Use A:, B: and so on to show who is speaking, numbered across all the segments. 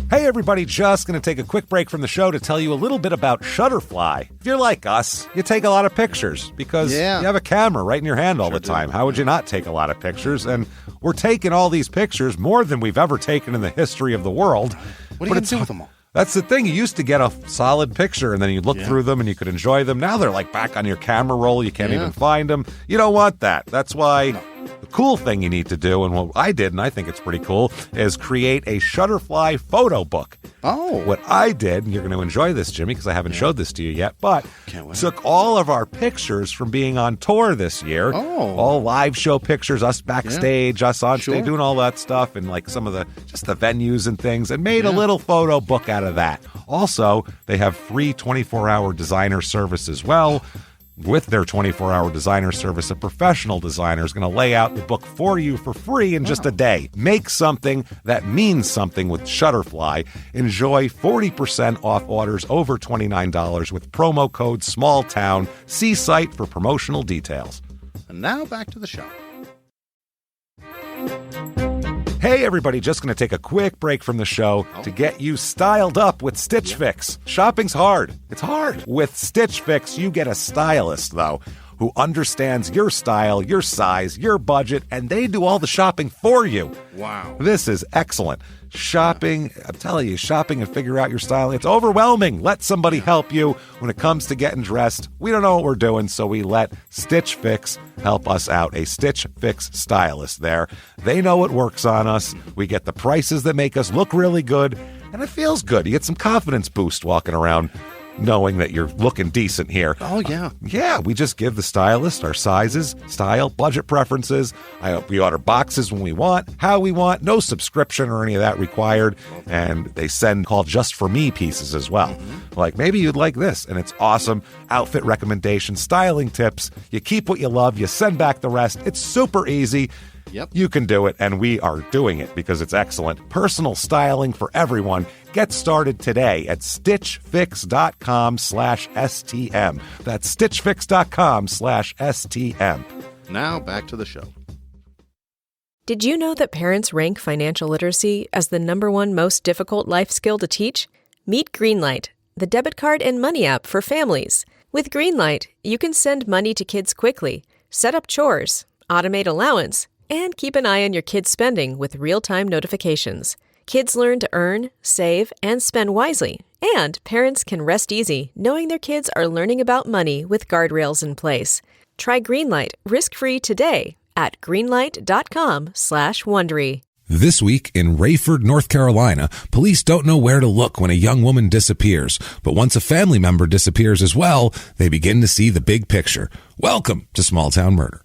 A: Hey everybody, just going to take a quick break from the show to tell you a little bit about Shutterfly. If you're like us, you take a lot of pictures because you have a camera right in your hand all the time. How would you not take a lot of pictures? And we're taking all these pictures, more than we've ever taken in the history of the world.
B: What are you going to do with them all?
A: That's the thing. You used to get a solid picture, and then you'd look through them, and you could enjoy them. Now they're like back on your camera roll. You can't even find them. You don't want that. That's why the cool thing you need to do, and what I did, and I think it's pretty cool, is create a Shutterfly photo book.
B: Oh.
A: What I did, and you're going to enjoy this, Jimmy, because I haven't showed this to you yet, but took all of our pictures from being on tour this year.
B: Oh.
A: All live show pictures, us backstage, us on stage, doing all that stuff, and like some of the, just the venues and things, and made a little photo book out of that. Also, they have free 24-hour designer service as well. With their 24-hour designer service, a professional designer is going to lay out the book for you for free in just a day. Make something that means something with Shutterfly. Enjoy 40% off orders over $29 with promo code SMALLTOWN. See site for promotional details.
B: And now back to the show.
A: Hey everybody, just going to take a quick break from the show to get you styled up with Stitch Fix. Shopping's hard. It's hard. With Stitch Fix, you get a stylist, though, who understands your style, your size, your budget, and they do all the shopping for you.
B: Wow.
A: This is excellent. Shopping, I'm telling you, shopping and figure out your style, it's overwhelming. Let somebody help you when it comes to getting dressed. We don't know what we're doing, so we let Stitch Fix help us out. A Stitch Fix stylist there. They know what works on us. We get the prices that make us look really good, and it feels good. You get some confidence boost walking around knowing that you're looking decent here.
B: Oh, yeah.
A: Yeah, we just give the stylist our sizes, style, budget preferences. We order boxes when we want, how we want, no subscription or any of that required. And they send called Just For Me pieces as well. Like, maybe you'd like this, and it's awesome. Outfit recommendations, styling tips. You keep what you love, you send back the rest. It's super easy.
B: Yep.
A: You can do it, and we are doing it because it's excellent. Personal styling for everyone. Get started today at stitchfix.com/STM. That's stitchfix.com/STM.
B: Now back to the show.
C: Did you know that parents rank financial literacy as the #1 most difficult life skill to teach? Meet Greenlight, the debit card and money app for families. With Greenlight, you can send money to kids quickly, set up chores, automate allowance, and keep an eye on your kids' spending with real-time notifications. Kids learn to earn, save, and spend wisely. And parents can rest easy knowing their kids are learning about money with guardrails in place. Try Greenlight risk-free today at greenlight.com/Wondery.
D: This week in Raeford, North Carolina, police don't know where to look when a young woman disappears. But once a family member disappears as well, they begin to see the big picture. Welcome to Small Town Murder.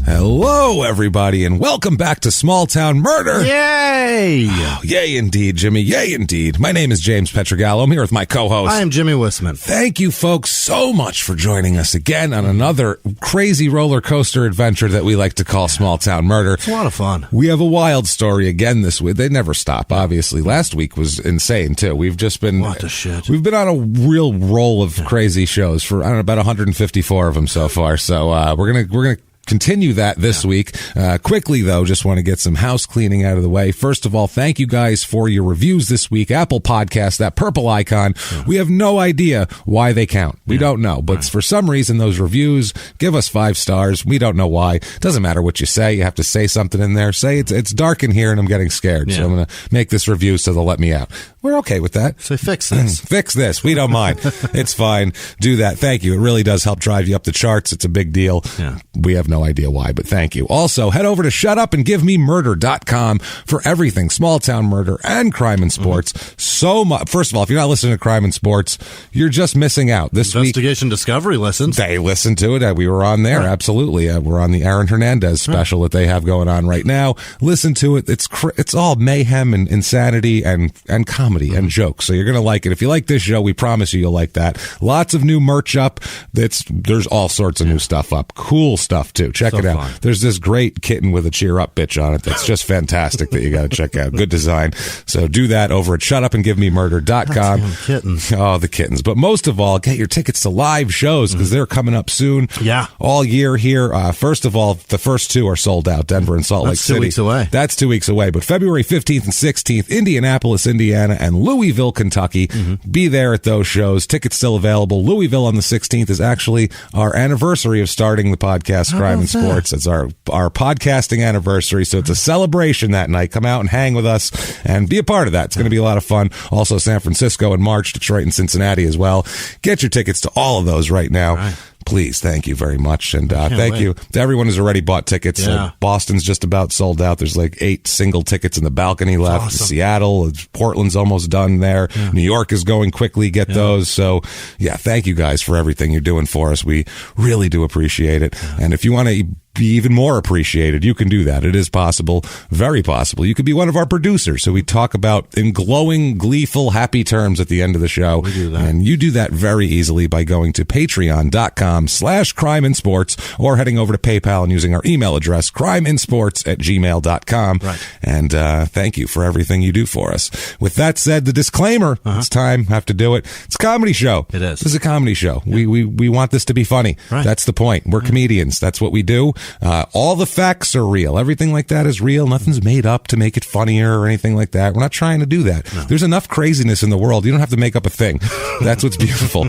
D: Hello, everybody, and welcome back to Small Town Murder.
E: Yay!
D: Oh, yay, indeed, Jimmy. Yay, indeed. My name is James Pietragallo. I'm here with my co-host.
E: I am Jimmy Whisman.
D: Thank you, folks, so much for joining us again on another crazy roller coaster adventure that we like to call Small Town Murder.
E: It's a lot of fun.
D: We have a wild story again this week. They never stop, obviously. Last week was insane, too. We've just been...
E: What the shit?
D: We've been on a real roll of crazy shows for, I don't know, about 154 of them so far. So we're gonna continue that this week. Quickly, though, just want to get some house cleaning out of the way. First of all, thank you guys for your reviews this week. Apple Podcast, that purple icon. We have no idea why they count. We don't know. But for some reason, those reviews give us 5 stars. We don't know why. Doesn't matter what you say. You have to say something in there. Say it's dark in here and I'm getting scared. So I'm going to make this review so they'll let me out. We're okay with that.
E: So fix this.
D: Fix this. We don't mind. It's fine. Do that. Thank you. It really does help drive you up the charts. It's a big deal.
E: Yeah.
D: We have no idea why, but thank you. Also, head over to shutupandgivememurder.com for everything small town murder and crime and sports. So much. First of all, if you're not listening to crime and sports, you're just missing out. This
E: Investigation Discovery listens.
D: They listen to it. We were on there. Absolutely. We're on the Aaron Hernandez special that they have going on right now. Listen to it. It's all mayhem and insanity and comedy and jokes. So you're going to like it. If you like this show, we promise you'll like that. Lots of new merch up. There's all sorts of new stuff up. Cool stuff too. too. Check it out.
E: Fun.
D: There's this great kitten with a cheer up bitch on it that's just fantastic that you got to check out. Good design. So do that over at shutupandgivememurder.com.
E: Kittens.
D: Oh, the kittens. But most of all, get your tickets to live shows because they're coming up soon.
E: Yeah.
D: All year here. First of all, the first two are sold out, Denver and Salt Lake City.
E: 2 weeks away.
D: That's 2 weeks away. But February 15th and 16th, Indianapolis, Indiana, and Louisville, Kentucky. Be there at those shows. Tickets still available. Louisville on the 16th is actually our anniversary of starting the podcast Crime and Sports. It's our podcasting anniversary, so it's a celebration that night. Come out and hang with us and be a part of that. It's going to be a lot of fun. Also, San Francisco in March, Detroit and Cincinnati as well. Get your tickets to all of those right now.
E: Right.
D: Please, thank you very much. And thank you to everyone who's already bought tickets.
E: Yeah.
D: Boston's just about sold out. There's like 8 single tickets in the balcony left.
E: Awesome.
D: Seattle, Portland's almost done there. Yeah. New York is going quickly. Get those. So, yeah, thank you guys for everything you're doing for us. We really do appreciate it. Yeah. And if you want to be even more appreciated, you can do that. It is possible, very possible. You could be one of our producers, so we talk about in glowing, gleeful, happy terms at the end of the show.
E: We do that.
D: And you do that very easily by going to patreon.com/crimeandsports or heading over to PayPal and using our email address, crimeandsports@gmail.com.
E: Right.
D: And thank you for everything you do for us. With that said, the disclaimer, it's time, have to do it. It's a comedy show.
E: It is.
D: This is a comedy show. Yeah. We want this to be funny.
E: Right.
D: That's the point. We're comedians. That's what we do. All the facts are real. Everything like that is real. Nothing's made up to make it funnier or anything like that. We're not trying to do that. No. There's enough craziness in the world. You don't have to make up a thing. That's what's beautiful.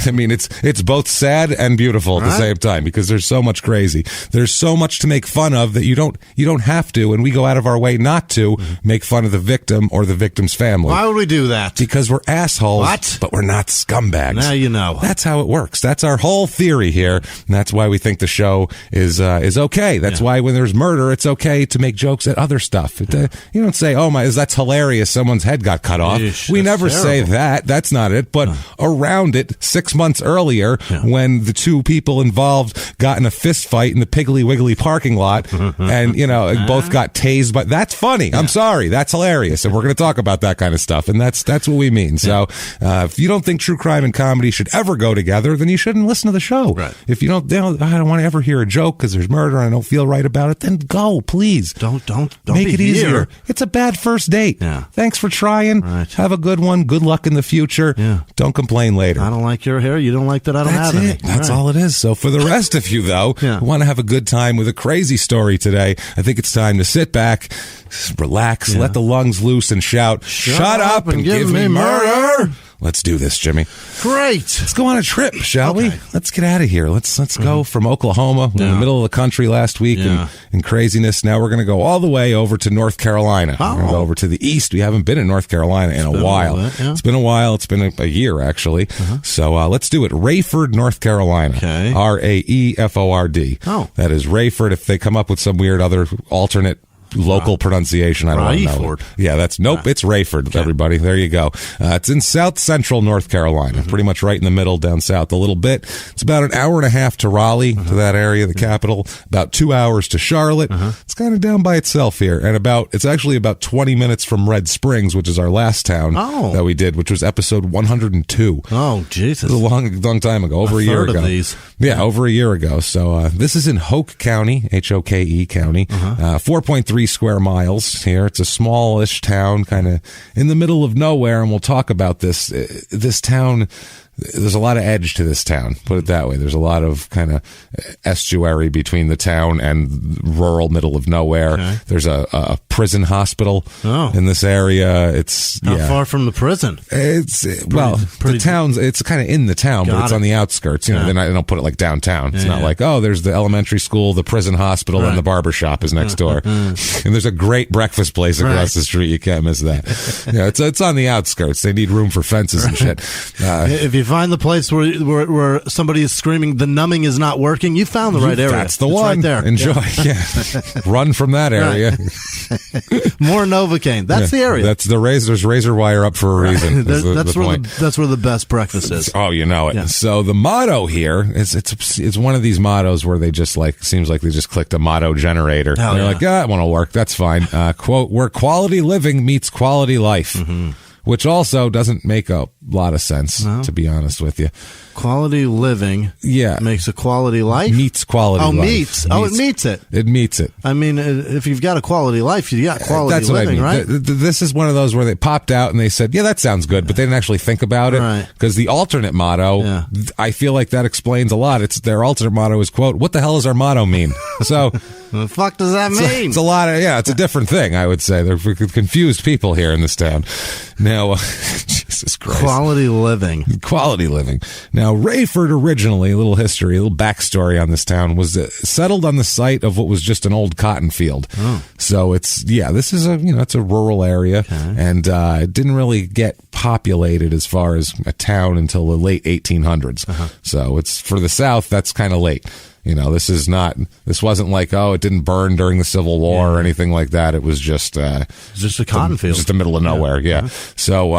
D: I mean, it's both sad and beautiful at the same time because there's so much crazy. There's so much to make fun of that you don't have to, and we go out of our way not to make fun of the victim or the victim's family.
E: Why would we do that?
D: Because we're assholes, but we're not scumbags.
E: Now you know.
D: That's how it works. That's our whole theory here, and that's why we think the show is okay. That's why when there's murder, it's okay to make jokes at other stuff. You don't say, "Oh my, that's hilarious! Someone's head got cut off." We never say that. That's not it. But around it, 6 months earlier, when the two people involved got in a fist fight in the Piggly Wiggly parking lot, and both got tased. But that's funny. I'm sorry, that's hilarious, and we're going to talk about that kind of stuff. And that's what we mean. So if you don't think true crime and comedy should ever go together, then you shouldn't listen to the show. Right. If you don't, I don't want to ever hear a joke because there's murder and I don't feel right about it, then go, please.
E: Don't
D: make
E: be
D: it easier.
E: Here.
D: It's a bad first date.
E: Yeah.
D: Thanks for trying. Right. Have a good one. Good luck in the future. Yeah. Don't complain later.
E: I don't like your hair. You don't like that. I don't have any.
D: That's all it is. So for the rest of you, though, want to have a good time with a crazy story today, I think it's time to sit back, relax, let the lungs loose, and shout, "Shut up and give me murder." Let's do this, Jimmy.
E: Great.
D: Let's go on a trip, shall we? Let's get out of here. Let's go from Oklahoma, in the middle of the country last week, in craziness. Now we're going to go all the way over to North Carolina. We're going to go over to the east. We haven't been in North Carolina in a while. It's been a while. It's been a year, actually. So let's do it. Raeford, North Carolina.
E: Okay.
D: Raeford.
E: Oh.
D: That is Raeford. If they come up with some weird other alternate local pronunciation, I don't know. Yeah, it's Raeford, everybody. There you go. It's in south central North Carolina, pretty much right in the middle, down south a little bit. It's about an hour and a half to Raleigh, to that area, the capital, about 2 hours to Charlotte. It's kind of down by itself here, and it's actually about 20 minutes from Red Springs, which is our last town that we did, which was episode 102.
E: Oh, Jesus.
D: It was a long time ago, over a year ago. Yeah, over a year ago. So this is in Hoke County, Hoke County, 4.3 square miles here. It's a smallish town, kind of in the middle of nowhere, and we'll talk about this. This town, there's a lot of edge to this town, put it that way. There's a lot of kind of estuary between the town and rural middle of nowhere. Okay. There's a prison hospital in this area. It's
E: how far from the prison?
D: The town's, it's kind of in the town, but it's on the outskirts. They don't put it like downtown. It's not like, there's the elementary school, the prison hospital, and the barber shop is next door. And there's a great breakfast place across the street. You can't miss that. It's on the outskirts. They need room for fences and shit.
E: If you find the place where somebody is screaming, the numbing is not working, you found the right area.
D: That's the one.
E: Right there.
D: Enjoy. Run from that area.
E: More Novocaine. That's the area.
D: That's there's razor wire up for a reason.
E: That's where the best breakfast is.
D: Oh, you know it. Yeah. So the motto here is it's one of these mottos where they just seems like they just clicked a motto generator. They're like, that won't work. That's fine. Quote, where quality living meets quality life. which also doesn't make a lot of sense, to be honest with you.
E: Quality living makes a quality life?
D: Meets quality life.
E: Meets. Oh, it meets it.
D: It meets it.
E: I mean, if you've got a quality life, you got quality living, right?
D: This is one of those where they popped out and they said, yeah, that sounds good, but they didn't actually think about it.
E: Right.
D: Because the alternate motto, I feel like that explains a lot. It's their alternate motto is, quote, what the hell does our motto mean? So...
E: the fuck does that mean?
D: It's a lot of, it's a different thing, I would say. They're confused people here in this town. Now, Jesus Christ.
E: Quality living.
D: Quality living. Now, Raeford originally, a little history, a little backstory on this town, was settled on the site of what was just an old cotton field. Oh. So it's, this is it's a rural area, and it didn't really get populated as far as a town until the late 1800s. So it's, for the South, that's kind of late. This wasn't like, it didn't burn during the Civil War or anything like that. It was just a
E: cotton field.
D: Just the middle of nowhere. Yeah. So,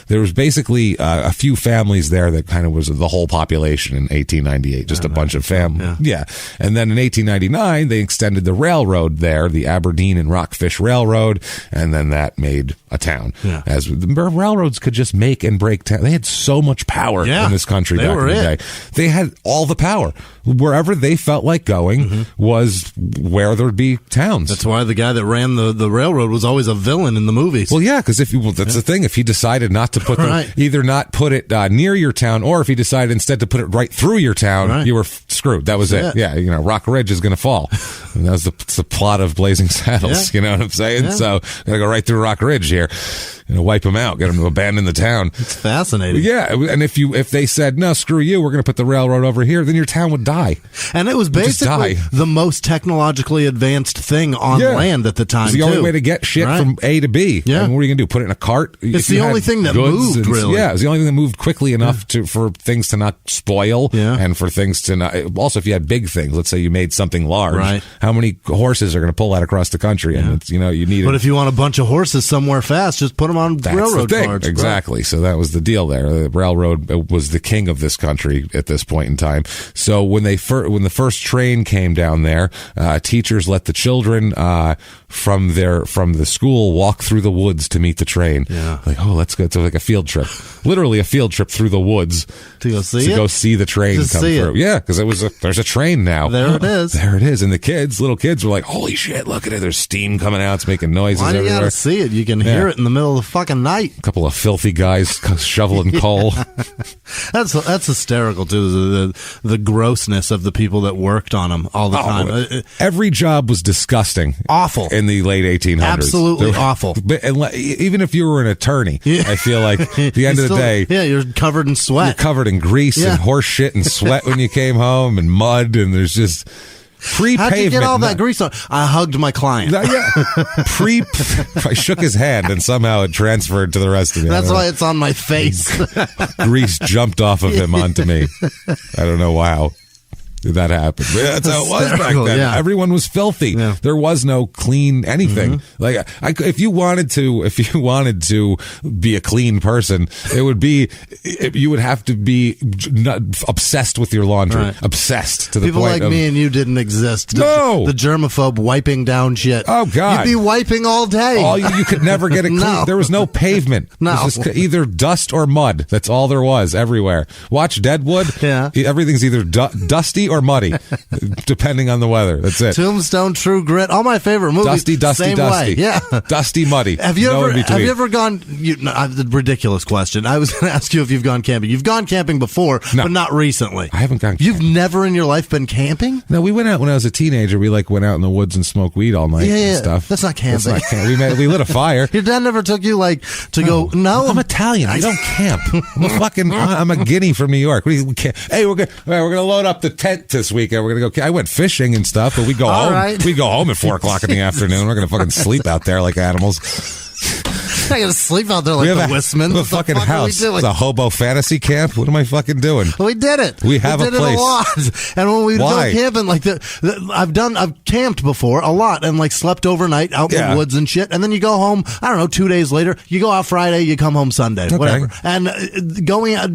D: there was basically a few families there that kind of was the whole population in 1898, just a bunch of families. Yeah. And then in 1899, they extended the railroad there, the Aberdeen and Rockfish Railroad, and then that made a town. Yeah. As the railroads could just make and break town. They had so much power in this country back in the day. They had all the power. Wherever they felt like going was where there would be towns.
E: That's why the guy that ran the railroad was always a villain in the movies.
D: Well, yeah, because that's the thing. If he decided not to put either not put it near your town, or if he decided instead to put it right through your town, you were screwed. That was it. Yeah, Rock Ridge is going to fall. And that was the plot of Blazing Saddles. You know what I'm saying? So gotta go right through Rock Ridge here. Wipe them out, get them to abandon the town.
E: It's fascinating.
D: Yeah, and if they said, no, screw you, we're going to put the railroad over here, then your town would die.
E: And it was basically the most technologically advanced thing on land at the time.
D: It's the only way to get shit from A to B. Yeah. And what are you going to do, put it in a cart?
E: It's the only thing that moved, really.
D: Yeah, it's the only thing that moved quickly enough for things to not spoil and for things to not... Also, if you had big things, let's say you made something large, how many horses are going to pull that across the country? And it's, you need...
E: But if you want a bunch of horses somewhere fast, just put them on railroad cars.
D: Exactly. Right. So that was the deal there. The railroad was the king of this country at this point in time. So when the first train came down there, teachers let the children from the school walk through the woods to meet the train. Yeah. Like, let's go to like a field trip. Literally a field trip through the woods
E: to go see
D: the train come through. Yeah, because there's a train now.
E: There it is.
D: There it is. And the little kids were like, holy shit, look at it. There's steam coming out. It's making noises everywhere.
E: Why do you gotta see it? You can hear it in the middle of the fucking night.
D: A couple of filthy guys shoveling coal.
E: That's hysterical too. The grossness of the people that worked on them all the time.
D: Every job was disgusting.
E: Awful.
D: In the late 1800s.
E: Absolutely awful.
D: But even if you were an attorney, I feel like at the end of the day...
E: Yeah, you're covered in sweat.
D: You're covered in grease and horse shit and sweat when you came home and mud, and there's just... Pre-pavement.
E: How'd you get all that grease on? I hugged my client.
D: I shook his hand and somehow it transferred to the rest of me.
E: That's why it's on my face.
D: Grease jumped off of him onto me. I don't know how that happened. But that's how it was back then. Yeah. Everyone was filthy. Yeah. There was no clean anything. Like if you wanted to be a clean person, you would have to be obsessed with your laundry. Right. Obsessed to the
E: people
D: point
E: like me and you didn't exist.
D: No,
E: the germaphobe wiping down shit.
D: Oh God,
E: you'd be wiping all day.
D: You could never get it clean. No. There was no pavement. No, it was just either dust or mud. That's all there was everywhere. Watch Deadwood. Yeah, everything's either dusty or muddy, depending on the weather. That's it.
E: Tombstone, True Grit, all my favorite movies.
D: Dusty.
E: Way. Yeah,
D: dusty, muddy.
E: Have you ever gone? The ridiculous question. I was going to ask you if you've gone camping. You've gone camping before, but not recently.
D: I haven't gone.
E: You've never in your life been camping?
D: No, we went out when I was a teenager. We went out in the woods and smoked weed all night and stuff.
E: That's not camping.
D: We lit a fire.
E: Your dad never took you to go. No,
D: I'm Italian. I don't camp. I'm a guinea from New York. Hey, we're gonna load up the tent this weekend. We're gonna go. I went fishing and stuff, but we go home. Right. We go home at 4:00 in the afternoon. We're gonna fucking sleep out there like animals.
E: I gotta sleep out there like the Whisman.
D: We have a fucking house. It's a hobo fantasy camp. What am I fucking doing?
E: We did it.
D: We have a place.
E: It a lot. And when we go camping, I've camped before a lot and slept overnight out in the woods and shit. And then you go home. I don't know. 2 days later, you go out Friday, you come home Sunday, whatever. And going out.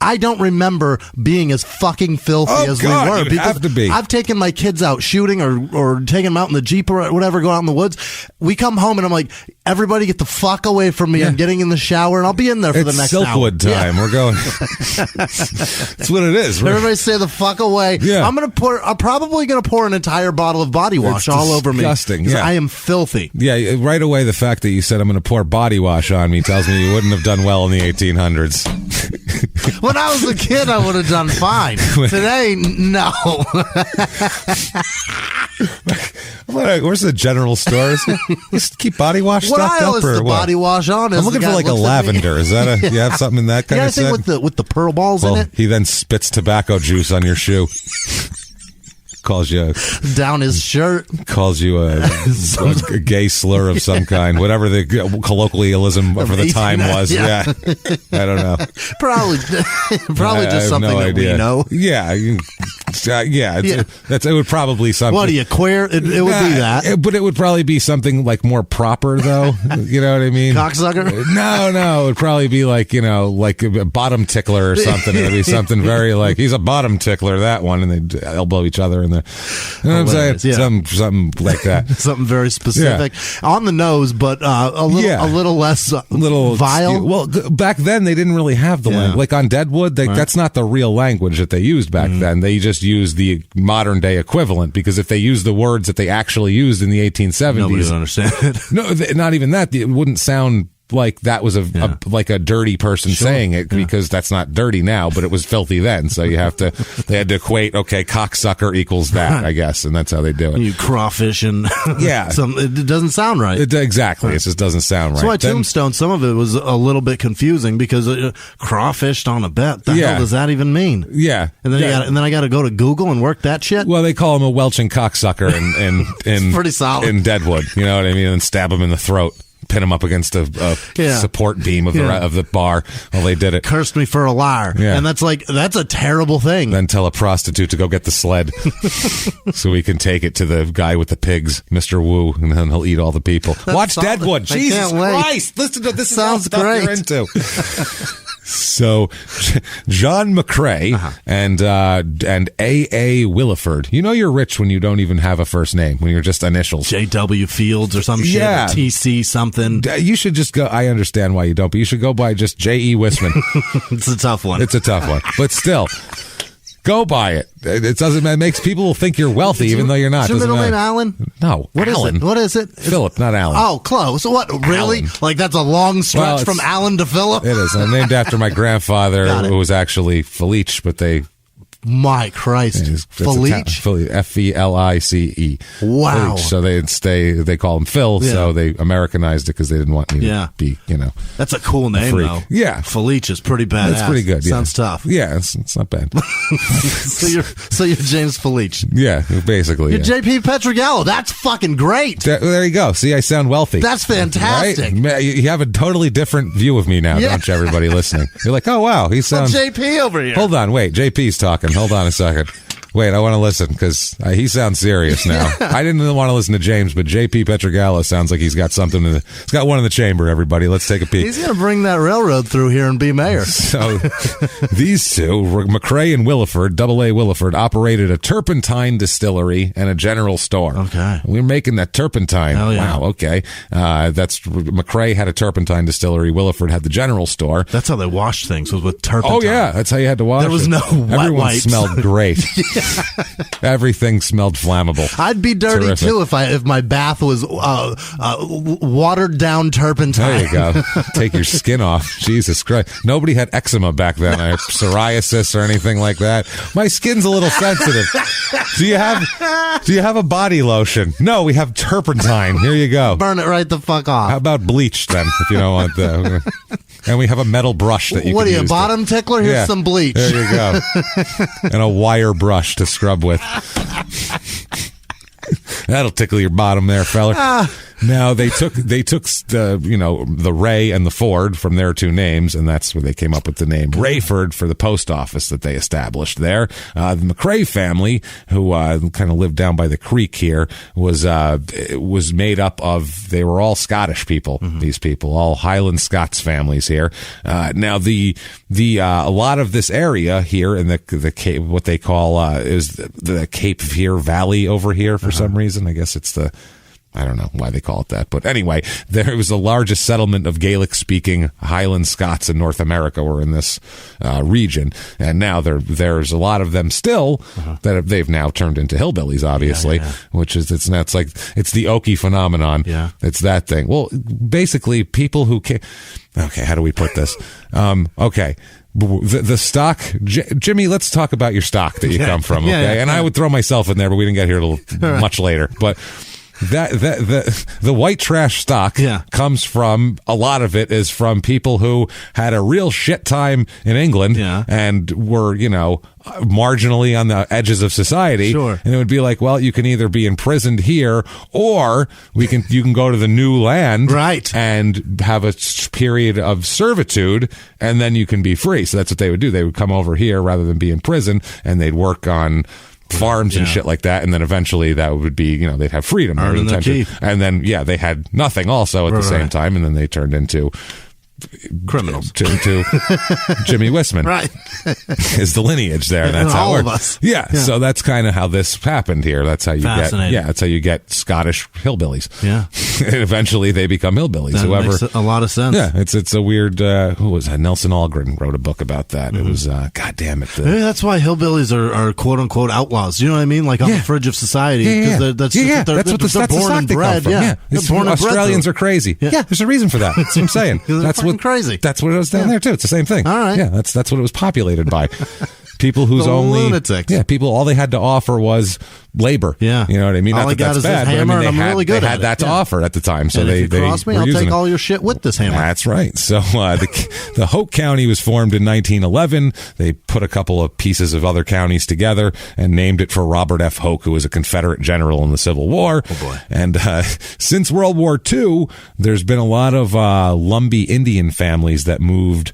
E: I don't remember being as fucking filthy as we were.
D: You'd have to be.
E: I've taken my kids out shooting or taken them out in the Jeep or whatever, going out in the woods. We come home and I'm like, everybody get the fuck away from me. I'm getting in the shower and I'll be in there for the next
D: Silkwood
E: hour.
D: time. We're going. That's what it is.
E: Everybody stay the fuck away.
D: Yeah.
E: I'm probably gonna pour an entire bottle of body wash all over me.
D: Disgusting. Yeah.
E: I am filthy.
D: Yeah, right away the fact that you said I'm going to pour body wash on me tells me you wouldn't have done well in the 1800s.
E: When I was a kid, I would have done fine. Today, no.
D: Where's the general store? Just keep body wash stocked up, or
E: the
D: what?
E: body wash on.
D: I'm looking for like a lavender. Is that you have something in that kind of
E: thing with the pearl balls in it?
D: He then spits tobacco juice on your shoe. Calls you
E: down his shirt.
D: Calls you a gay slur of some kind, whatever the colloquialism for the time was. Yeah. I don't know.
E: Probably just something that we know.
D: Yeah, it would probably something.
E: What are you, queer? It would be that,
D: but it would probably be something like more proper, though. You know what I mean?
E: Cocksucker?
D: No, it would probably be like like a bottom tickler or something. It would be something very like he's a bottom tickler, that one, and they'd elbow each other in there. You know what I'm saying? Something like that.
E: Something very specific on the nose, but a little less vile.
D: Well, back then they didn't really have the language. Like on Deadwood, that's not the real language that they used back then. They just used the modern day equivalent, because if they used the words that they actually used in the 1870s,
E: nobody would understand it.
D: No, not even that. It wouldn't sound like that was like a dirty person saying it, because that's not dirty now, but it was filthy then. So they had to equate, okay, cocksucker equals that, I guess, and that's how they do it.
E: You crawfish and it doesn't sound right.
D: Exactly. It just doesn't sound right.
E: So Tombstone, some of it was a little bit confusing, because crawfished on a bet. The hell does that even mean?
D: Yeah.
E: And then I got to go to Google and work that shit.
D: Well, they call him a welching cocksucker in
E: pretty solid
D: in Deadwood. You know what I mean? And stab him in the throat. Pin him up against a support beam of the bar while they did it.
E: Cursed me for a liar. Yeah. And that's a terrible thing.
D: Then tell a prostitute to go get the sled so we can take it to the guy with the pigs, Mr. Wu, and then he'll eat all the people. Watch solid. Deadwood. Jesus Christ. Listen to this.
E: Sounds
D: stuff
E: great.
D: You're into. So, John McCrae and A.A. Williford. You know you're rich when you don't even have a first name, when you're just initials.
E: J.W. Fields or some shit, or T.C. something.
D: You should just go, I understand why you don't, but you should go by just J.E. Whisman.
E: It's a tough one.
D: But still. Go buy it. It makes people think you're wealthy, even though you're not.
E: Is your middle name Alan?
D: No.
E: Alan. What is it?
D: Philip, not Alan.
E: Oh, close. What? Really?
D: Alan.
E: Like that's a long stretch from Alan to Philip?
D: It is. I'm named after my grandfather, who was actually Felice, but they...
E: My Christ. Felice?
D: F-E-L-I-C-E.
E: Wow.
D: Felice. So they call him Phil, so they Americanized it because they didn't want me to be,
E: That's a cool name, though.
D: Yeah.
E: Felice is pretty badass.
D: That's pretty good.
E: Sounds tough.
D: Yeah, it's not bad.
E: So you're James Felice.
D: Yeah, basically.
E: You're JP Pietragallo. That's fucking great.
D: There you go. See, I sound wealthy.
E: That's fantastic.
D: Right? You have a totally different view of me now, don't you, everybody listening? You're like, oh, wow, he sounds...
E: JP over here.
D: Hold on, wait, JP's talking. Hold on a second. Wait, I want to listen because he sounds serious now. I didn't want to listen to James, but JP Pietragallo sounds like he's got something. He's got one in the chamber, everybody. Let's take a peek.
E: He's going to bring that railroad through here and be mayor.
D: So these two, McCrae and Williford, AA Williford, operated a turpentine distillery and a general store.
E: Okay.
D: We were making that turpentine.
E: Hell yeah.
D: Wow, okay. McCrae had a turpentine distillery. Williford had the general store.
E: That's how they washed things, was with turpentine.
D: Oh, yeah. That's how you had to wash it.
E: There was no
D: Everyone
E: wipes.
D: Smelled great. Everything smelled flammable.
E: I'd be dirty
D: Terrific.
E: too if my bath was watered down turpentine.
D: There you go. Take your skin off. Jesus Christ. Nobody had eczema back then. I have psoriasis or anything like that. My skin's a little sensitive. Do you have a body lotion? No, we have turpentine. Here you go.
E: Burn it right the fuck off.
D: How about bleach then, if you don't want that? And we have a metal brush that you
E: what
D: can use.
E: What are you, bottom tickler? Here's some bleach.
D: There you go. And a wire brush to scrub with. That'll tickle your bottom there, feller. Now they took the Ray and the Ford from their two names, and that's where they came up with the name Raeford for the post office that they established there. The McRae family, who kind of lived down by the creek here, was made up of, they were all Scottish people. These people, all Highland Scots families here. Now a lot of this area here in the Cape, what they call is the Cape Fear Valley over here for some reason. I guess it's I don't know why they call it that. But anyway, there was the largest settlement of Gaelic-speaking Highland Scots in North America were in this region. And now there's a lot of them still that they've now turned into hillbillies, obviously, which is, it's the Okie phenomenon.
E: Yeah.
D: It's that thing. Well, basically, people who okay, how do we put this? Okay. The stock, Jimmy, let's talk about your stock that you come from, okay? And I would throw myself in there, but we didn't get here till much later. But the white trash stock comes from, a lot of it is from people who had a real shit time in England and were, marginally on the edges of society.
E: Sure.
D: And it would be like, well, you can either be imprisoned here or you can go to the new land and have a period of servitude, and then you can be free. So that's what they would do. They would come over here rather than be in prison, and they'd work on farms and shit like that, and then eventually that would be, they'd have freedom. And then, they had nothing also at the same time, and then they turned into
E: criminals.
D: To Jimmy Whisman. Is the lineage there. And that's how
E: all
D: it
E: of
D: works.
E: us.
D: Yeah. So that's kind of how this happened here. That's how you that's how you get Scottish hillbillies.
E: Yeah.
D: And eventually they become hillbillies.
E: That makes a lot of sense.
D: Yeah. It's a weird, who was that? Nelson Algren wrote a book about that. It was, God damn it.
E: Maybe that's why hillbillies are quote unquote outlaws. You know what I mean? Like on the fridge of society. That's they're born and bred.
D: Yeah. Australians are crazy. Yeah. There's a reason for that. That's what I'm saying.
E: That's crazy.
D: That's what it was down there too. It's the same thing.
E: All right.
D: Yeah, that's what it was populated by. People whose only
E: lunatics.
D: Yeah, people all they had to offer was labor.
E: Yeah.
D: You know what I mean?
E: All
D: Not
E: I
D: that
E: got
D: that's
E: is
D: bad,
E: this hammer,
D: but I mean,
E: and I'm really good
D: they
E: at
D: had
E: it.
D: that to offer at the time. So
E: and
D: they
E: if you cross me,
D: were
E: I'll
D: using
E: take
D: it.
E: all your shit with this hammer.
D: That's right. So the Hoke County was formed in 1911. They put a couple of pieces of other counties together and named it for Robert F. Hoke, who was a Confederate general in the Civil War.
E: Oh boy!
D: And since World War II, there's been a lot of Lumbee Indian families that moved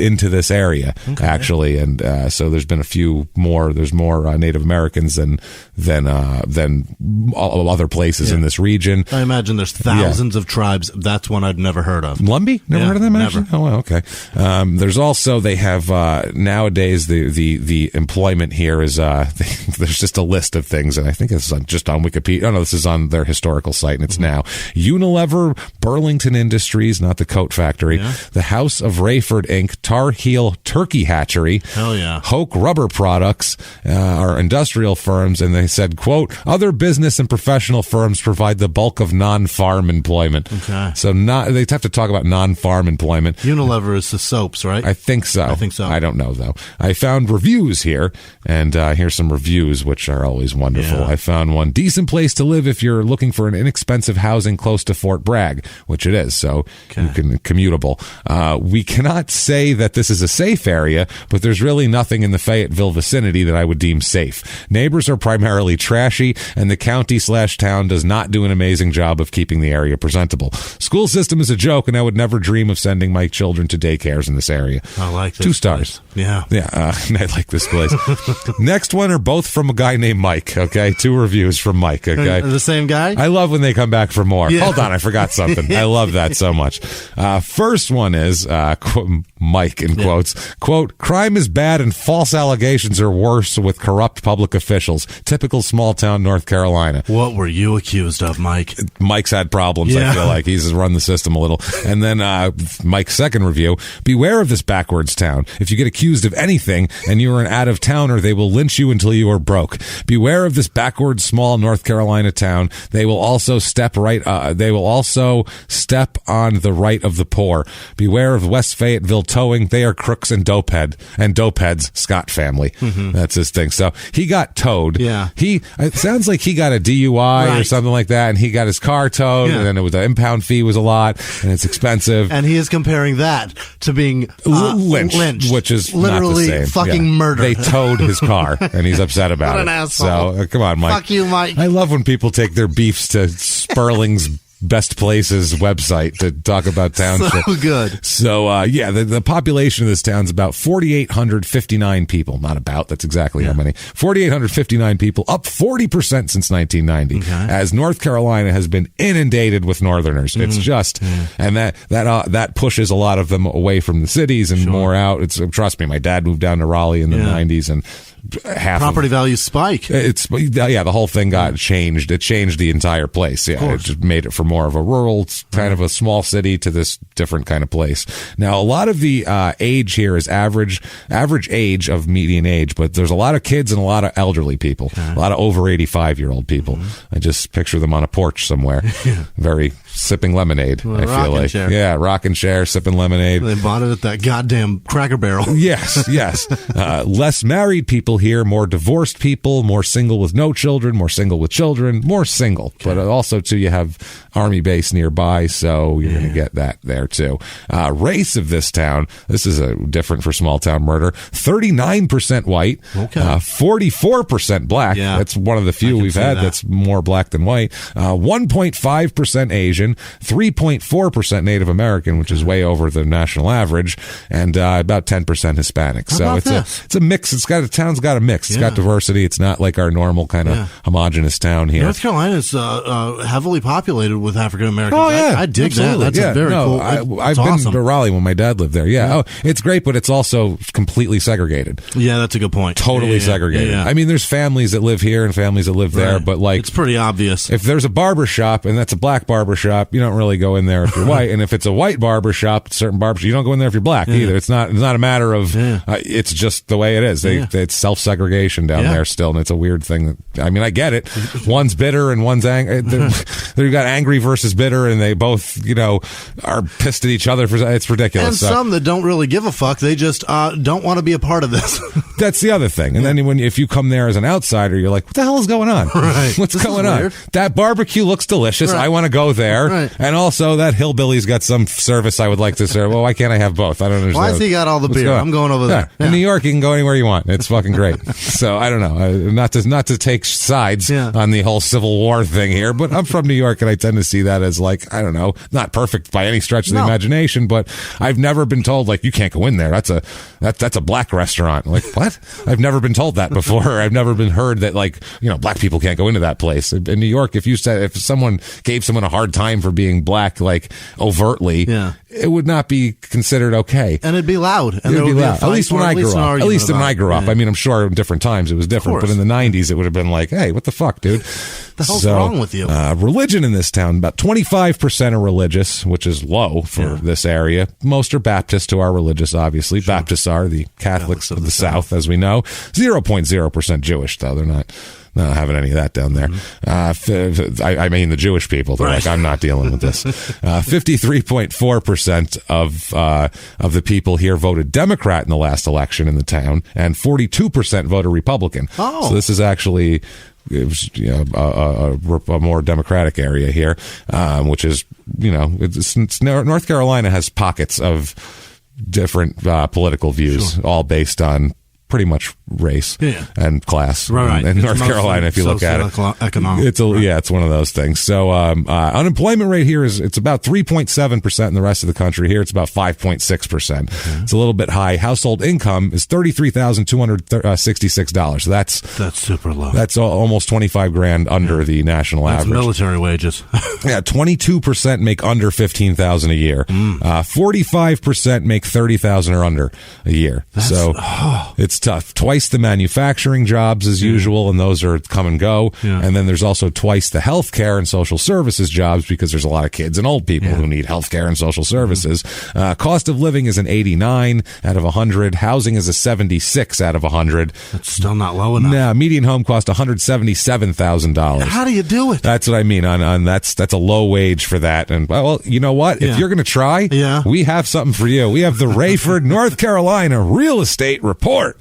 D: into this area actually, and so there's been a few more. There's more Native Americans than other places in this region.
E: I imagine there's thousands of tribes. That's one I'd never heard of.
D: Lumbee? Never heard of them, actually?
E: Never.
D: Oh, well, okay. There's also, they have, nowadays, the employment here is, there's just a list of things, and I think it's just on Wikipedia. Oh, no, this is on their historical site, and it's now Unilever, Burlington Industries, not the coat factory, the House of Raeford, Inc., Tar Heel Turkey Hatchery,
E: Hell yeah.
D: Hoke Rubber Products, are industrial firms, and they said, quote, other business and professional firms provide the bulk of non-farm employment.
E: Okay.
D: So they'd have to talk about non-farm employment.
E: Unilever is the soaps, right?
D: I think so. I don't know, though. I found reviews here, and here's some reviews, which are always wonderful.
E: Yeah.
D: I found one, decent place to live if you're looking for an inexpensive housing close to Fort Bragg, which it is, so you can commutable. We cannot say that this is a safe area, but there's really nothing in the Fayetteville vicinity that I would deem safe. Neighbors are primarily trashy, and the county/town does not do an amazing job of keeping the area presentable. School system is a joke, and I would never dream of sending my children to daycares in this area.
E: I like this
D: 2 stars.
E: place. Yeah.
D: I like this place. Next one are both from a guy named Mike, okay? 2 reviews from Mike, okay?
E: The same guy?
D: I love when they come back for more.
E: Yeah.
D: Hold on, I forgot something. I love that so much. First one is, Mike in quotes, quote, crime is bad and false allegations are worse with corrupt public officials. Typical small town North Carolina.
E: What were you accused of, Mike?
D: Mike's had problems, I feel like. He's run the system a little. And then Mike's second review, beware of this backwards town. If you get accused of anything and you are an out-of-towner, they will lynch you until you are broke. Beware of this backwards small North Carolina town. They will also step on the right of the poor. Beware of West Fayetteville towing. They are crooks and dopeheads, Scott family. That's his thing. So he got towed.
E: Yeah.
D: It sounds like he got a DUI or something like that, and he got his car towed, and then the impound fee was a lot, and it's expensive.
E: And he is comparing that to being lynched,
D: which is
E: literally
D: not the same.
E: fucking murder.
D: They towed his car, and he's upset about
E: What
D: it.
E: an asshole.
D: So come on, Mike.
E: Fuck you, Mike.
D: I love when people take their beefs to Sperling's Best Places website to talk about township.
E: So good.
D: So, the population of this town's about 4,859 people. Not about, that's exactly how many. 4,859 people, up 40% since 1990, as North Carolina has been inundated with Northerners. It's just, and that pushes a lot of them away from the cities and more out. Trust me, my dad moved down to Raleigh in the 90s, and
E: property values spike.
D: The whole thing got changed. It changed the entire place. Yeah, it just made it from more of a rural kind of a small city to this different kind of place. Now, a lot of the age here is average age of median age, but there's a lot of kids and a lot of elderly people, a lot of over 85-year-old people. I just picture them on a porch somewhere, very sipping lemonade. I feel like, rocking chair, sipping lemonade.
E: They bought it at that goddamn Cracker Barrel.
D: Yes. Less married people here, more divorced people, more single with no children, more single with children, more single. But also, too, you have Army base nearby, so you're going to get that there, too. Race of this town, this is different for small town murder, 39% white, 44% black. Yeah. That's one of the few we've had that's more black than white. 1.5% Asian, 3.4% Native American, which is way over the national average, and about 10% Hispanic. So it's a mix. Town's got a mix. It's got diversity. It's not like our normal kind of homogenous town here.
E: North Carolina is heavily populated with African Americans.
D: Oh, yeah.
E: I dig that. That's a very cool.
D: I've been to Raleigh when my dad lived there. Yeah. Oh, it's great, but it's also completely segregated.
E: Yeah, that's a good point.
D: Totally segregated. Yeah. I mean, there's families that live here and families that live there, but like,
E: it's pretty obvious.
D: If there's a barber shop and that's a black barber shop, you don't really go in there if you're white. And if it's a white barber shop, certain barbers, you don't go in there if you're black either. It's not a matter of, it's just the way it is. It's self-segregation down there still, and it's a weird thing. I mean, I get it. One's bitter and one's angry. They've got angry versus bitter, and they both, are pissed at each other. It's ridiculous.
E: And some that don't really give a fuck. They just don't want to be a part of this.
D: That's the other thing. And then if you come there as an outsider, you're like, what the hell is going on?
E: Right.
D: What's going on? Weird. That barbecue looks delicious. I want to go there. Right. And also, that hillbilly's got some service I would like to serve. Well, why can't I have both? I don't understand.
E: Why has he got all the beer? I'm going over there.
D: In New York, you can go anywhere you want. It's fucking great. So I don't know. Not to take sides on the whole Civil War thing here, but I'm from New York, and I tend to see that as like, I don't know, not perfect by any stretch of the imagination, but I've never been told like, you can't go in there. That's a black restaurant. Like, what? I've never been told that before. I've never been heard that like, black people can't go into that place. In New York, if someone gave someone a hard time for being black, like overtly, it would not be considered okay.
E: And it'd be loud. And
D: it'd be loud. At least when I grew up. At least when I grew up. I mean, I'm sure in different times it was different, but in the 90s it would have been like, hey, what the fuck, dude?
E: The hell's wrong with you?
D: Religion in this town, about 25% are religious, which is low for this area. Most are Baptist, who are religious, obviously. Sure. Baptists are the Catholics of the South, as we know. 0.0% Jewish, though. They're not having any of that down there. I mean, the Jewish people, they're like, I'm not dealing with this. 53.4% of the people here voted Democrat in the last election in the town, and 42% voted Republican. So this is actually a more democratic area here, which is, North Carolina has pockets of different political views, all based on pretty much race and class.
E: Right.
D: In North Carolina, if you look at it, it's one of those things. So unemployment rate here it's about 3.7% in the rest of the country. Here it's about 5.6%. It's a little bit high. Household income is $33,266. That's
E: super low.
D: That's almost 25 grand under the national average.
E: Military wages.
D: 22% make under 15,000 a year. 45% make 30,000 or under a year. It's tough. Twice the manufacturing jobs as usual, and those are come and go.
E: Yeah.
D: And then there's also twice the healthcare and social services jobs because there's a lot of kids and old people who need healthcare and social services. Cost of living is an 89 out of 100. Housing is a 76 out of 100.
E: That's still not low enough.
D: No, median home cost $177,000.
E: How do you do it?
D: That's what I mean. On that's a low wage for that. And well, you know what? If you're going to try, we have something for you. We have the Raeford, North Carolina Real Estate Report.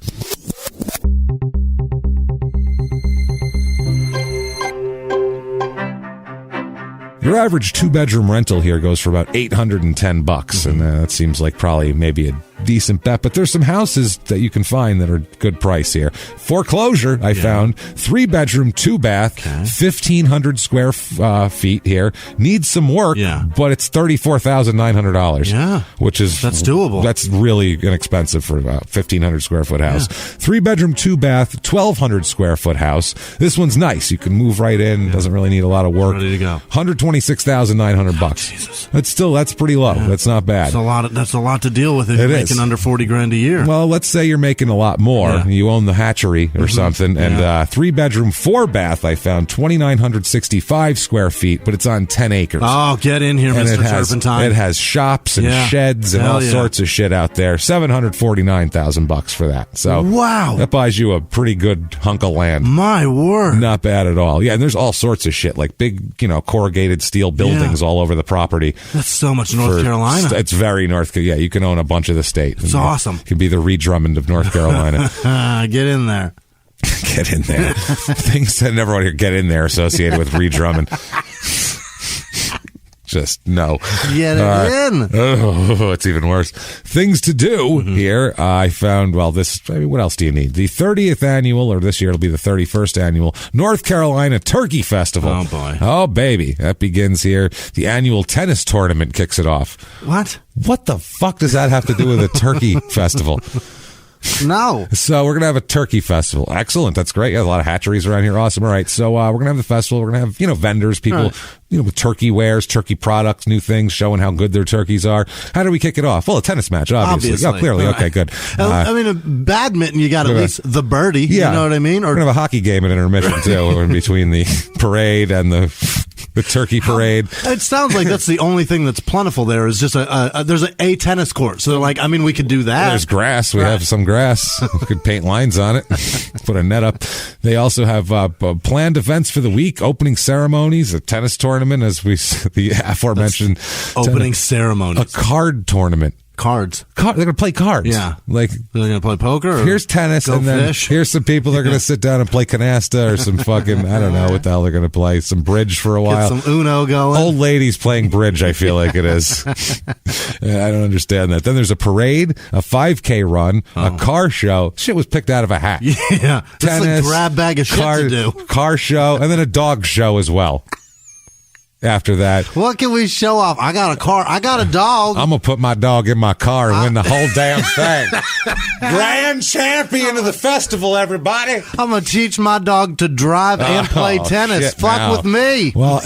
D: Your average 2-bedroom rental here goes for about $810, and that seems like probably maybe a decent bet. But there's some houses that you can find that are good price here. Foreclosure, I found 3-bedroom, 2-bath, 1,500 square feet here. Needs some work, but it's $34,900.
E: Yeah,
D: which is
E: that's doable.
D: That's really inexpensive for about 1,500 square foot house. 3-bedroom, 2-bath, 1,200 square foot house. This one's nice. You can move right in. Doesn't really need a lot of work.
E: Ready to go.
D: $126,900. That's pretty low. That's not bad.
E: That's a lot to deal with if you're making under $40,000 a year.
D: Well, let's say you're making a lot more. You own the hatchery or something, and 3-bedroom, 4-bath. I found 2,965 square feet, but it's on 10 acres.
E: Oh, get in here, Mr. Turpentine.
D: It has shops and sheds and all sorts of shit out there. $749,000 for that. So
E: wow,
D: that buys you a pretty good hunk of land.
E: My word,
D: not bad at all. Yeah, and there's all sorts of shit like big, corrugated steel buildings all over the property.
E: That's so much North Carolina.
D: It's very North Carolina. Yeah, you can own a bunch of the state.
E: It's awesome.
D: You can be the Reed Drummond of North Carolina.
E: Get in there.
D: Get in there. Things I never want to hear get in there associated with Reed Drummond. Just no.
E: Get it in.
D: Oh, it's even worse. Things to do here. I found, what else do you need? The 30th annual, or this year it'll be the 31st annual, North Carolina Turkey Festival.
E: Oh, boy.
D: Oh, baby. That begins here. The annual tennis tournament kicks it off.
E: What?
D: What the fuck does that have to do with a turkey festival?
E: No.
D: So we're going to have a turkey festival. Excellent. That's great. Yeah, a lot of hatcheries around here. Awesome. All right. So we're going to have the festival. We're going to have, vendors, people, with turkey wares, turkey products, new things, showing how good their turkeys are. How do we kick it off? Well, a tennis match, obviously. Oh, clearly. Okay, good.
E: Badminton, you got at least the birdie. Yeah. You know what I mean? Or
D: we're going to have a hockey game at intermission, too, in between the parade and the turkey parade.
E: It sounds like that's the only thing that's plentiful there is just there's a tennis court. So they're like, we could do that.
D: There's grass. We have some grass. We could paint lines on it, put a net up. They also have planned events for the week, opening ceremonies, a tennis tournament, the aforementioned
E: opening ceremonies,
D: a card tournament.
E: Cards.
D: They're going to play cards.
E: Yeah.
D: Like,
E: they're going to play poker? Or
D: here's tennis, and then
E: fish?
D: Here's some people that are going to sit down and play canasta or some fucking, I don't know what the hell they're going to play, some bridge for a while.
E: Get some Uno going.
D: Old ladies playing bridge, I feel like it is. I don't understand that. Then there's a parade, a 5K run, a car show. Shit was picked out of a hat.
E: Yeah.
D: Tennis,
E: it's a grab bag of shit to do.
D: Car show, and then a dog show as well. After that,
E: what can we show off? I got a car. I got a dog.
D: I'm gonna put my dog in my car and win the whole damn thing. Grand champion of the festival, everybody.
E: I'm gonna teach my dog to drive and play tennis. Fuck with me.
D: Well,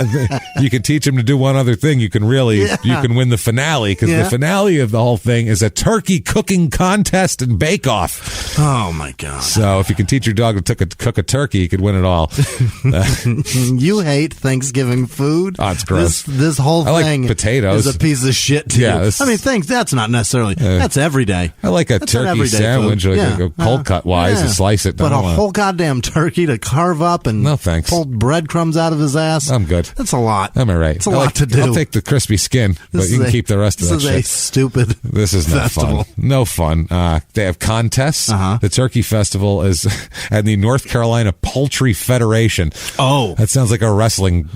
D: you can teach him to do one other thing. You can you can win the finale, because the finale of the whole thing is a turkey cooking contest and bake off.
E: Oh my god!
D: So if you can teach your dog to cook a turkey, you could win it all.
E: You hate Thanksgiving food.
D: Oh, it's gross.
E: This whole thing
D: like potatoes.
E: is a piece of shit to you. That's not necessarily. That's every day.
D: I like a turkey sandwich, a cold cut wise, and slice it.
E: But a whole goddamn turkey to carve up and pull breadcrumbs out of his ass.
D: I'm good.
E: That's a lot.
D: Am I right?
E: It's a lot to do.
D: I'll take the crispy skin, but you can keep the rest of that shit.
E: This is a stupid
D: This is no
E: festival.
D: fun. No fun. They have contests. The Turkey Festival is at the North Carolina Poultry Federation.
E: Oh.
D: That sounds like a wrestling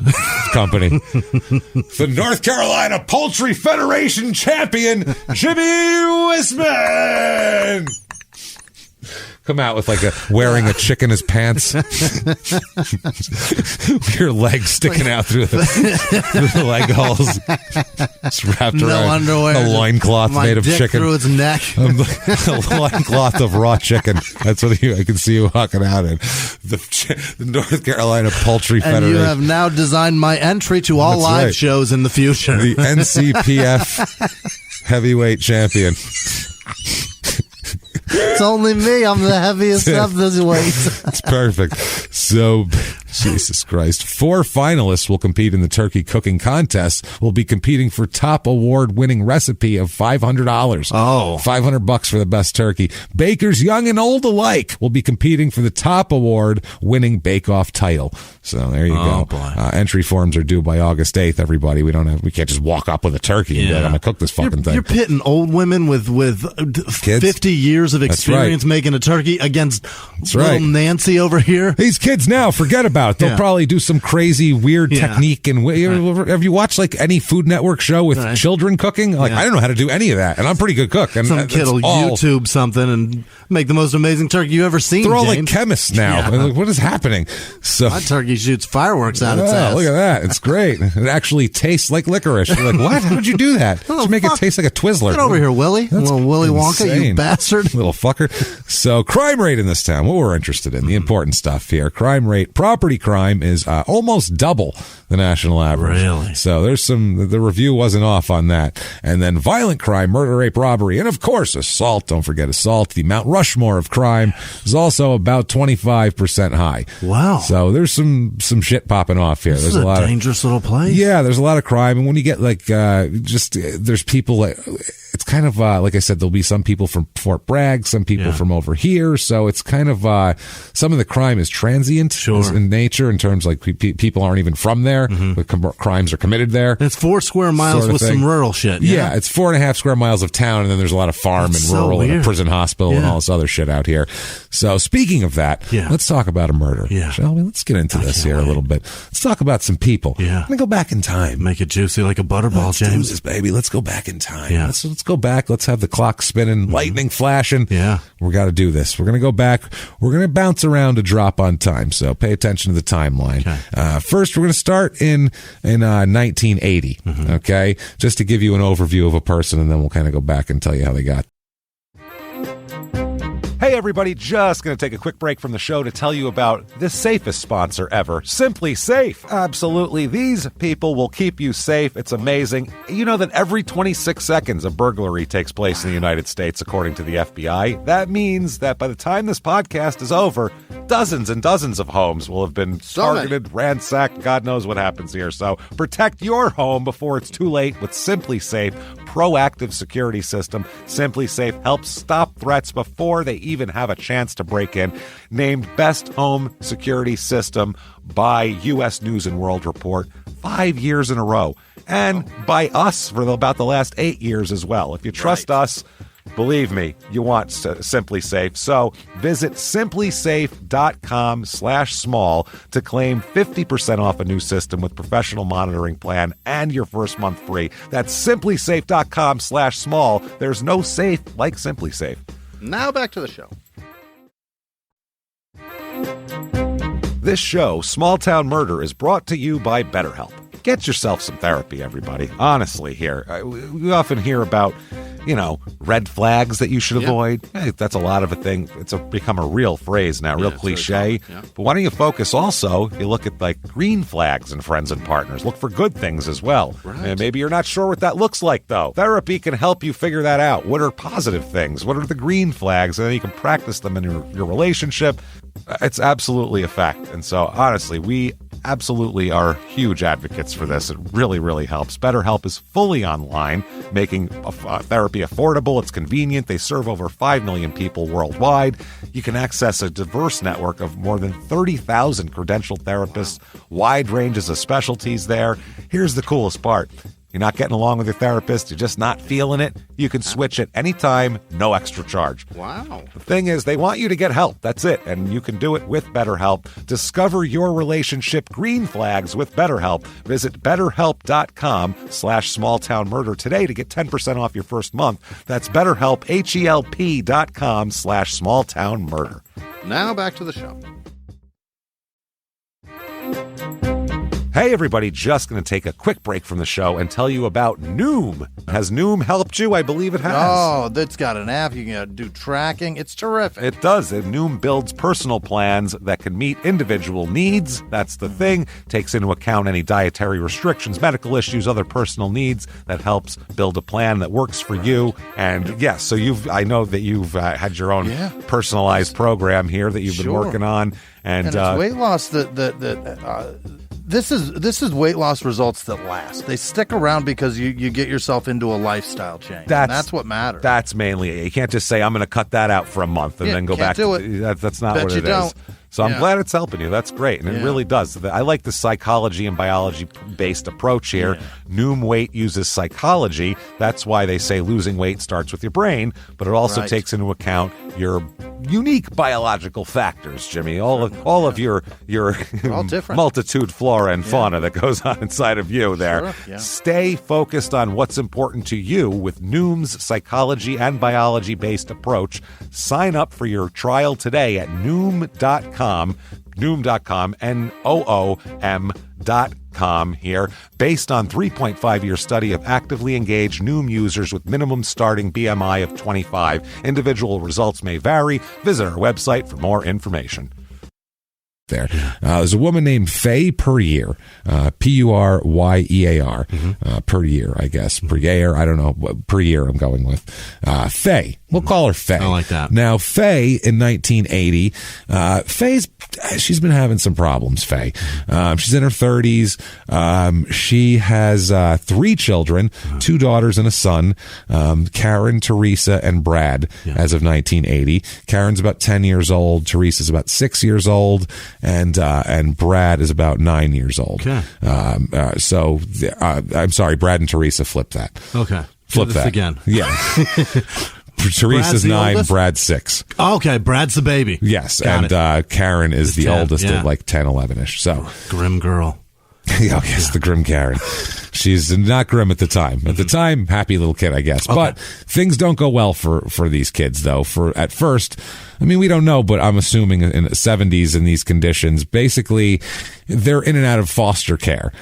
D: company. The North Carolina Poultry Federation champion, Jimmie Whisman. Come out with wearing a chick in his pants. Your legs sticking out through the leg holes. It's wrapped around
E: underwear,
D: a loincloth made of chicken.
E: Through its neck.
D: A loincloth of raw chicken. That's what I can see you walking out in. The North Carolina Poultry Federation.
E: And you have now designed my entry to all live shows in the future.
D: The NCPF heavyweight champion.
E: It's only me. I'm the heaviest of this weight.
D: It's perfect. So, Jesus Christ. 4 finalists will compete in the turkey cooking contest. Will be competing for top award-winning recipe of $500.
E: Oh.
D: $500 for the best turkey. Bakers young and old alike will be competing for the top award-winning bake-off title. So there you go.
E: Boy.
D: Entry forms are due by August 8th, everybody. We can't just walk up with a turkey and be like, I'm going to cook this fucking thing.
E: You're pitting old women with
D: Kids?
E: 50 years of experience making a turkey against little Nancy over here.
D: These kids now, forget about it. They'll probably do some crazy, weird technique. And have you watched like any Food Network show with children cooking? Like, I don't know how to do any of that. And I'm a pretty good cook. And
E: some kid will YouTube something and make the most amazing turkey you ever seen.
D: They're all
E: James.
D: like chemists now. Like, what is happening? So
E: my turkey shoots fireworks out its ass.
D: Look at that. It's great. It actually tastes like licorice. You're like, what? How did you do that? Did you make it taste like a Twizzler?
E: Get over here, Willie. Little Willy Wonka, you bastard.
D: Little fucker. So crime rate in this town, what we're interested in, the important stuff here. Crime rate, property crime is almost double the national average.
E: Really?
D: So there's the review wasn't off on that. And then violent crime, murder, rape, robbery, and of course assault. Don't forget assault. The Mount Rushmore of crime is also about 25% high.
E: Wow.
D: So there's some shit popping off here.
E: There's a lot dangerous little place.
D: Yeah, there's a lot of crime. And when you get like, there's people it's kind of, like I said, there'll be some people from Fort Bragg, some people from over here. So it's kind of, some of the crime is transient in nature in terms like people aren't even from there. But crimes are committed there.
E: It's 4 square miles with some rural shit.
D: Yeah, it's 4.5 square miles of town. And then there's a lot of farm and rural and a prison hospital and all this other shit out here. So speaking of that, let's talk about a murder. Shall we? Let's get into this here a little bit. Let's talk about some people. I'm going to go back in time.
E: Make it juicy like a butterball, James.
D: Let's do this, baby. Let's go back in time. Let's go back. Let's have the clock spinning, lightning flashing. We got to do this. We're going to go back. We're going to bounce around a drop on time. So pay attention to the timeline. First, we're going to start in 1980. Okay. Just to give you an overview of a person, and then we'll kind of go back and tell you how they got.
A: Hey everybody, just going to take a quick break from the show to tell you about the safest sponsor ever, Simply Safe. Absolutely, these people will keep you safe. It's amazing. You know that every 26 seconds a burglary takes place in the United States, according to the FBI. That means that by the time this podcast is over, dozens and dozens of homes will have been targeted, ransacked, God knows what happens here. So protect your home before it's too late with Simply Safe proactive security system. Simply Safe helps stop threats before they even have a chance to break in. Named Best Home Security System by U.S. News and World Report 5 years in a row. And by us for about the last 8 years as well. If you trust us, believe me, you want Simply Safe. So visit simplysafe.com/small to claim 50% off a new system with professional monitoring plan and your first month free. That's simplysafe.com/small. There's no safe like Simply Safe.
B: Now back to the show.
A: This show, Small Town Murder, is brought to you by BetterHelp. Get yourself some therapy, everybody. Honestly, here. We often hear about, red flags that you should avoid. Hey, that's a lot of a thing. It's become a real phrase now, real cliche. But why don't you focus also, you look at like green flags in friends and partners. Look for good things as well. And maybe you're not sure what that looks like, though. Therapy can help you figure that out. What are positive things? What are the green flags? And then you can practice them in your relationship. It's absolutely a fact. And so, honestly, we absolutely are huge advocates for this. It really, really helps. BetterHelp is fully online, making therapy affordable. It's convenient. They serve over 5 million people worldwide. You can access a diverse network of more than 30,000 credentialed therapists, wide ranges of specialties there. Here's the coolest part. You're not getting along with your therapist, you're just not feeling it, you can switch at any time, no extra charge.
B: Wow.
A: The thing is, they want you to get help. That's it. And you can do it with BetterHelp. Discover your relationship green flags with BetterHelp. Visit BetterHelp.com/smalltownmurder today to get 10% off your first month. That's BetterHelp, HELP.com/smalltownmurder.
B: Now back to the show.
A: Hey, everybody, just going to take a quick break from the show and tell you about Noom. Has Noom helped you? I believe it has.
F: Oh, that's got an app. You can do tracking. It's terrific.
A: It does. Noom builds personal plans that can meet individual needs. That's the thing. Takes into account any dietary restrictions, medical issues, other personal needs. That helps build a plan that works for you. And yes, so I know that you've had your own personalized program here that you've been working on. And
F: it's weight loss this is weight loss results that last. They stick around because you get yourself into a lifestyle change. That's what matters.
A: That's mainly it. You can't just say, I'm going to cut that out for a month and then go back to it. That's not what it is. So I'm glad it's helping you. That's great. And it really does. I like the psychology and biology-based approach here. Yeah. Noom Weight uses psychology. That's why they say losing weight starts with your brain, but it also takes into account your unique biological factors, Jimmy. All of your
F: all different.
A: Multitude flora and fauna that goes on inside of you there.
F: Sure, yeah.
A: Stay focused on what's important to you with Noom's psychology and biology-based approach. Sign up for your trial today at Noom.com. Noom.com, Noom.com here. Based on 3.5-year study of actively engaged Noom users with minimum starting BMI of 25. Individual results may vary. Visit our website for more information.
D: There. There's a woman named Faye Puryear, Puryear, Puryear, I guess. Puryear, I don't know. Puryear I'm going with. Faye. We'll call her Faye.
E: I like that.
D: Now, Faye, in 1980, she's been having some problems, Faye. She's in her 30s. She has 3 children, 2 daughters and a son, Karen, Teresa, and Brad, as of 1980. Karen's about 10 years old. Teresa's about 6 years old. And Brad is about 9 years old.
E: Okay.
D: I'm sorry, Brad and Teresa flip that.
E: Okay.
D: Flip
E: this
D: that
E: again.
D: Yeah. Teresa's 9, oldest? Brad's 6.
E: Okay, Brad's the baby.
D: Yes,
E: Got
D: and Karen is the
E: 10,
D: oldest at like 10, 11-ish. So
E: grim girl.
D: Yes, the grim Karen. She's not grim at the time. At the time, happy little kid, I guess. Okay. But things don't go well for these kids, though. At first, I mean, we don't know, but I'm assuming in the 70s in these conditions, basically, they're in and out of foster care,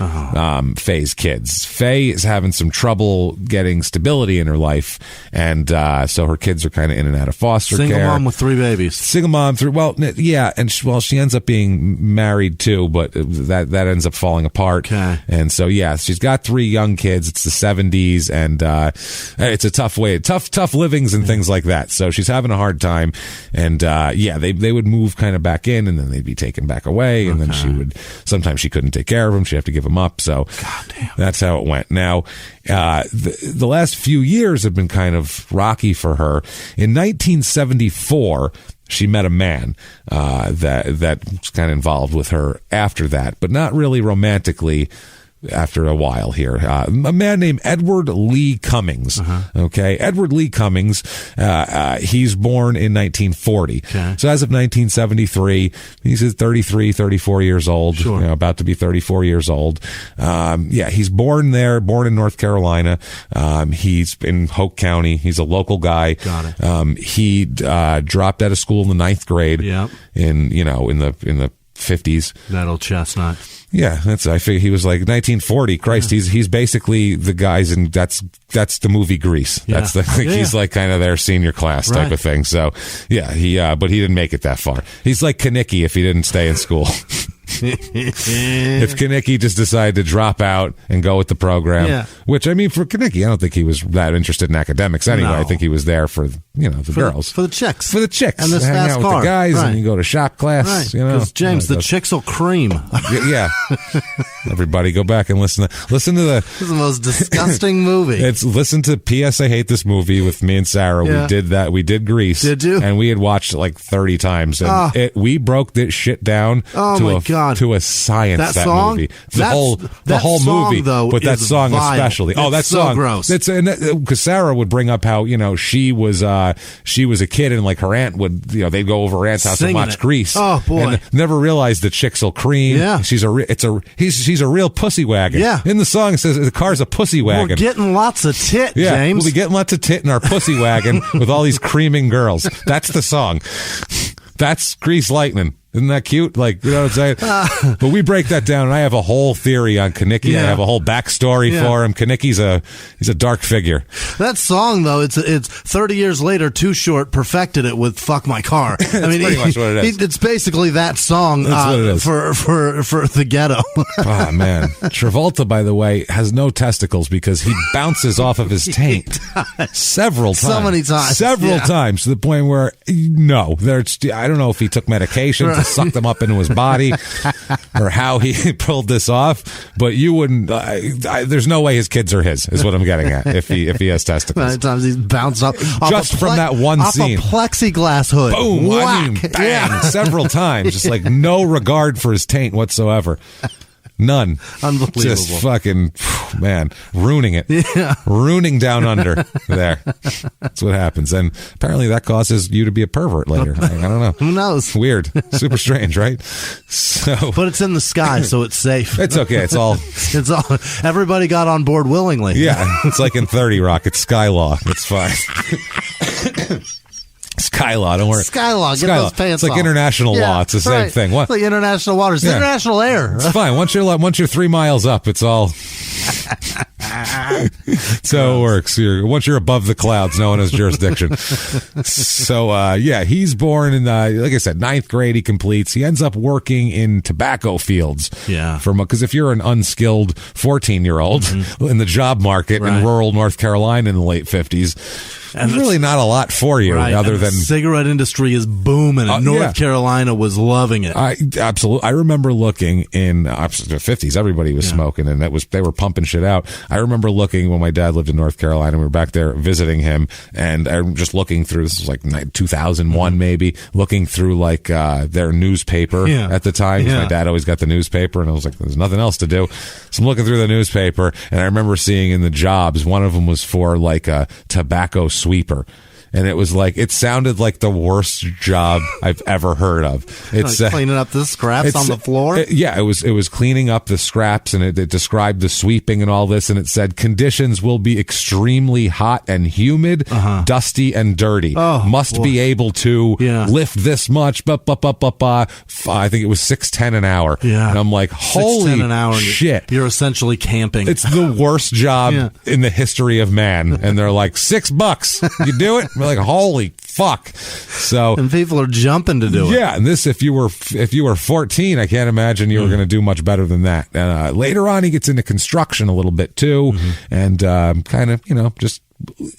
D: Faye's kids. Faye is having some trouble getting stability in her life, and so her kids are kind of in and out of foster care.
E: Single mom with 3 babies.
D: Single mom through, and she ends up being married too, but that ends up falling apart.
E: Okay.
D: And so, she's got 3 young kids. It's the 70s, and it's a tough livings and things like that. So she's having a hard time, and they would move kind of back in, and then they'd be taken back away, and then sometimes she couldn't take care of them. She'd have to give them up. So that's how it went. Now, the last few years have been kind of rocky for her. In 1974, she met a man that was kind of involved with her after that, but not really romantically. After a while here, a man named Edward Lee Cummings. Okay, Edward Lee Cummings. He's born in 1940.
E: Okay.
D: So as of 1973, he's 34 years old.
E: Sure.
D: About to be 34 years old. He's born in North Carolina. He's in Hoke County. He's a local guy.
E: Got it.
D: He dropped out of school in the 9th grade.
E: Yep.
D: In the 50s.
E: That old chestnut.
D: Yeah, I figure he was like 1940. Christ, he's basically the guys in that's the movie Grease.
E: Yeah.
D: He's like kind of their senior class type of thing. So but he didn't make it that far. He's like Kanicki if he didn't stay in school. If Kanicki just decided to drop out and go with the program, which I mean, for Kanicki, I don't think he was that interested in academics anyway.
E: No.
D: I think the girls,
E: for the chicks,
D: and this
E: hang
D: fast
E: out
D: car. With the guys,
E: right.
D: and you go to shop class,
E: right? Because James, the chicks will cream.
D: Yeah. Everybody, go back and listen to the.
E: This is the most disgusting movie.
D: Listen to P.S. I Hate This Movie with me and Sarah.
E: Yeah.
D: We did that. We did Grease.
E: Did you?
D: And we had watched it like 30 times. And we broke this shit down to a science. That
E: song?
D: movie. The whole
E: song,
D: movie,
E: though,
D: but that song
E: vile.
D: especially. That
E: so
D: song.
E: Gross.
D: Because Sarah would bring up how she was a kid and like her aunt would they'd go over her aunt's house and watch Grease.
E: Oh boy!
D: And never realized that chicks will cream.
E: Yeah.
D: She's a real pussy wagon.
E: Yeah.
D: In the song it says the car's a pussy wagon.
E: We're getting lots of tit,
D: yeah,
E: James.
D: we'll be getting lots of tit in our pussy wagon with all these creaming girls. That's the song. That's Grease Lightning. Isn't that cute? Like, you know what I'm saying? But we break that down, and I have a whole theory on Kenickie. I have a whole backstory for him. Kenicky's he's a dark figure.
E: That song, though, it's 30 years later, Too Short perfected it with "Fuck My Car." I mean,
D: pretty much what it is.
E: It's basically that song
D: What it is.
E: for the ghetto.
D: Oh, man. Travolta, by the way, has no testicles because he bounces off of his taint several times.
E: So many times.
D: Several times, to the point where, I don't know if he took medication to suck them up into his body or how he pulled this off, but you wouldn't, there's no way his kids are his, is what I'm getting at, if he has testicles.
E: Many times he's bounced up
D: just from that one scene.
E: Off a plexiglass hood.
D: Boom!
E: Whack.
D: I mean, bang! Several times, just like no regard for his taint whatsoever. None.
E: Unbelievable.
D: Just fucking, man, ruining it.
E: Yeah.
D: Ruining down under there. That's what happens. And apparently that causes you to be a pervert later. Like, I don't know.
E: Who knows?
D: Weird. Super strange, right? So,
E: But it's in the sky, so it's safe.
D: it's okay. It's all.
E: Everybody got on board willingly.
D: Yeah. It's like in 30 Rock. It's Sky Law. It's fine. Sky Law, don't worry.
E: Sky Law, get those pants
D: It's like
E: off.
D: international law. It's the same thing. What?
E: It's like international waters.
D: Yeah.
E: International air.
D: It's fine. Once you're 3 miles up, it's all. So it works. Once you're above the clouds, no one has jurisdiction. So, he's born in, like I said, 9th grade. He completes. He ends up working in tobacco fields.
E: Yeah.
D: Because if you're an unskilled 14-year-old in the job market in rural North Carolina in the late 50s, there's really not a lot for you other than
E: the cigarette industry is booming, and North Carolina was loving it.
D: Absolutely. I remember looking in the 50s, everybody was smoking, and they were pumping shit out. I remember looking when my dad lived in North Carolina. We were back there visiting him, and I'm just looking through. This was like 2001, maybe, looking through like their newspaper at the time. My dad always got the newspaper, and I was like, "There's nothing else to do." So I'm looking through the newspaper, and I remember seeing in the jobs, one of them was for like a tobacco sweeper. And it sounded like the worst job I've ever heard of. It's
E: like cleaning up the scraps on the floor.
D: It was cleaning up the scraps, and it described the sweeping and all this. And it said conditions will be extremely hot and humid, dusty and dirty. Must be able to lift this much. I think it was $6.10 an hour. Yeah, and I'm like, holy an hour shit!
E: You're essentially camping.
D: It's the worst job in the history of man. And they're like, $6. You do it? We're like, holy fuck. So,
E: and people are jumping to do it.
D: Yeah, and this, if you were 14, I can't imagine you were going to do much better than that. Later on, he gets into construction a little bit too, and kind of, just.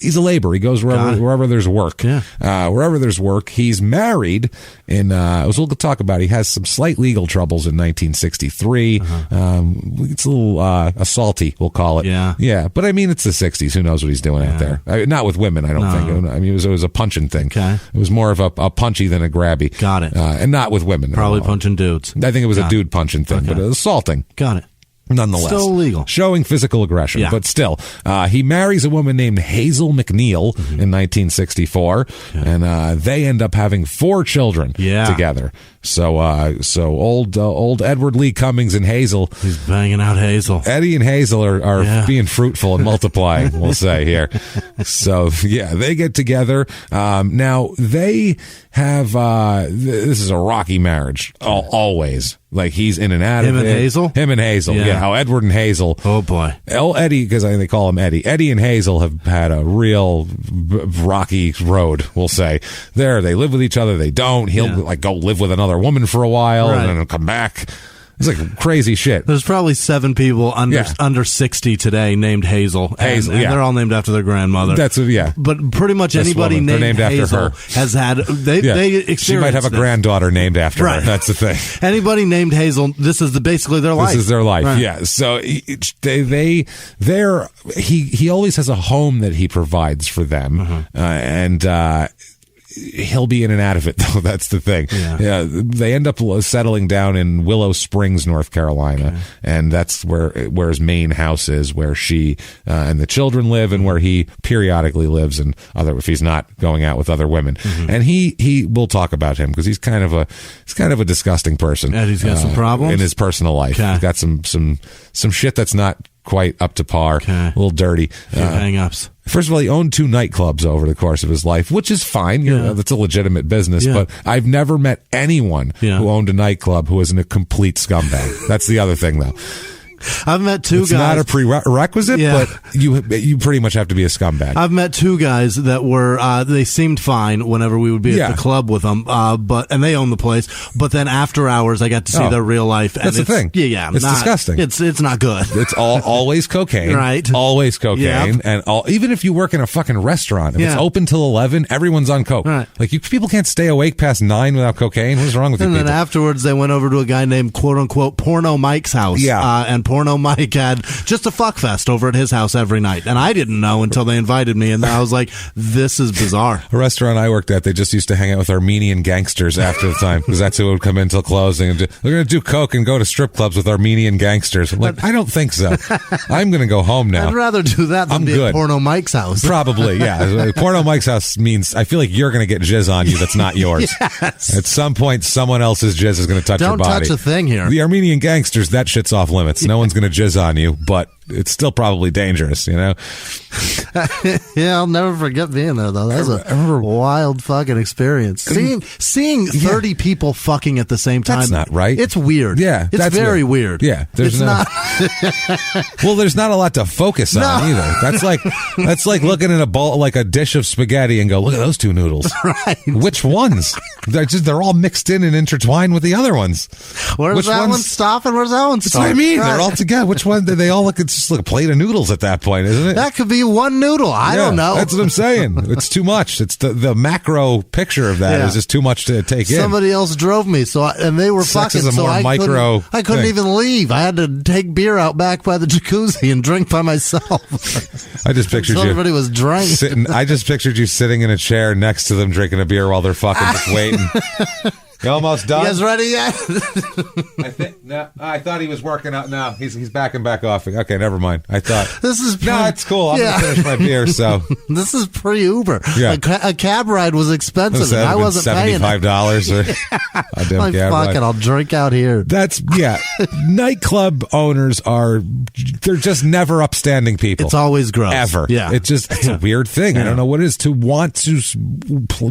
D: He's a laborer. He goes wherever there's work. Yeah. Wherever there's work. He's married in, we'll talk about it. He has some slight legal troubles in 1963. It's a little assaulty, we'll call it. Yeah. Yeah. But I mean, it's the 60s. Who knows what he's doing out there? Not with women, I don't think. I mean, it was a punching thing. Okay. It was more of a punchy than a grabby.
E: Got it.
D: And not with women.
E: Probably punching dudes.
D: I think it was a dude punching thing, but assaulting.
E: Got it.
D: Nonetheless,
E: still illegal.
D: Showing physical aggression, but still. He marries a woman named Hazel McNeil in 1964, and they end up having 4 children together. So old Edward Lee Cummings and Hazel.
E: He's banging out Hazel.
D: Eddie and Hazel are being fruitful and multiplying, we'll say here. So, they get together. Now, they have, this is a rocky marriage, always. Like, he's in and out of it. Him and Hazel. Yeah. How Edward and Hazel.
E: Oh, boy.
D: Eddie, because they call him Eddie. Eddie and Hazel have had a real rocky road, we'll say. They live with each other. They don't. He'll, go live with another woman for a while and then he'll come back. It's like crazy shit.
E: There's probably 7 people under 60 today named Hazel. And they're all named after their grandmother. But pretty much anybody named Hazel
D: after her
E: has had, they experienced
D: She might have a granddaughter named after her. That's the thing.
E: Anybody named Hazel, this is basically their life.
D: This is their life. Right. Yeah. So he always has a home that he provides for them. And, he'll be in and out of it, though. That's the thing. Yeah. They end up settling down in Willow Springs, North Carolina, and that's where his main house is, where she and the children live, and where he periodically lives, and if he's not going out with other women. And he will talk about him because he's kind of a disgusting person.
E: And he's got some problems
D: in his personal life. He's got some shit that's not quite up to par. A little dirty.
E: Hang-ups.
D: First of all, he owned 2 nightclubs over the course of his life, which is fine. You know, that's a legitimate business.
E: Yeah.
D: But I've never met anyone who owned a nightclub who wasn't a complete scumbag. That's the other thing, though.
E: I've met 2
D: it's
E: guys.
D: It's not a prerequisite, but you pretty much have to be a scumbag.
E: I've met 2 guys that were they seemed fine whenever we would be at the club with them, and they owned the place. But then after hours, I got to see their real life. And
D: that's the thing.
E: Yeah,
D: it's disgusting.
E: It's not good.
D: It's always cocaine,
E: right?
D: Always cocaine, and even if you work in a fucking restaurant, if it's open till 11, everyone's on coke.
E: Right.
D: Like people can't stay awake past 9 without cocaine. What's wrong with you?
E: And then
D: people?
E: afterwards, they went over to a guy named "quote unquote" Porno Mike's house. And Porno Mike had just a fuck fest over at his house every night, and I didn't know until they invited me, and I was like, "This is bizarre."
D: A restaurant I worked at, they just used to hang out with Armenian gangsters after the time because that's who would come in till closing. And we're going to do coke and go to strip clubs with Armenian gangsters. I'm like, I don't think so. I'm going to go home now.
E: I'd rather do that than be at Porno Mike's house.
D: Probably, yeah. Porno Mike's house means I feel like you're going to get jizz on you that's not yours.
E: Yes.
D: At some point, someone else's jizz is going to touch your body.
E: Don't touch a thing here.
D: The Armenian gangsters, that shit's off limits. No one's going to jizz on you, but it's still probably dangerous, you know?
E: Yeah, I'll never forget being there, though. That was a wild fucking experience. Seeing 30 people fucking at the same time.
D: That's not right.
E: It's weird.
D: Yeah.
E: It's very weird.
D: Yeah.
E: It's not.
D: Well, there's not a lot to focus on either. That's like looking at a bowl, like a dish of spaghetti and go, look at those 2 noodles.
E: Right.
D: Which ones? They're all mixed in and intertwined with the other ones.
E: Where's that one stopping? Where's that one stopping?
D: That's what I mean. Right. They're all together. Which one? They all look, it's just like a plate of noodles at that point, isn't it?
E: That could be one noodle. I don't know.
D: That's what I'm saying. It's too much. It's the macro picture of that is just too much to take in.
E: Somebody else drove me, and they were
D: Sex
E: fucking.
D: is a more micro
E: I couldn't even leave. I had to take beer out back by the jacuzzi and drink by myself.
D: I just pictured you.
E: Everybody was drinking.
D: I just pictured you sitting in a chair next to them drinking a beer while they're fucking, just waiting. You almost done?
E: You guys ready yet?
D: I thought he was working out. No, he's backing back off. Okay, never mind. I thought it's cool. I'm gonna finish my beer. So
E: this is pre-Uber.
D: Yeah,
E: a cab ride was expensive. And I wasn't paying
D: $75.
E: Like, fuck it, I'll drink out here.
D: Nightclub owners they're just never upstanding people.
E: It's always gross.
D: Ever.
E: Yeah,
D: it's a weird thing. I don't know what it is to want to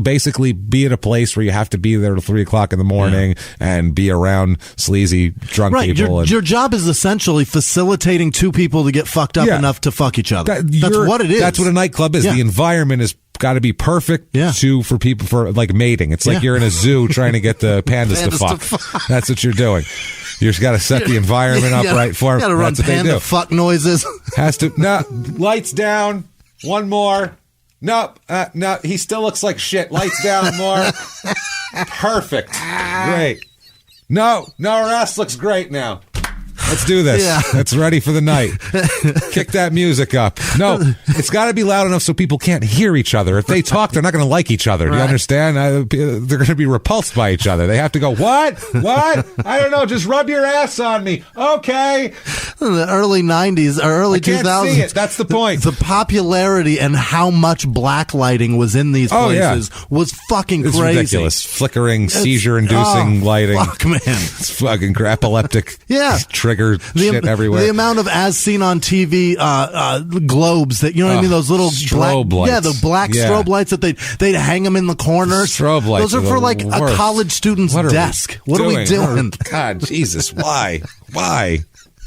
D: basically be at a place where you have to be there till 3 o'clock in the morning and be around sleazy drunk people.
E: Your job is essentially facilitating 2 people to get fucked up enough to fuck each other. That's what it is.
D: That's what a nightclub is. The environment is got to be perfect for people for like mating. It's like you're in a zoo trying to get the pandas to fuck. That's what you're doing. You just got to set the environment up right for them.
E: Got to run panda fuck noises.
D: Lights down. One more. No, he still looks like shit. Lights down more. Perfect. Great. No, our ass looks great now. Let's do this.
E: Yeah.
D: It's ready for the night. Kick that music up. No, it's got to be loud enough so people can't hear each other. If they talk, they're not going to like each other. Do you understand? They're going to be repulsed by each other. They have to go, what? I don't know. Just rub your ass on me. Okay.
E: In the early 90s or early 2000s.
D: See it. That's the point.
E: The popularity and how much black lighting was in these places was fucking crazy.
D: It's ridiculous. Flickering, seizure-inducing lighting.
E: Fuck, man.
D: It's fucking epileptic. Trigger shit everywhere.
E: The amount of as seen on TV globes that, you know what I mean? Those little
D: strobe lights.
E: Yeah, the black strobe lights that they'd hang them in the corners.
D: Strobe lights.
E: Those are for like a college student's desk. What are we doing?
D: God, Jesus, why?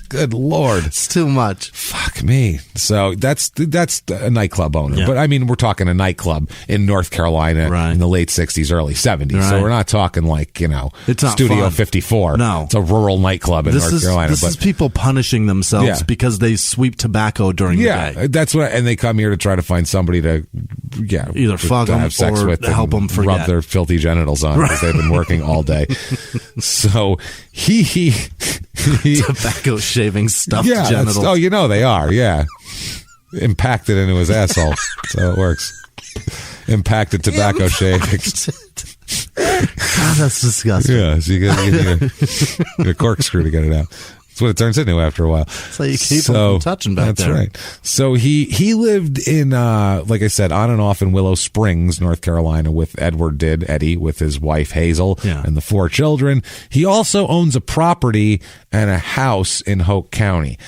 D: Good Lord.
E: It's too much.
D: Fuck me. So that's a nightclub owner.
E: Yeah.
D: But I mean, we're talking a nightclub in North Carolina in the late 60s, early 70s.
E: Right.
D: So we're not talking like,
E: it's not
D: Studio
E: fun.
D: 54.
E: No.
D: It's a rural nightclub in North Carolina.
E: This is people punishing themselves because they sweep tobacco during the day.
D: That's what, and they come here to try to find somebody to,
E: either fuck them
D: have sex
E: or
D: with
E: help them forget.
D: Rub their filthy genitals on because they've been working all day. So he
E: tobacco shaving stuffed genitals.
D: Oh, they are, impacted into his asshole. So it works. Impacted tobacco shavings.
E: God, that's disgusting.
D: Yeah, so you get a corkscrew to get it out. That's what it turns into after a while.
E: So you keep them from touching back there.
D: That's right. So he lived in, like I said, on and off in Willow Springs, North Carolina, with Eddie, with his wife Hazel and the 4 children. He also owns a property and a house in Hoke County.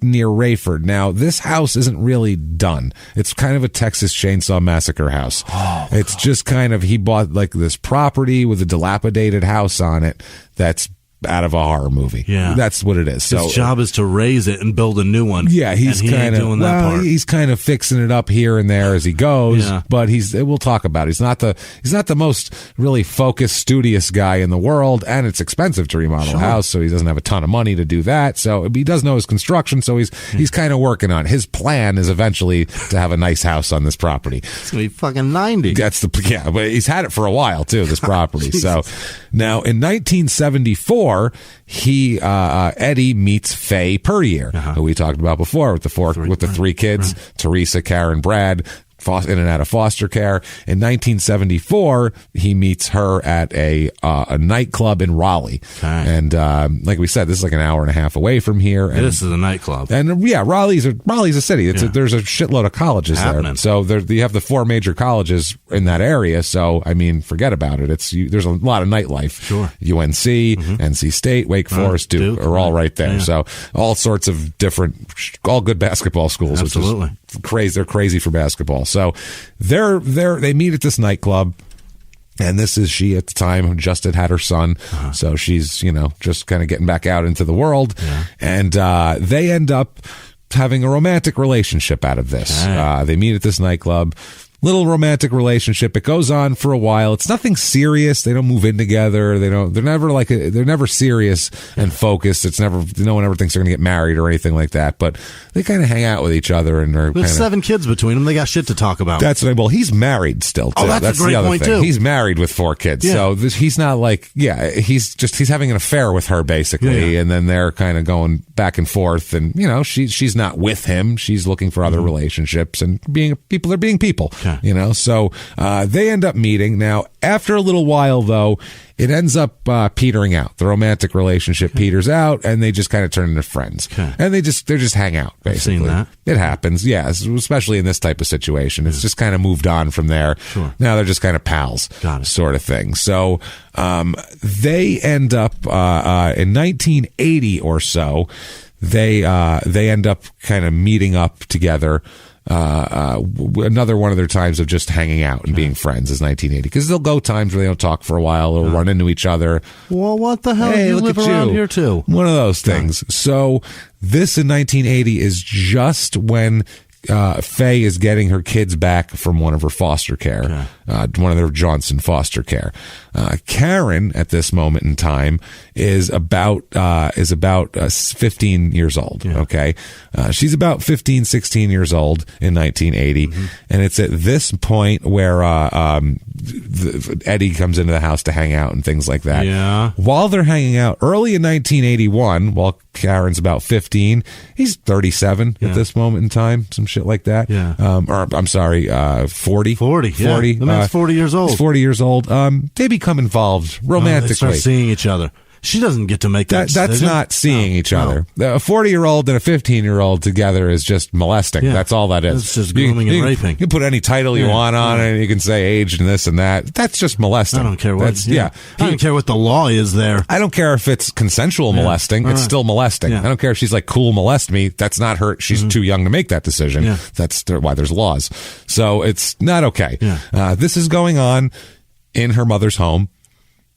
D: near Raeford. Now, this house isn't really done. It's kind of a Texas Chainsaw Massacre house. It's just kind of, he bought like this property with a dilapidated house on it that's out of a horror movie. Yeah, that's what it is. So
E: his job is to raise it and build a new one.
D: Yeah, he's kind of
E: doing that part.
D: He's kind of fixing it up here and there as he goes. Yeah. But we'll talk about it. He's not the most really focused, studious guy in the world, and it's expensive to remodel a house, so he doesn't have a ton of money to do that. So he does know his construction, so he's kind of working on it. His plan is eventually to have a nice house on this property.
E: It's gonna be fucking 90.
D: But he's had it for a while too. This property. So now in 1974. Eddie meets Faye Puryear, who we talked about before with the three kids, Teresa, Karen, Brad, in and out of foster care. In 1974, he meets her at a nightclub in Raleigh. Okay. And like we said, this is like an hour and a half away from here. And,
E: this is a nightclub.
D: And yeah, Raleigh's a city. There's a shitload of colleges there. So you have the four major colleges in that area. So, I mean, forget about it. There's a lot of nightlife. Sure. UNC, NC State, Wake Forest, Duke are all right there. Yeah. So all sorts of all good basketball schools.
E: Absolutely.
D: Which is crazy. They're crazy for basketball. So they meet at this nightclub, and this is she at the time who just had her son. So she's, just kind of getting back out into the world. Yeah. And they end up having a romantic relationship out of this. Okay. They meet at this nightclub. Little romantic relationship. It goes on for a while. It's nothing serious. They don't move in together. They're never serious and focused. It's never, no one ever thinks they're going to get married or anything like that, but they kind of hang out with each other and
E: there's 7 kids between them. They got shit to talk about.
D: Well, he's married still, too.
E: Oh, that's a great point, too.
D: He's married with 4 kids. Yeah. So he's not like, he's having an affair with her basically. Yeah. And then they're kind of going back and forth and, she's not with him. She's looking for other relationships and they're being people. Okay. So they end up meeting. Now, after a little while, though, it ends up petering out. The romantic relationship peters out, and they just kind of turn into friends. Okay. And they just hang out, basically.
E: I've seen that.
D: It happens, especially in this type of situation. It's just kind of moved on from there. Sure. Now they're just kind of pals, sort of thing. So they end up in 1980 or so. They end up kind of meeting up together. Another one of their times of just hanging out and being friends is 1980, because they'll go times where they don't talk for a while. They'll run into each other.
E: Well, what the hell?
D: Hey,
E: you
D: look
E: live
D: at
E: around
D: you.
E: Here too.
D: One of those things. So this in 1980 is just when Faye is getting her kids back from one of her foster care, one of their Johnson foster care. Karen, at this moment in time, is about 15 years old. Yeah. Okay, she's about 15, 16 years old in 1980, and it's at this point where Eddie comes into the house to hang out and things like that. Yeah. While they're hanging out, early in 1981, while Karen's about 15, he's 37 at this moment in time, some shit like that. Yeah. Or I'm sorry, 40.
E: 40. Yeah. The man's 40 years old.
D: He's 40 years old. They become involved romantically.
E: They start seeing each other. She doesn't get to make that decision.
D: That's not seeing each other. A 40-year-old and a 15-year-old together is just molesting. Yeah. That's all that is.
E: It's just grooming and raping.
D: You can put any title you want on it, and you can say age and this and that. That's just molesting.
E: I don't care what. I don't care what the law is there.
D: I don't care if it's consensual molesting. It's still molesting. I don't care if she's like, cool, molest me. That's not her. She's too young to make that decision. Yeah. That's why there's laws. So it's not okay. Yeah. This is going on in her mother's home.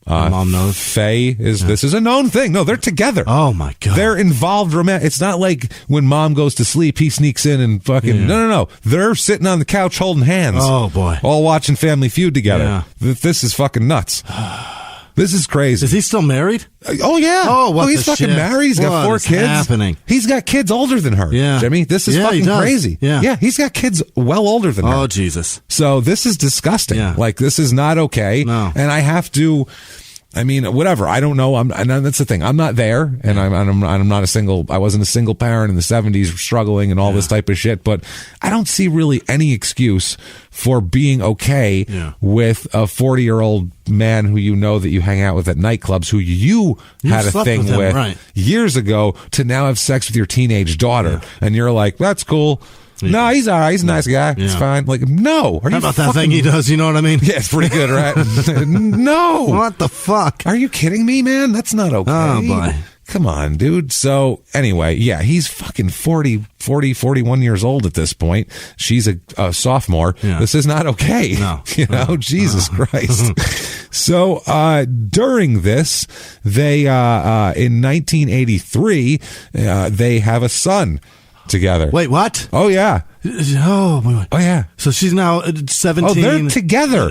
E: Mom knows.
D: Faye this is a known thing. No, they're together.
E: Oh my God.
D: They're involved romantic. It's not like when mom goes to sleep, he sneaks in and fucking, no. They're sitting on the couch holding hands.
E: Oh boy.
D: All watching Family Feud together. Yeah. This is fucking nuts. This is crazy.
E: Is he still married?
D: Oh, yeah.
E: Oh,
D: he's fucking married. He's got 4 kids.
E: Happening?
D: He's got kids older than her. Yeah. Jimmy, this is fucking crazy. Yeah, he's got kids well older than her.
E: Oh, Jesus.
D: So this is disgusting. Yeah. Like, this is not okay.
E: No.
D: And I have to... I mean, whatever. I don't know. And that's the thing. I'm not there, and I'm not a single. I wasn't a single parent in the 70s, struggling and all this type of shit. But I don't see really any excuse for being okay with a 40-year-old man who that you hang out with at nightclubs, who you had a thing with years ago, to now have sex with your teenage daughter, and you're like, that's cool. No, he's all right. He's a nice guy. Yeah. It's fine. Like, no.
E: How about that thing he does? You know what I mean?
D: Yeah, it's pretty good, right? No.
E: What the fuck?
D: Are you kidding me, man? That's not okay.
E: Oh, boy.
D: come on, dude. So anyway, yeah, he's fucking 41 years old at this point. She's a sophomore. Yeah. This is not okay.
E: No.
D: Jesus Christ. So during this, they in 1983, they have a son together.
E: Wait, what?
D: Oh, yeah.
E: Oh
D: yeah.
E: So she's now 17.
D: Oh, they're together.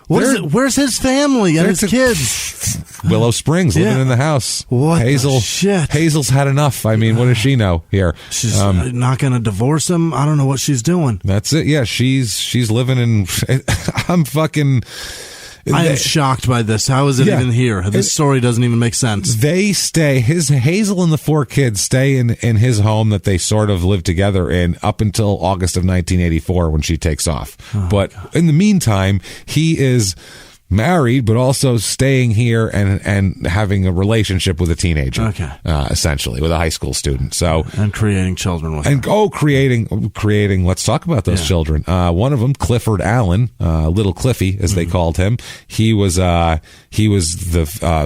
E: Where's his family and his kids?
D: Willow Springs, living in the house.
E: What
D: Hazel?
E: The shit?
D: Hazel's had enough. I mean, what does she know here?
E: She's not going to divorce him. I don't know what she's doing.
D: That's it. Yeah, she's living in. I'm fucking.
E: I am shocked by this. How is it even here? This story doesn't even make sense.
D: They stay, Hazel and the 4 kids stay in his home that they sort of live together in up until August of 1984 when she takes off. But in the meantime, he is married, but also staying here and having a relationship with a teenager, essentially, with a high school student. So
E: and creating children with
D: creating. Let's talk about those children. One of them, Clifford Allen, Little Cliffy, as they called him. He was the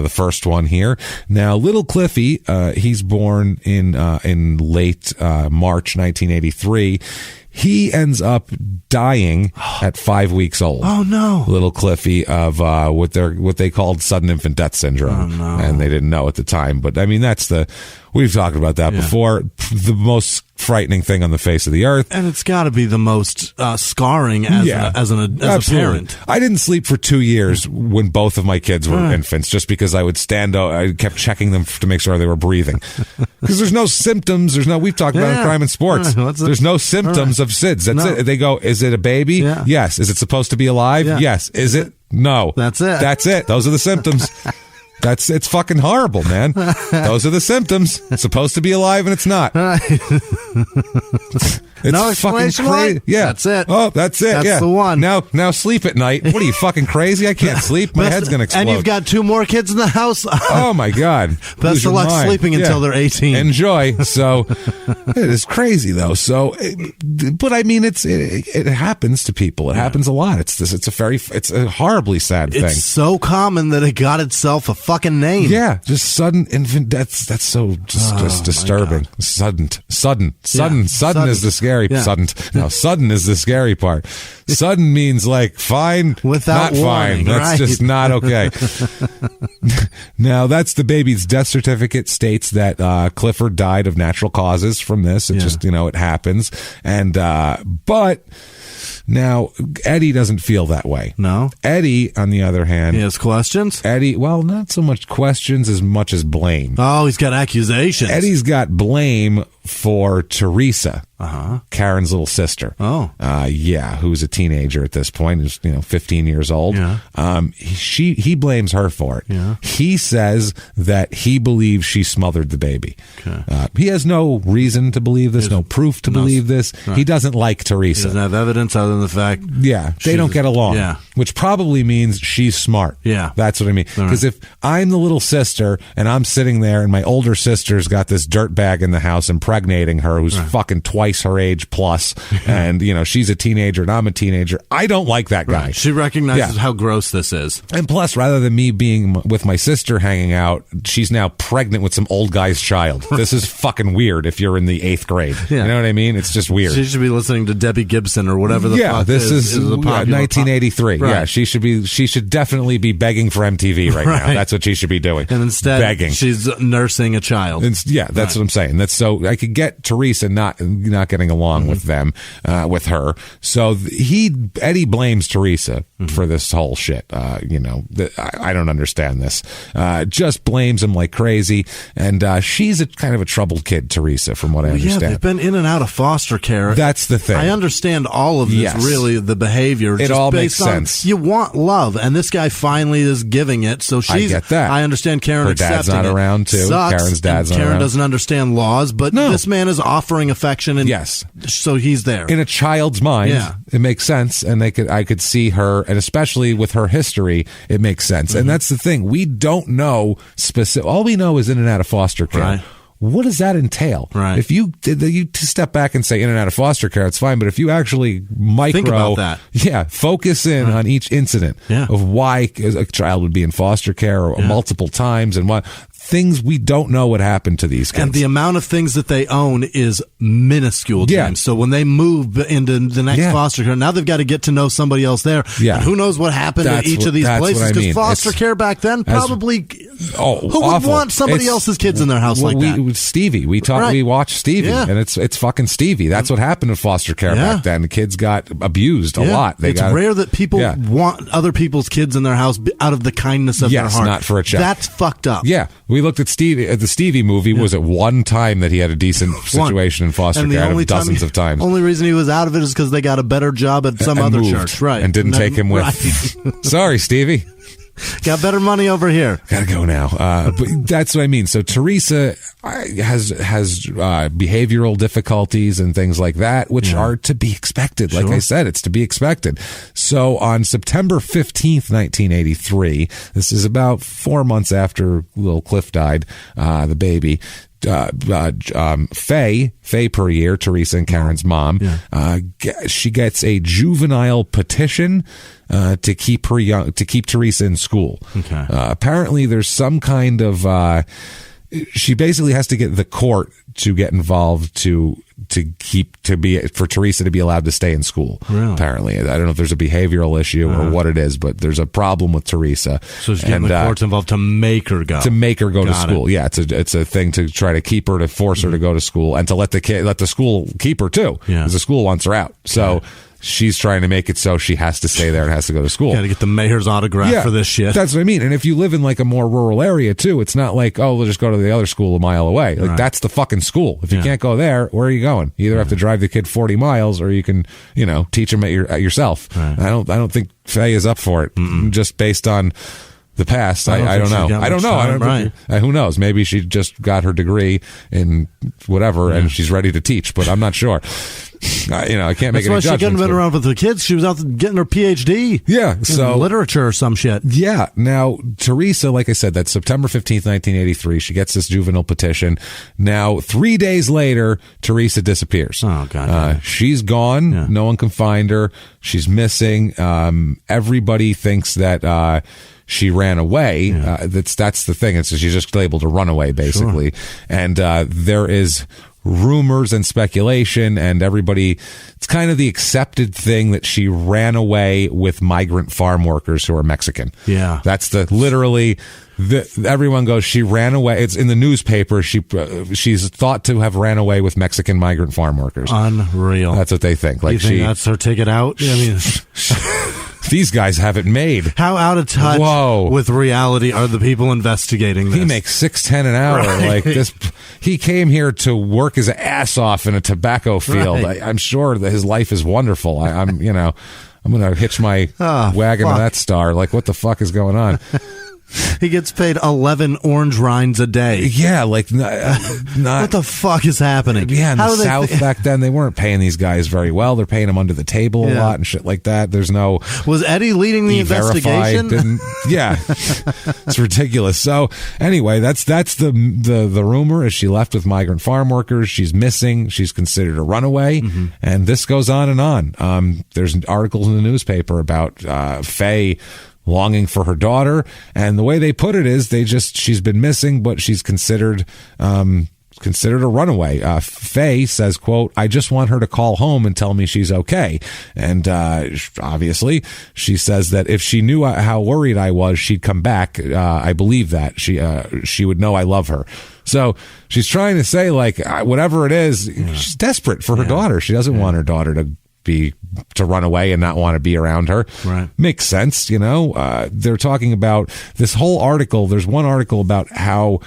D: first one here. Now, Little Cliffy, he's born in late March 1983. He ends up dying at 5 weeks old.
E: Oh no,
D: Little Cliffy, of what they called sudden infant death syndrome, and they didn't know at the time. But I mean, we've talked about that before. The most frightening thing on the face of the earth,
E: and it's got to be the most scarring as a parent.
D: I didn't sleep for 2 years when both of my kids were infants, just because I would stand out. I kept checking them to make sure they were breathing, because there's no symptoms. We've talked about it in Crime and Sports. There's no symptoms of SIDS. That's it. They go, is it a baby?
E: Yeah.
D: Yes. Is it supposed to be alive?
E: Yeah.
D: Yes. Is it? No.
E: That's it.
D: That's it. Those are the symptoms. It's fucking horrible, man. Those are the symptoms. It's supposed to be alive and it's not. It's
E: no
D: fucking crazy. Yeah.
E: That's it.
D: Oh, that's it.
E: That's the one.
D: Now sleep at night. What are you, fucking crazy? I can't sleep. My head's going to explode.
E: And you've got 2 more kids in the house.
D: Oh, my God.
E: Best of luck sleeping until they're 18.
D: Enjoy. So it is crazy, though. So, but I mean, it happens to people. It happens a lot. It's a horribly sad thing.
E: It's so common that it got itself a fucking name.
D: Yeah. Just sudden infant death. That's so just disturbing. Sudden is the scary. Sudden is the scary part. Sudden means like fine,
E: without
D: not
E: warning,
D: fine. That's just not okay. Now, that's the baby's death certificate states that Clifford died of natural causes from this. It just, it happens. And, but now Eddie doesn't feel that way.
E: No.
D: Eddie, on the other hand,
E: he has questions.
D: Eddie, well, not so much questions as much as blame.
E: Oh, he's got accusations.
D: Eddie's got blame for Teresa, Karen's little sister.
E: Oh.
D: Who's a teenager at this point, is 15 years old.
E: Yeah.
D: He blames her for it.
E: Yeah.
D: He says that he believes she smothered the baby.
E: Okay.
D: He has no reason to believe this, no proof to believe this.
E: Right.
D: He doesn't like Teresa.
E: He doesn't have evidence other than the fact.
D: Yeah, they don't get along.
E: Yeah.
D: Which probably means she's smart.
E: Yeah.
D: That's what I mean. Because if I'm the little sister and I'm sitting there and my older sister's got this dirtbag in the house impregnating her who's fucking twice her age plus, and she's a teenager and I'm a teenager, I don't like that guy.
E: She recognizes how gross this is.
D: And plus, rather than me being with my sister hanging out, she's now pregnant with some old guy's child. This is fucking weird if you're in the 8th grade. Yeah. You know what I mean? It's just weird.
E: She should be listening to Debbie Gibson or whatever the fuck
D: this is 1983.
E: Right.
D: Yeah, she should definitely be begging for MTV right now. That's what she should be doing.
E: And instead,
D: begging.
E: She's nursing a child.
D: That's what I'm saying. That's so I could get Teresa not getting along with them, with her. So Eddie blames Teresa for this whole shit. I don't understand this. Just blames him like crazy. And she's a kind of a troubled kid, Teresa, from what I understand.
E: Yeah, they've been in and out of foster care.
D: That's the thing.
E: I understand all of this, really, the behavior.
D: It all makes sense.
E: You want love, and this guy finally is giving it. So she's. I
D: get that.
E: I understand Karen
D: Her dad's
E: accepting
D: not
E: it.
D: around, too.
E: Sucks,
D: Karen's dad's not
E: Karen
D: around.
E: doesn't understand laws, but this man is offering affection, and so he's there.
D: In a child's mind, it makes sense, and I could see her, and especially with her history, it makes sense. And that's the thing. We don't know specific. All we know is in and out of foster care.
E: Right.
D: what does that entail?
E: Right.
D: If you step back and say in and out of foster care, it's fine. But if you actually
E: think about that,
D: focus in on each incident of why a child would be in foster care or multiple times and what things we don't know what happened to these kids.
E: And the amount of things that they own is minuscule, James. So when they move into the next foster care, now they've got to get to know somebody else there.
D: Yeah.
E: And who knows what happened at each of these places? Because foster care back then probably... who would want somebody else's kids in their house like that?
D: Stevie. We watched Stevie, and it's fucking Stevie. That's what happened in foster care back then. The kids got abused a lot. It's
E: rare that people want other people's kids in their house out of the kindness of their heart.
D: Not for a check.
E: That's fucked up.
D: Yeah. We looked at the Stevie movie. Was it one time that he had a decent situation in foster care? Out of dozens of times.
E: Only reason he was out of it is because they got a better job at some other church, right?
D: And didn't take him with. Sorry, Stevie.
E: Got better money over here.
D: Gotta go now. But that's what I mean. So Teresa has behavioral difficulties and things like that, which are to be expected. Like I said, it's to be expected. So on September 15th, 1983, this is about 4 months after little Cliff died, the baby, Faye Perrier, Teresa and Karen's mom, she gets a juvenile petition to keep Teresa in school. Okay. Apparently, there's some kind of she basically has to get the court to get involved for Teresa to be allowed to stay in school. Really? Apparently, I don't know if there's a behavioral issue or what it is, but there's a problem with Teresa.
E: So she's getting the courts involved to make her go.
D: To make her go to school. Yeah, it's a thing to try to keep her, to force her to go to school, and to let the school keep her too, because the school wants her out. So. She's trying to make it so she has to stay there and has to go to school.
E: Got to get the mayor's autograph for this shit.
D: That's what I mean. And if you live in like a more rural area too, it's not like, oh, we'll just go to the other school a mile away. Like that's the fucking school. If you can't go there, where are you going? You either have to drive the kid 40 miles or you can, teach him at yourself. Right. I don't think Faye is up for it. Just based on the past. I don't know. I don't know. Who knows? Maybe she just got her degree in whatever and she's ready to teach, but I'm not sure. I can't make any judgments.
E: That's why she couldn't have been around with the kids. She was out getting her PhD.
D: Yeah.
E: In literature or some shit.
D: Yeah. Now, Teresa, like I said, that's September 15th, 1983. She gets this juvenile petition. Now, 3 days later, Teresa disappears. Oh, God. She's gone. Yeah. No one can find her. She's missing. Everybody thinks that she ran away. That's the thing. She's just labeled a runaway, basically. Sure. And there is rumors and speculation, and everybody, it's kind of the accepted thing that she ran away with migrant farm workers who are Mexican. Yeah. That's everyone goes, she ran away. It's in the newspaper. She's thought to have ran away with Mexican migrant farm workers.
E: Unreal.
D: That's what they think. Like,
E: you think that's her ticket out? I mean,
D: these guys have it made.
E: How out of touch with reality are the people investigating this?
D: He makes $6.10 an hour. Right. Like this, he came here to work his ass off in a tobacco field. Right. I'm sure that his life is wonderful. I'm going to hitch my wagon to that star. Like, what the fuck is going on?
E: He gets paid 11 orange rinds a day.
D: Yeah, like not.
E: What the fuck is happening?
D: Yeah, in the South back then, they weren't paying these guys very well. They're paying them under the table a lot and shit like that. There's no.
E: Was Eddie leading the investigation?
D: Yeah, it's ridiculous. So anyway, that's the rumor. Is she left with migrant farm workers? She's missing. She's considered a runaway, and this goes on and on. There's articles in the newspaper about Faye longing for her daughter, and the way they put it is she's been missing, but she's considered a runaway. Faye says, quote, "I just want her to call home and tell me she's okay." And obviously she says that if she knew how worried I was, she'd come back. I believe that she would know I love her. So she's trying to say, like, whatever it is, she's desperate for her daughter. She doesn't want her daughter to run away and not want to be around her. Right. Makes sense, they're talking about this whole article. There's one article about how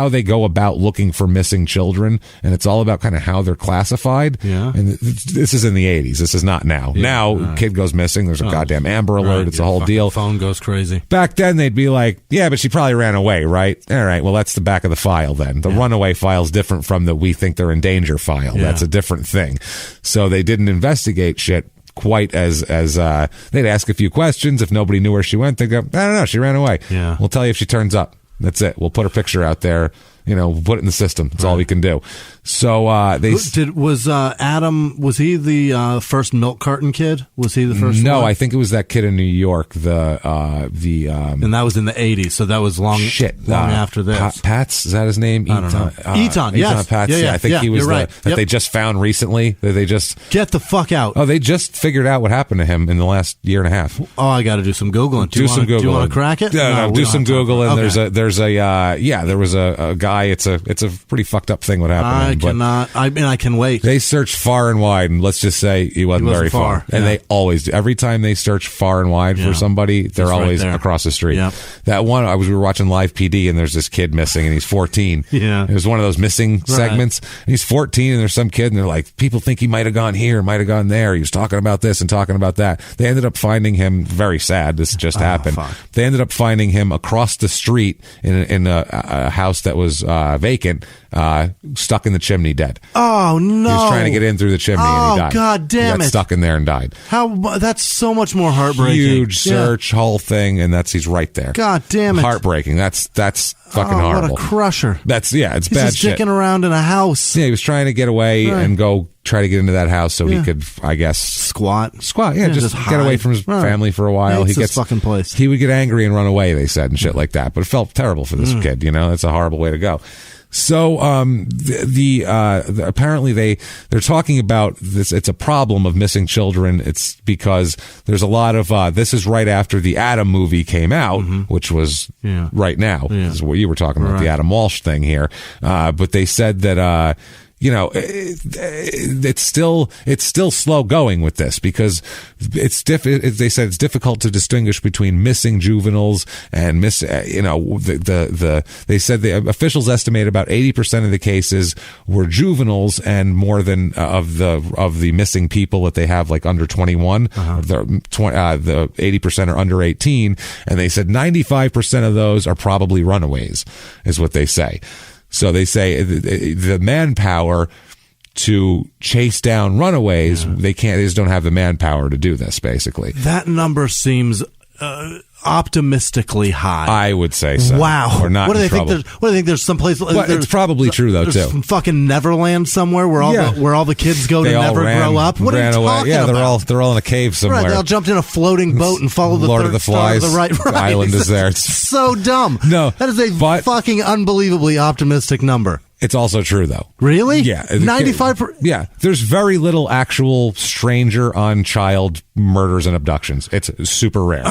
D: they go about looking for missing children, and it's all about kind of how they're classified. Yeah. And this is in the 80s. This is not now. Yeah. Now, kid goes missing, there's a goddamn Amber Alert. Right. It's a whole deal.
E: Phone goes crazy.
D: Back then, they'd be like, yeah, but she probably ran away, right? All right, well, that's the back of the file then. The runaway file's different from the we think they're in danger file. Yeah. That's a different thing. So they didn't investigate shit quite as they'd ask a few questions. If nobody knew where she went, they'd go, I don't know, she ran away. Yeah. We'll tell you if she turns up. That's it. We'll put her picture out there. put it in the system. That's all we can do. So
E: was Adam? Was he the first milk carton kid? Was he the first?
D: No,
E: one?
D: I think it was that kid in New York.
E: And that was in the 80s, so that was long after this.
D: Pats, is that his name?
E: I don't know. Eton, yes.
D: Pats,
E: yeah,
D: I think he was
E: right.
D: that they just found recently. That they just
E: get the fuck out.
D: Oh, they just figured out what happened to him in the last year and a half.
E: Oh, I got to do some Googling. Do you want to crack it?
D: No, do some Googling.
E: Okay.
D: There was a guy. It's a pretty fucked up thing what happened to him.
E: I can wait.
D: They searched far and wide, and let's just say he wasn't very far. And they always do. Every time they search far and wide for somebody, they're always across the street.
E: Yep.
D: That one, we were watching Live PD, and there's this kid missing, and he's 14.
E: Yeah.
D: It was one of those missing segments. And he's 14, and there's some kid, and they're like, people think he might have gone here, might have gone there. He was talking about this and talking about that. They ended up finding him, very sad, this just happened.
E: Fuck.
D: They ended up finding him across the street in a house that was vacant, stuck in the chimney, dead.
E: Oh, no.
D: He was trying to get in through the chimney, and he died.
E: God damn
D: he got stuck in there and died.
E: That's so much more heartbreaking.
D: Huge search, whole thing, and he's right there.
E: God damn it.
D: Heartbreaking. That's fucking horrible.
E: What a crusher.
D: It's
E: He's
D: bad
E: just
D: shit.
E: dicking around in a house.
D: Yeah, he was trying to get away and go try to get into that house so he could, I guess,
E: squat.
D: Yeah, just get away from his family for a while.
E: He gets fucking place.
D: He would get angry and run away, they said, and shit like that. But it felt terrible for this kid. It's a horrible way to go. So, apparently they're talking about this. It's a problem of missing children. It's because there's a lot of, this is right after the Adam movie came out, which was right now.
E: Yeah.
D: This is what you were talking about, the Adam Walsh thing here. But they said that, it's still slow going with this because they said it's difficult to distinguish between missing juveniles and they said the officials estimate about 80% of the cases were juveniles and more than of the missing people that they have like under 21. The 80% are under 18, and they said 95% of those are probably runaways, is what they say. So they say the manpower to chase down runaways, they just don't have the manpower to do this, basically.
E: That number seems optimistically high.
D: I would say so.
E: Wow.
D: We're not
E: what do they
D: trouble.
E: think? What do they think? There's some place.
D: It's probably true though
E: there's
D: too.
E: Fucking Neverland somewhere where all the kids go to never grow up. What are you talking about?
D: They're all in a cave somewhere.
E: Right, they all jumped in a floating boat and followed the
D: Lord of the Flies.
E: Right.
D: Island is there.
E: It's so dumb.
D: No,
E: that is a fucking unbelievably optimistic number.
D: It's also true, though.
E: Really?
D: Yeah.
E: 95%?
D: Yeah. There's very little actual stranger on child murders and abductions. It's super rare.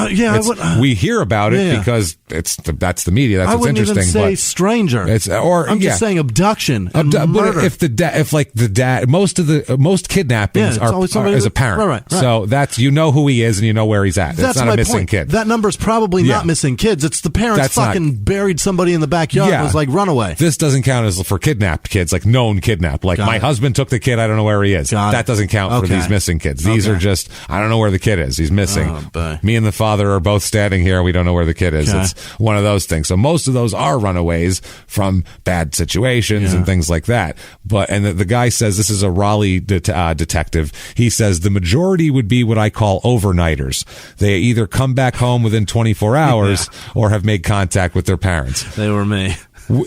D: We hear about it because that's the media. That's what's interesting.
E: I wouldn't even say stranger. I'm just saying abduction and murder.
D: But most kidnappings are as a parent.
E: Right.
D: So that's, who he is and you know where he's at. That's not a missing kid.
E: That number's probably not missing kids. It's the parents buried somebody in the backyard and was like, run away.
D: This doesn't count as for kidnapped kids, like known kidnapped. Like my husband took the kid, I don't know where he is. That doesn't count for these missing kids. These are just, I don't know where the kid is. He's missing. Me and the father are both standing here. We don't know where the kid is. It's one of those things. So most of those are runaways from bad situations and things like that. And the guy says, this is a Raleigh detective. He says the majority would be what I call overnighters. They either come back home within 24 hours or have made contact with their parents.
E: They were me.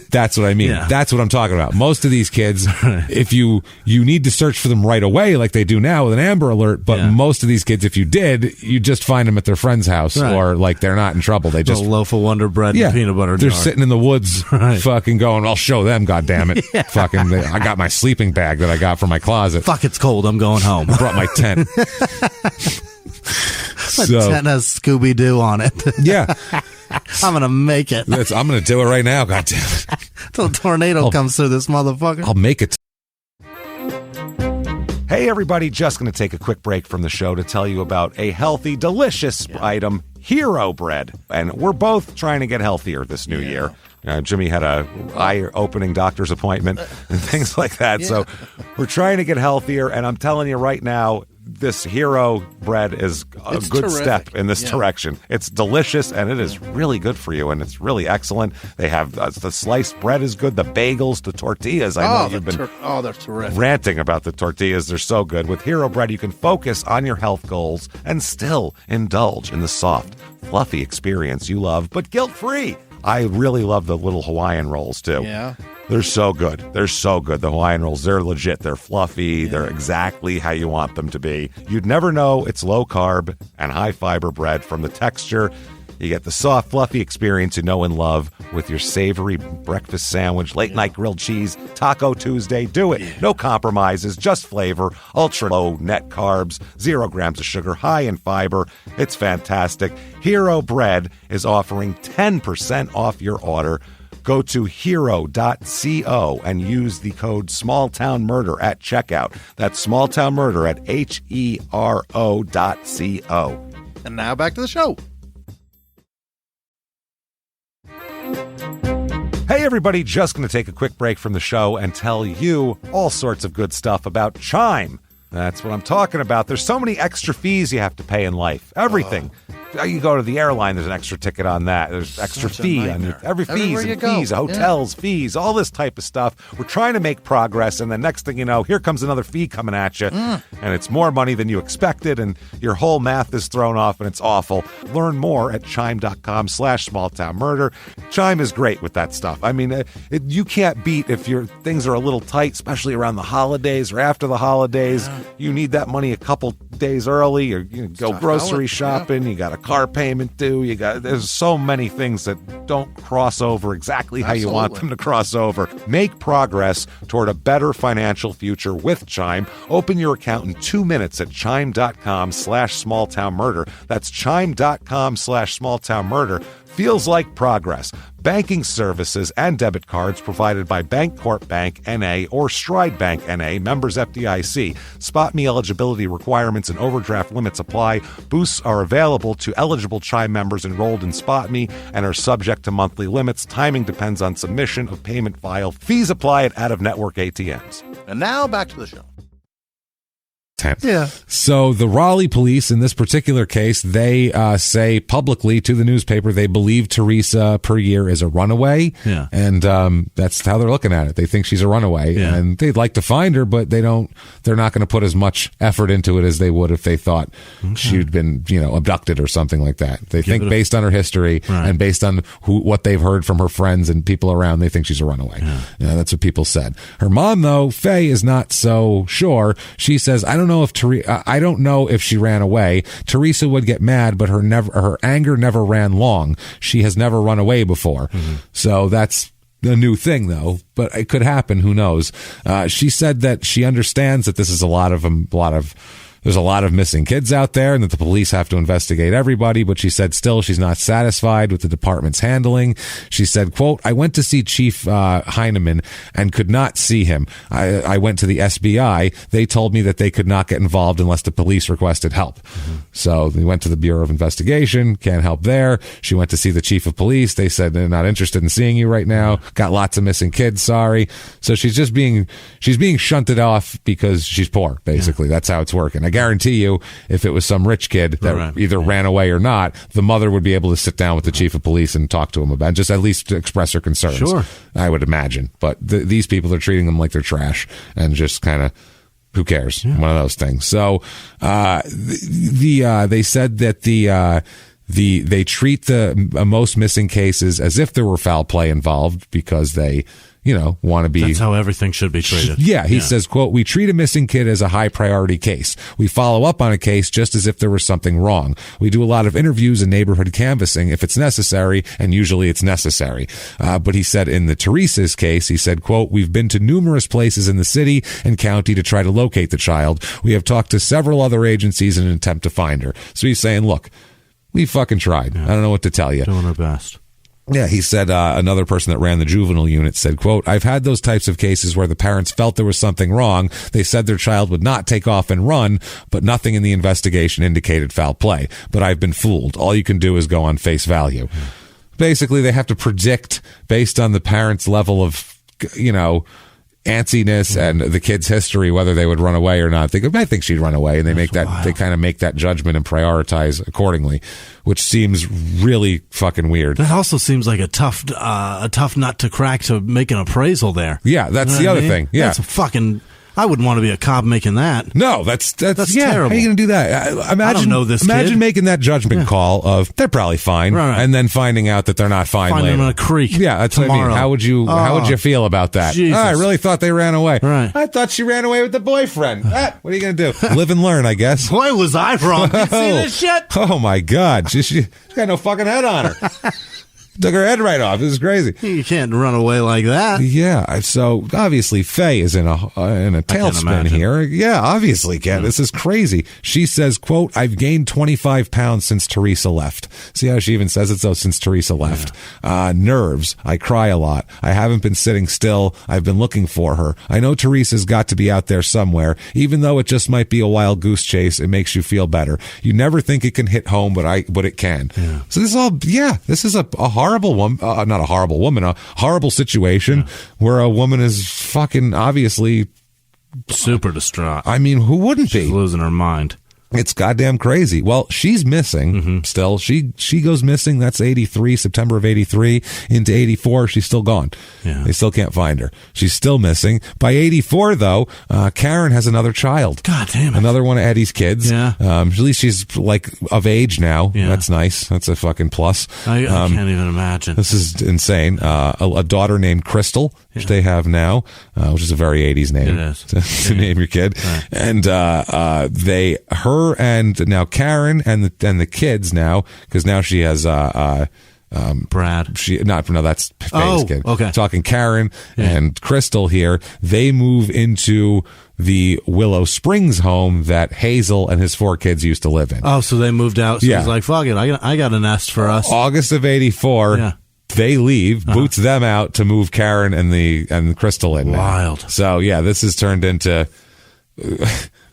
D: That's what I mean. Yeah. That's what I'm talking about. Most of these kids, if you need to search for them right away like they do now with an Amber Alert, but most of these kids, if you did, you just find them at their friend's house or like they're not in trouble. They just
E: a loaf of Wonder Bread and peanut butter
D: They're
E: jar.
D: sitting in the woods fucking going, I'll show them, goddammit. Fucking, I got my sleeping bag that I got from my closet.
E: Fuck, it's cold. I'm going home.
D: I brought my tent.
E: My tent has Scooby-Doo on it.
D: Yeah.
E: I'm going to make it.
D: I'm going to do it right now, goddammit.
E: Till a tornado comes through this motherfucker.
D: I'll make it.
A: Hey, everybody, just going to take a quick break from the show to tell you about a healthy, delicious item, Hero Bread. And we're both trying to get healthier this new year. Jimmy had a eye-opening doctor's appointment and things like that. So we're trying to get healthier, and I'm telling you right now, this Hero Bread is a good step in this direction. It's delicious, and it is really good for you, and it's really excellent. They have the sliced bread is good, the bagels, the tortillas. I know you've been
F: they're terrific.
A: Ranting about the tortillas. They're so good. With Hero Bread, you can focus on your health goals and still indulge in the soft, fluffy experience you love, but guilt-free. I really love the little Hawaiian rolls, too.
F: Yeah.
A: They're so good. They're so good. The Hawaiian rolls, they're legit. They're fluffy. They're exactly how you want them to be. You'd never know it's low-carb and high-fiber bread from the texture. You get the soft, fluffy experience you know and love with your savory breakfast sandwich, late-night grilled cheese, Taco Tuesday. Do it. No compromises, just flavor, ultra-low net carbs, 0 grams of sugar, high in fiber. It's fantastic. Hero Bread is offering 10% off your order. Go to hero.co and use the code SmallTownMurder at checkout. That's SmallTownMurder at HERO.co.
F: And now back to the show.
A: Hey everybody, just going to take a quick break from the show and tell you all sorts of good stuff about Chime. That's what I'm talking about. There's so many extra fees you have to pay in life. Everything. You go to the airline, there's an extra ticket on that. There's extra fee on every fees and fees, hotels, fees, all this type of stuff. We're trying to make progress, and the next thing you know, here comes another fee coming at you, and it's more money than you expected, and your whole math is thrown off, and it's awful. Learn more at chime.com/smalltownmurder. Chime is great with that stuff. I mean, you can't beat if your things are a little tight, especially around the holidays or after the holidays. You need that money a couple days early, or you go grocery shopping. You got a car payment due. There's so many things that don't cross over exactly how you want them to cross over. Make progress toward a better financial future with Chime. Open your account in 2 minutes at chime.com/smalltownmurder. That's chime.com/smalltownmurder. Feels like progress. Banking services and debit cards provided by Bancorp Bank N.A. or Stride Bank N.A., members FDIC. Spot me eligibility requirements and overdraft limits apply. Boosts are available to eligible Chime members enrolled in Spot Me and are subject to monthly limits. Timing depends on submission of payment file. Fees apply at out-of-network ATMs.
F: And now back to the show.
E: Yeah.
D: So the Raleigh police, in this particular case, they say publicly to the newspaper they believe Teresa per year is a runaway.
E: Yeah.
D: And that's how they're looking at it. They think she's a runaway, and they'd like to find her, but they're not going to put as much effort into it as they would if they thought she'd been, abducted or something like that. They think based on her history and based on what they've heard from her friends and people around, they think she's a runaway. Yeah, that's what people said. Her mom, though, Faye, is not so sure. She says, I don't know if she ran away. Teresa would get mad, but her anger never ran long. She has never run away before. So that's a new thing, though, but it could happen. Who knows? She said that she understands that this is there's a lot of missing kids out there and that the police have to investigate everybody, but she said still she's not satisfied with the department's handling. She said, quote, I went to see Chief Heineman and could not see him. I went to the SBI. They told me that they could not get involved unless the police requested help. So they went to the Bureau of Investigation, can't help there. She went to see the chief of police. They said they're not interested in seeing you right now. Got lots of missing kids, sorry. So she's being shunted off because she's poor, basically. That's how it's working. I guarantee you, if it was some rich kid that either ran away or not, the mother would be able to sit down with the chief of police and talk to him about, just at least to express her concerns.
E: Sure.
D: I would imagine. But these people are treating them like they're trash and just kind of, who cares? Yeah. One of those things. So they said that they treat the most missing cases as if there were foul play involved because they want to be.
E: That's how everything should be treated.
D: Yeah, he says, quote, we treat a missing kid as a high priority case. We follow up on a case just as if there was something wrong. We do a lot of interviews and neighborhood canvassing if it's necessary, and usually it's necessary. But he said in the Teresa's case, he said, quote, we've been to numerous places in the city and county to try to locate the child. We have talked to several other agencies in an attempt to find her. So he's saying, look, we fucking tried. I don't know what to tell you.
E: Doing our best.
D: Yeah, he said another person that ran the juvenile unit said, quote, I've had those types of cases where the parents felt there was something wrong. They said their child would not take off and run, but nothing in the investigation indicated foul play. But I've been fooled. All you can do is go on face value. Basically, they have to predict based on the parents' level of, antsiness and the kid's history, whether they would run away or not. I think she'd run away, and they kind of make that judgment and prioritize accordingly, which seems really fucking weird.
E: That also seems like a tough nut to crack to make an appraisal there.
D: Yeah, that's the other thing. Yeah,
E: that's a fucking. I wouldn't want to be a cop making that.
D: No, that's
E: terrible.
D: How are you going to do that? Imagine,
E: I don't know this
D: imagine
E: kid.
D: making that judgment call of they're probably fine,
E: right.
D: and then finding out that they're not fine
E: Find
D: later.
E: them in a creek.
D: Yeah, that's
E: tomorrow.
D: what I mean. How would you feel about that?
E: Jesus.
D: I really thought they ran away.
E: Right.
D: I thought she ran away with the boyfriend. What are you going to do? Live and learn, I guess.
E: Boy, was I wrong. You see this shit?
D: Oh my God, she got no fucking head on her. Took her head right off. This is crazy.
E: You can't run away like that.
D: Yeah. So obviously Faye is in a tailspin here. Yeah, obviously, Ken. This is crazy. She says, quote, I've gained 25 pounds since Teresa left. See how she even says it? So since Teresa left. Nerves. I cry a lot. I haven't been sitting still. I've been looking for her. I know Teresa's got to be out there somewhere. Even though it just might be a wild goose chase, it makes you feel better. You never think it can hit home, but it can. Yeah. So this is a horrible woman, not a horrible woman, a horrible situation where a woman is fucking obviously
E: super distraught.
D: I mean, who wouldn't be?
E: She's losing her mind.
D: It's goddamn crazy. Well, she's missing still. She goes missing. That's 83, September of 83 into 84. She's still gone. Yeah. They still can't find her. She's still missing. By 84, though, Karen has another child.
E: God damn it.
D: Another one of Eddie's kids. Yeah. At least she's like of age now. Yeah. That's nice. That's a fucking plus.
E: I can't even imagine.
D: This is insane. A daughter named Crystal, which they have now, which is a very 80s name.
E: It is.
D: to name your kid. Right. And her and now Karen and the kids now, because now she has
E: Brad.
D: That's Faye's kid.
E: Okay.
D: Talking Karen and Crystal here. They move into the Willow Springs home that Hazel and his 4 kids used to live in.
E: Oh, so they moved out. So he's like, fuck it, I got a nest for us.
D: August of 84. Yeah. They leave, boots them out to move Karen and Crystal in.
E: Wild.
D: Now. So yeah, this has turned into.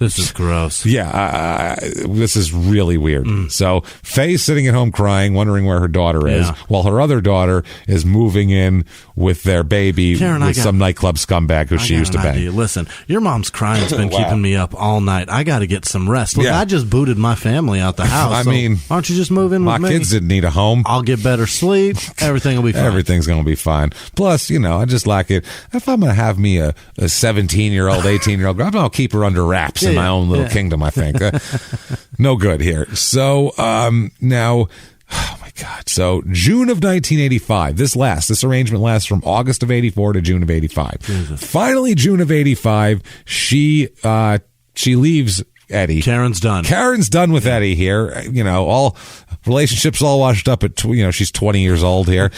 E: This is gross.
D: Yeah, this is really weird. So Faye's sitting at home crying, wondering where her daughter is, while her other daughter is moving in with their baby with some nightclub scumbag who she used to bang.
E: Listen, your mom's crying's been keeping me up all night. I got to get some rest. Look, I just booted my family out the house.
D: I mean,
E: why don't you just move in with me?
D: My kids didn't need a home.
E: I'll get better sleep. Everything will be fine.
D: Everything's going to be fine. Plus, I just like it. If I'm going to have me a 17-year-old, 18-year-old girl, I'll keep her under wraps in my own little kingdom, I think. No good here. So now, oh my God. So June of 1985, this arrangement lasts from August of 84 to June of 85. Jesus. Finally, June of 85, she leaves Eddie.
E: Karen's done
D: with Eddie here. All relationships all washed up at, she's 20 years old here.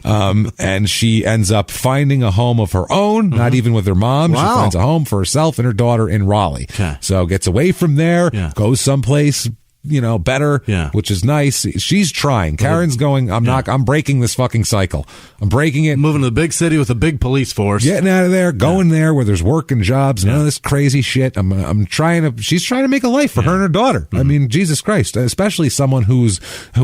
D: And she ends up finding a home of her own, not even with her mom. Wow. She finds a home for herself and her daughter in Raleigh. Okay. So gets away from there, goes someplace, better, which is nice. She's trying. Karen's going, I'm breaking this fucking cycle. I'm breaking it.
E: Moving to the big city with a big police force.
D: Getting out of there, going there where there's work and jobs, none of this crazy shit. She's trying to make a life for her and her daughter. I mean, Jesus Christ, especially someone who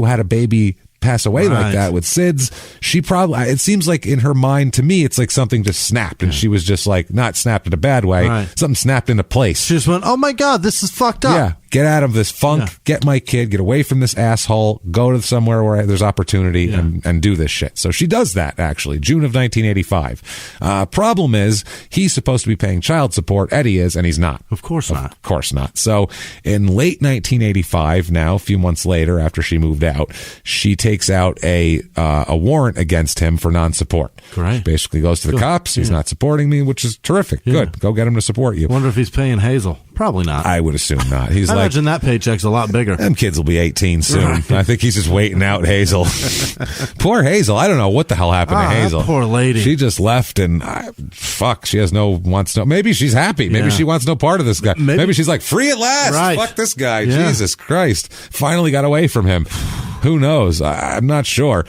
D: had a baby pass away like that with SIDS. She probably, it seems like in her mind, to me, it's like something just snapped, and she was just like, not snapped in a bad way, something snapped into place.
E: She just went, oh my God, this is fucked up.
D: Yeah. Get out of this funk, get my kid, get away from this asshole, go to somewhere where there's opportunity and do this shit. So she does that, actually, June of 1985. Problem is, he's supposed to be paying child support. Eddie is, and he's not.
E: Of course not.
D: Of course not. So in late 1985, now, a few months later, after she moved out, she takes out a warrant against him for non-support.
E: Great.
D: She basically goes to the cops. He's not supporting me, which is terrific. Good. Go get him to support you.
E: Wonder if he's paying Hazel. Probably not.
D: I would assume not. He's
E: I imagine that paycheck's a lot bigger.
D: Them kids will be 18 soon. Right. I think he's just waiting out Hazel. Poor Hazel. I don't know what the hell happened to Hazel.
E: That poor lady.
D: She just left and she wants no. Maybe she's happy. Maybe she wants no part of this guy. Maybe she's like, free at last. Right. Fuck this guy. Yeah. Jesus Christ. Finally got away from him. Who knows? I'm not sure.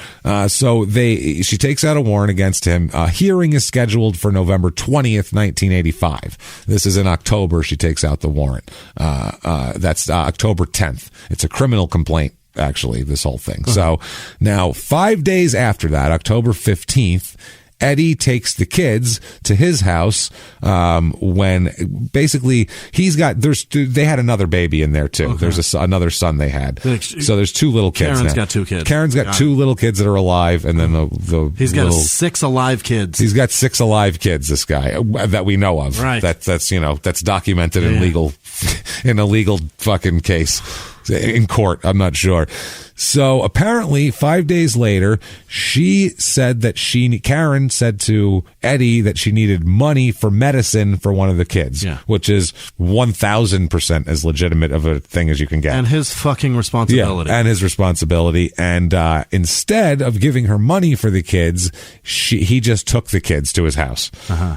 D: So she takes out a warrant against him. Hearing is scheduled for November 20th, 1985. This is in October. She takes out the warrant. That's October 10th. It's a criminal complaint, actually, this whole thing. So now 5 days after that, October 15th, Eddie takes the kids to his house when basically they had another baby in there too. Okay. There's another son they had. So there's two little kids.
E: Karen's got two kids.
D: Karen's got two little kids that are alive, and then
E: he's got 6 alive kids.
D: He's got 6 alive kids. This guy that we know of.
E: Right.
D: That's documented in a legal fucking case in court. I'm not sure. So apparently 5 days later, Karen said to Eddie that she needed money for medicine for one of the kids, which is 1,000% as legitimate of a thing as you can get.
E: And his fucking responsibility.
D: Yeah, and his responsibility. And instead of giving her money for the kids, he just took the kids to his house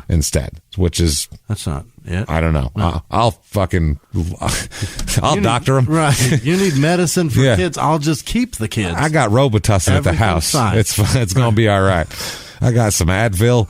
D: instead, which is...
E: That's not it.
D: I don't know. No. I'll doctor them.
E: Right. You need medicine for kids. I'll just keep the kids.
D: I got Robitussin at the house. It's going to be all right. I got some Advil.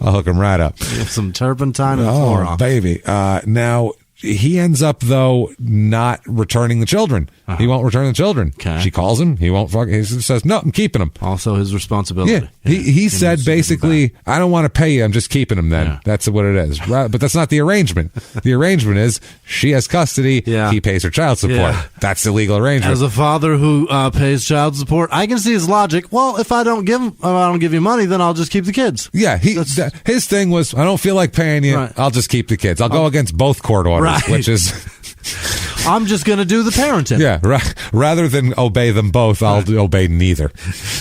D: I'll hook them right up.
E: Some turpentine and
D: Clorox. Oh, baby. Now, he ends up, though, not returning the children. He won't return the children. Okay. She calls him. He won't fuck. He says, no, I'm keeping them.
E: Also his responsibility.
D: Yeah. He said, basically, I don't want to pay you. I'm just keeping them then. Yeah. That's what it is. But that's not the arrangement. The arrangement is she has custody. Yeah. He pays her child support. Yeah. That's the legal arrangement.
E: As a father who pays child support, I can see his logic. Well, if I don't give you money, then I'll just keep the kids.
D: Yeah. His thing was, I don't feel like paying you. Right. I'll just keep the kids. I'll go against both court orders. Right. Which is
E: I'm just going to do the parenting.
D: Yeah, rather than obey them both, I'll obey neither.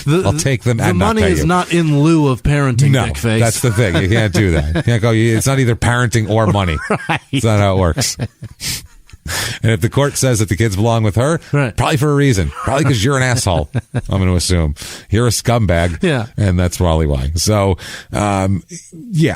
D: I'll take them and not pay you.
E: The money is not in lieu of parenting,
D: no,
E: dickface.
D: That's the thing. You can't do that. You can't go, it's not either parenting or money. Right. That's not how it works. And if the court says that the kids belong with her, probably for a reason. Probably because you're an asshole, I'm going to assume. You're a scumbag.
E: Yeah.
D: And that's probably why. So, he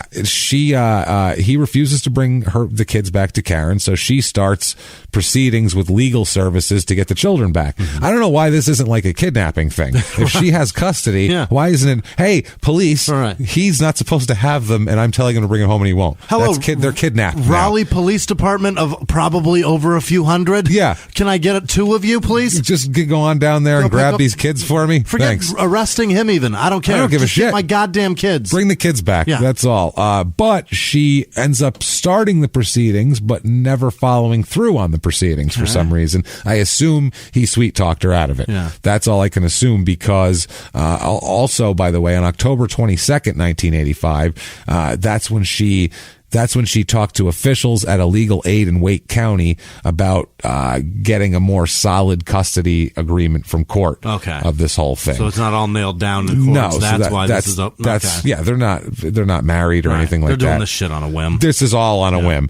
D: refuses to bring the kids back to Karen, so she starts proceedings with legal services to get the children back. Mm-hmm. I don't know why this isn't like a kidnapping thing. If she has custody, why isn't it, hey, police, he's not supposed to have them, and I'm telling him to bring them home and he won't.
E: Hello,
D: they're kidnapped
E: Raleigh
D: now.
E: Police Department of probably over a few hundred.
D: Yeah.
E: Can I get 2 of you, please?
D: Just go on down there and grab these kids for me.
E: Forget arresting him even. I don't care.
D: I don't give a shit.
E: Get my goddamn kids.
D: Bring the kids back. Yeah. That's all. But she ends up starting the proceedings, but never following through on the proceedings for some reason. I assume he sweet-talked her out of it. Yeah. That's all I can assume because also, by the way, on October 22nd, 1985, that's when she talked to officials at a legal aid in Wake County about getting a more solid custody agreement from court of this whole thing.
E: So it's not all nailed down in courts. No, that's why this is up.
D: Yeah, they're not married or anything like that.
E: They're doing this shit on a whim.
D: This is all on a whim.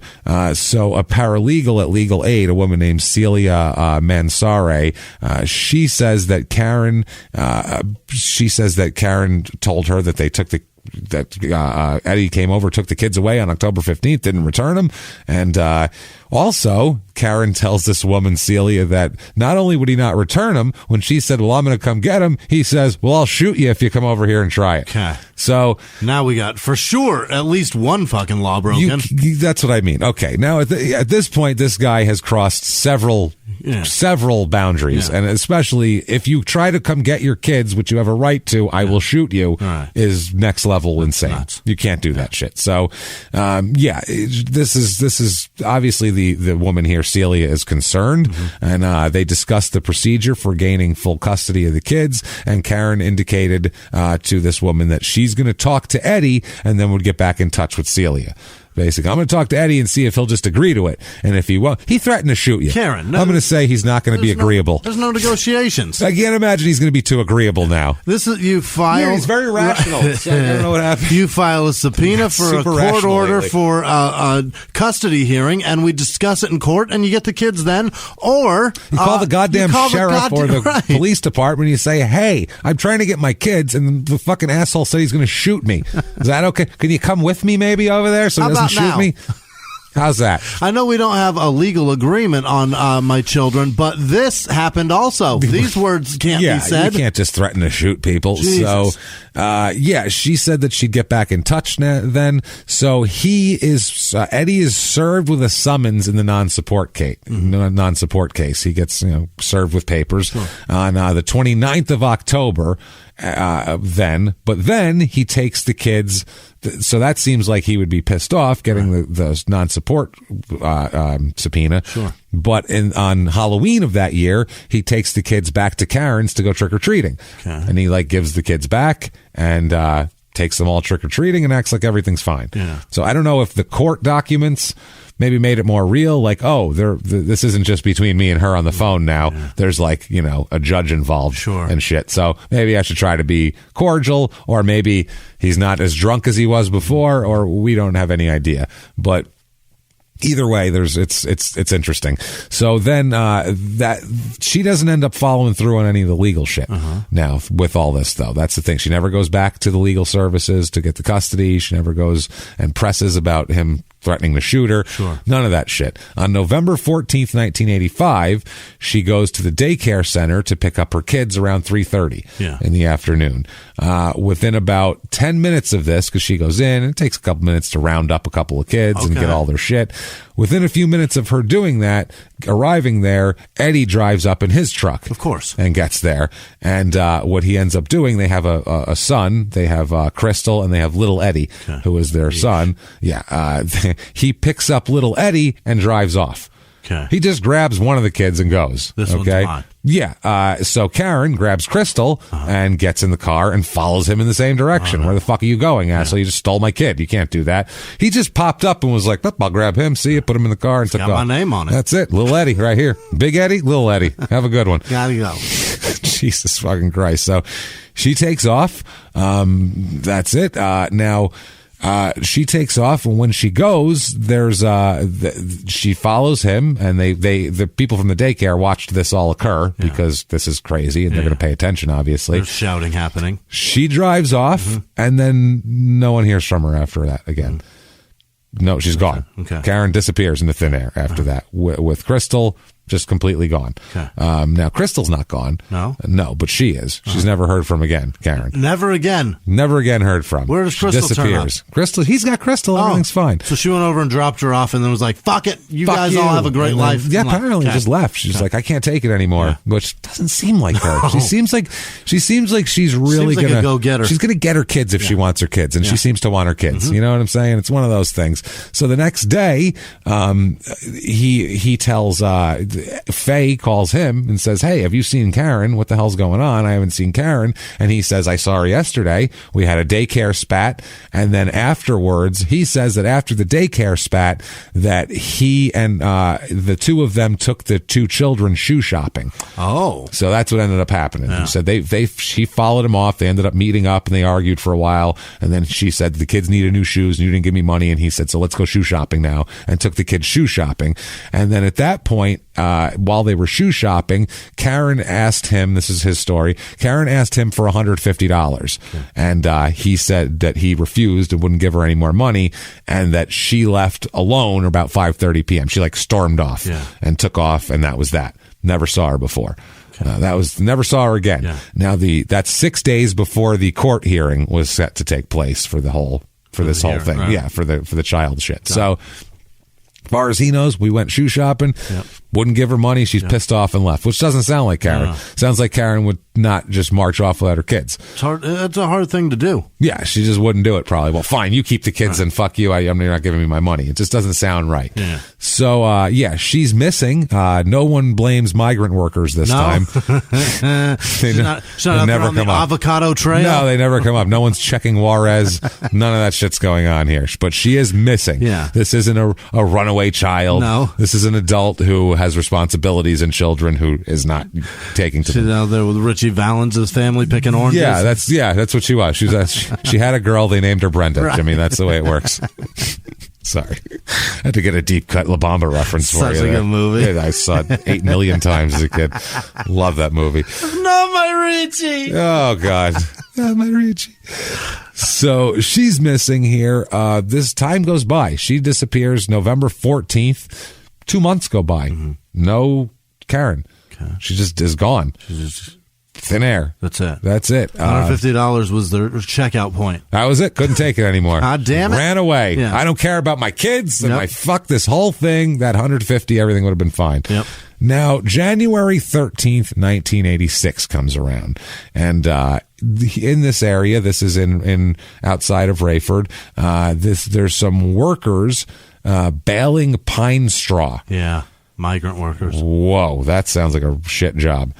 D: So a paralegal at legal aid, a woman named Celia Mansare, she says that Karen told her that they took Eddie came over, took the kids away on October 15th, didn't return them. And also, Karen tells this woman, Celia, that not only would he not return them, when she said, well, I'm going to come get him, he says, well, I'll shoot you if you come over here and try it.
E: Okay.
D: So
E: now we got, for sure, at least one fucking law broken.
D: That's what I mean. Okay. Now, at this point, this guy has crossed several boundaries. Yeah. And especially if you try to come get your kids, which you have a right to, I will shoot you, is next level insane. Nuts. You can't do that shit. So, this is obviously the woman here, Celia, is concerned, and they discussed the procedure for gaining full custody of the kids, and Karen indicated to this woman that she's going to talk to Eddie and then would get back in touch with Celia. Basically, I'm going to talk to Eddie and see if he'll just agree to it. And if he won't, he threatened to shoot you.
E: Karen,
D: I'm going to say he's not going to be agreeable.
E: There's no negotiations.
D: I can't imagine he's going to be too agreeable now.
E: You file.
D: Yeah, he's very rational. I don't know what happened.
E: You file a subpoena for a court order for a custody hearing, and we discuss it in court, and you get the kids then. Or
D: you call the goddamn sheriff or the police department, and you say, hey, I'm trying to get my kids, and the fucking asshole said he's going to shoot me. Is that okay? Can you come with me maybe over there so he doesn't shoot me? How's that?
E: I know we don't have a legal agreement on my children, but this happened also. These words can't be said.
D: You can't just threaten to shoot people.
E: Jesus.
D: So, she said that she'd get back in touch then. So Eddie is served with a summons in the non-support case. He gets served with papers on the 29th of October. But then he takes the kids. So that seems like he would be pissed off getting the non-support subpoena. Sure. But on Halloween of that year, he takes the kids back to Karen's to go trick-or-treating. Okay. And he gives the kids back and takes them all trick-or-treating and acts like everything's fine. Yeah. So I don't know if the court documents maybe made it more real, this isn't just between me and her on the phone now. Yeah. There's a judge involved and shit. So maybe I should try to be cordial, or maybe he's not as drunk as he was before, or we don't have any idea. But either way, it's interesting. So then that she doesn't end up following through on any of the legal shit. Now with all this though, that's the thing. She never goes back to the legal services to get the custody. She never goes and presses about him threatening to shoot her. Sure. None of that shit. On November 14th, 1985, she goes to the daycare center to pick up her kids around 3:30 in the afternoon. Within about 10 minutes of this, because she goes in, and it takes a couple minutes to round up a couple of kids and get all their shit. Within a few minutes of her doing that, arriving there, Eddie drives up in his truck.
E: Of course.
D: And gets there. And what he ends up doing, they have a son. They have Crystal, and they have little Eddie, who is their son. Yeah. He picks up little Eddie and drives off. Okay. He just grabs one of the kids and goes.
E: This one's mine.
D: Yeah. So Karen grabs Crystal and gets in the car and follows him in the same direction. Where the fuck are you going, asshole? You just stole my kid. You can't do that. He just popped up and was like, I'll grab him. See you. Put him in the car and took off.
E: Got my name on it.
D: That's it. Little Eddie right here. Big Eddie, little Eddie. Have a good one.
E: Gotta go.
D: Jesus fucking Christ. So she takes off. That's it. Now, she takes off, and when she goes, she follows him, and the people from the daycare watched this all occur because this is crazy, and they're going to pay attention, obviously.
E: There's shouting happening.
D: She drives off, and then no one hears from her after that again. No, she's gone. Okay. Karen disappears into thin air after that, with Crystal just completely gone. Okay. Now, Crystal's not gone. No, but she is. She's never heard from again, Karen.
E: Never again
D: heard from.
E: Where does Crystal
D: disappears.
E: Turn up?
D: Crystal, he's got Crystal. Everything's fine.
E: So she went over and dropped her off, and then was like, "Fuck it, you guys all have a great life."
D: Yeah, apparently just left. She's like, "I can't take it anymore," which doesn't seem like her. She seems like she's really gonna
E: go get her.
D: She's gonna get her kids if she wants her kids, and she seems to want her kids. You know what I'm saying? It's one of those things. So the next day, he tells Faye calls him and says, "Hey, have you seen Karen? What the hell's going on? I haven't seen Karen." And he says, "I saw her yesterday. We had a daycare spat." And then afterwards, he says that after the daycare spat, that he and the two of them took the two children shoe shopping.
E: Oh.
D: So that's what ended up happening. Yeah. He said she followed him off. They ended up meeting up, and they argued for a while. And then she said, "The kids needed new shoes, and you didn't give me money." And he said, "So let's go shoe shopping now," and took the kids shoe shopping. And then at that point, while they were shoe shopping, Karen asked him, this is his story, Karen asked him for $150. Okay. And he said that he refused and wouldn't give her any more money, and that she left alone about 5:30 p.m. She stormed off and took off, and that was that. Never saw her before. Never saw her again. Yeah. Now that's 6 days before the court hearing was set to take place for this whole thing. Right. Yeah, for the child shit. So as far as he knows, we went shoe shopping, wouldn't give her money. She's pissed off and left, which doesn't sound like Karen. Sounds like Karen would not just march off without her kids.
E: It's a hard thing to do.
D: Yeah, she just wouldn't do it probably. Well, fine, you keep the kids and fuck you. You're not giving me my money. It just doesn't sound right. Yeah. So, she's missing. No one blames migrant workers this time. They never come up.
E: Avocado trail?
D: No, they never come up. No one's checking Juarez. None of that shit's going on here. But she is missing. Yeah. This isn't a runaway child.
E: No.
D: This is an adult who has responsibilities and children who is not taking to them.
E: She's out there with Richie Valens' family picking oranges.
D: Yeah, that's what she was. She had a girl. They named her Brenda. Right. Jimmy, that's the way it works. Sorry, I had to get a deep cut La Bamba reference for you.
E: Such a good movie.
D: I saw it 8 million times as a kid. Love that movie.
E: Not my Richie.
D: Oh God. Ricci. So she's missing here. This time goes by. She disappears November 14th. 2 months go by. No Karen. Okay. She just is gone. She's just thin air.
E: That's it.
D: $150
E: was their checkout point.
D: That was it. Couldn't take it anymore.
E: God damn it.
D: Ran away. Yeah. I don't care about my kids. And I fuck this whole thing. That $150, everything would have been fine.
E: Yep.
D: Now, January 13th, 1986 comes around. And in this area, this is in outside of Raeford, there's some workers baling pine straw.
E: Yeah, migrant workers.
D: Whoa, that sounds like a shit job.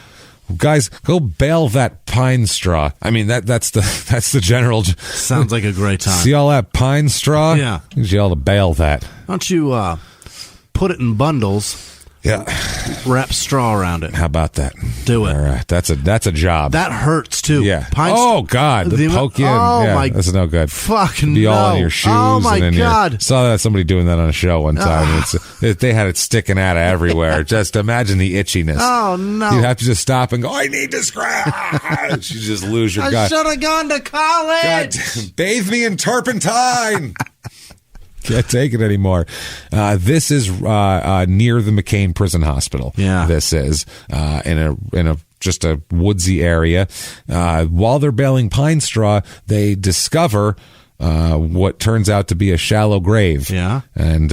D: Guys, go bale that pine straw. I mean, that's the general.
E: Sounds like a great time.
D: See all that pine straw?
E: Yeah.
D: You all to bale that.
E: Why don't you put it in bundles?
D: Yeah.
E: Wrap straw around it.
D: How about that?
E: Do it.
D: All right. That's a job.
E: That hurts too.
D: Yeah. God. The poke you in.
E: Oh
D: yeah,
E: my.
D: That's no good.
E: Fucking
D: be
E: no.
D: all in your shoes.
E: Oh my
D: and in
E: God.
D: Saw that somebody doing that on a show one time. They had it sticking out of everywhere. Just imagine the itchiness.
E: Oh no.
D: You'd have to just stop and go, I need to scratch. You just lose your
E: I should have gone to college.
D: God, bathe me in turpentine. Can't take it anymore. This is near the McCain Prison Hospital.
E: Yeah,
D: this is in a just a woodsy area. While they're baling pine straw, they discover what turns out to be a shallow grave.
E: Yeah,
D: and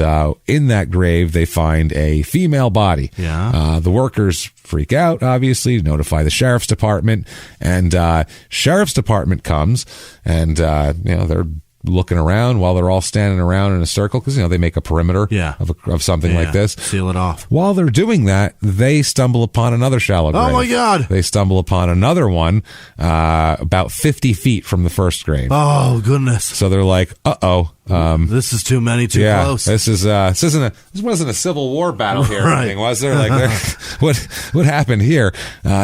D: in that grave they find a female body.
E: Yeah,
D: the workers freak out, obviously, notify the sheriff's department, and sheriff's department comes, and they're looking around while they're all standing around in a circle because they make a perimeter of something like this.
E: Seal it off.
D: While they're doing that, they stumble upon another shallow grave.
E: Oh my God.
D: They stumble upon another one about 50 feet from the first grave.
E: Oh goodness.
D: So they're like,
E: this is too many, too close.
D: This wasn't a Civil War battle here, or anything, was there? Like, what happened here?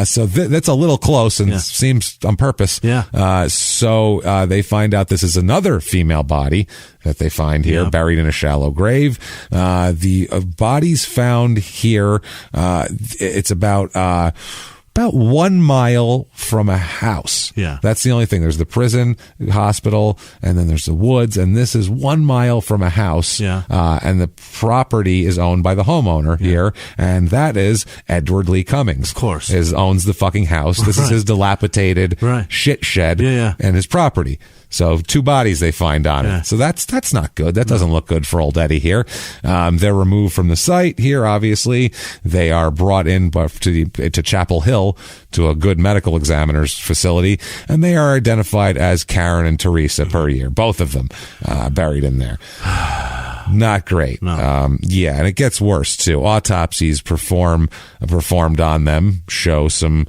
D: So that's a little close and seems on purpose.
E: Yeah.
D: So they find out this is another female body that they find here, buried in a shallow grave. The bodies found here, it's about 1 mile from a house.
E: Yeah.
D: That's the only thing. There's the prison, hospital, and then there's the woods, and this is 1 mile from a house.
E: Yeah.
D: And the property is owned by the homeowner here, and that is Edward Lee Cummings.
E: Of course.
D: Owns the fucking house. This is his dilapidated shit shed and his property. So 2 bodies they find on it. So that's not good. That doesn't look good for old Eddie here. They're removed from the site here, obviously. They are brought in to Chapel Hill to a good medical examiner's facility, and they are identified as Karen and Teresa per year. Both of them buried in there. Not great.
E: No.
D: And it gets worse, too. Autopsies performed on them show some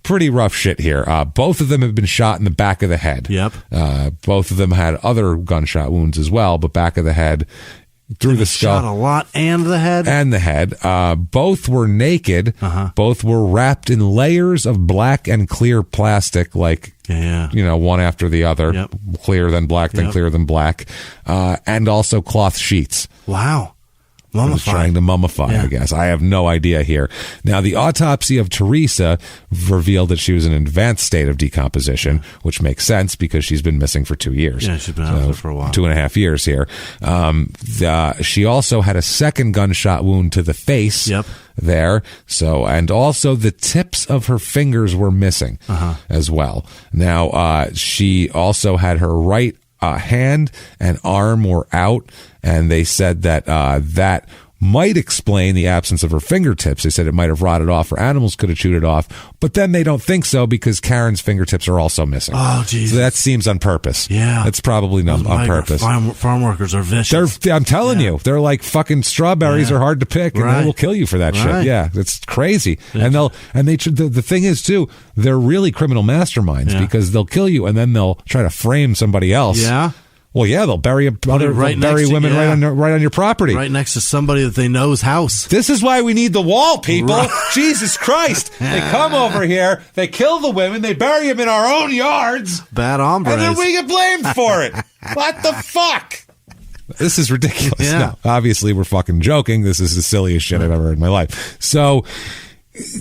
D: pretty rough shit here. Both of them have been shot in the back of the head.
E: Yep.
D: Both of them had other gunshot wounds as well, but back of the head, through the skull.
E: Shot a lot, and the head?
D: And the head. Both were naked. Both were wrapped in layers of black and clear plastic, like, one after the other.
E: Yep.
D: Clear, then black, then clear, then black. And also cloth sheets.
E: Wow. Mummified.
D: Trying to mummify, I guess. I have no idea here. Now, the autopsy of Teresa revealed that she was in an advanced state of decomposition, which makes sense because she's been missing for 2 years.
E: Yeah, she's been out there for a while.
D: 2.5 years here. She also had a second gunshot wound to the face. There. So, and also the tips of her fingers were missing as well. Now, she also had her right hand and arm were out, and they said that that might explain the absence of her fingertips. They said it might have rotted off, or animals could have chewed it off, but then they don't think so because Karen's fingertips are also missing.
E: Oh, Jesus.
D: So that seems on purpose.
E: Yeah.
D: That's probably not on purpose.
E: Farm workers are vicious.
D: I'm telling you, they're like fucking strawberries are hard to pick, and they will kill you for that shit. Yeah, it's crazy. Yeah. And the thing is too, they're really criminal masterminds because they'll kill you and then they'll try to frame somebody else.
E: Yeah.
D: Well, yeah, they'll bury women right on your property.
E: Right next to somebody that they know's house.
D: This is why we need the wall, people. Jesus Christ. They come over here, they kill the women, they bury them in our own yards.
E: Bad hombres.
D: And then we get blamed for it. What the fuck? This is ridiculous.
E: Yeah.
D: No, obviously, we're fucking joking. This is the silliest shit I've ever heard in my life. So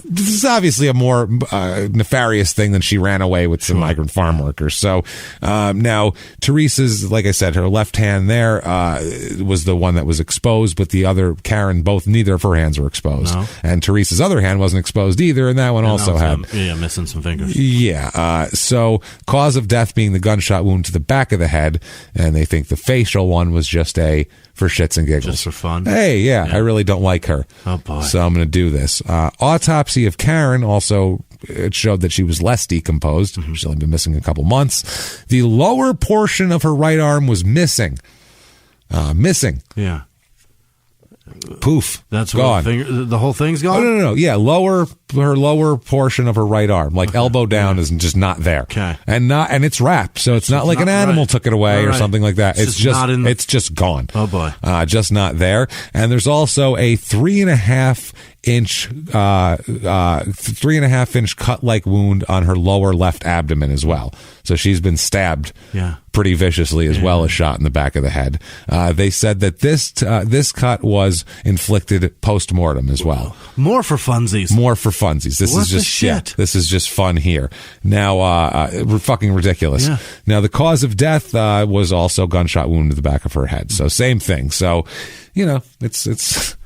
D: this is obviously a more nefarious thing than she ran away with some migrant farm workers. So now Teresa's, like I said, her left hand there was the one that was exposed, but the other, Karen, neither of her hands were exposed. No. And Teresa's other hand wasn't exposed either, and that one also had...
E: missing some fingers.
D: Yeah. So cause of death being the gunshot wound to the back of the head, and they think the facial one was just for shits and giggles.
E: Just for fun?
D: Hey, yeah, I really don't like her.
E: Oh, boy.
D: So I'm going to do this. Autopsy of Karen also, it showed that she was less decomposed. Mm-hmm. She's only been missing a couple months. The lower portion of her right arm was missing.
E: Yeah.
D: Poof.
E: That's
D: gone.
E: The whole thing's gone?
D: Oh, no. Yeah, her lower portion of her right arm, like elbow down, is just not there.
E: Okay.
D: And it's wrapped, so it's not like an animal took it away or something like that. It's just gone.
E: Oh boy.
D: Just not there. And there's also a 3.5 inch cut-like wound on her lower left abdomen as well. So she's been stabbed pretty viciously as well as shot in the back of the head. They said that this cut was inflicted post-mortem as well.
E: More for funsies.
D: This is just shit. This is just fun here. Now, fucking ridiculous. Yeah. Now, the cause of death was also gunshot wound to the back of her head. So same thing. So, it's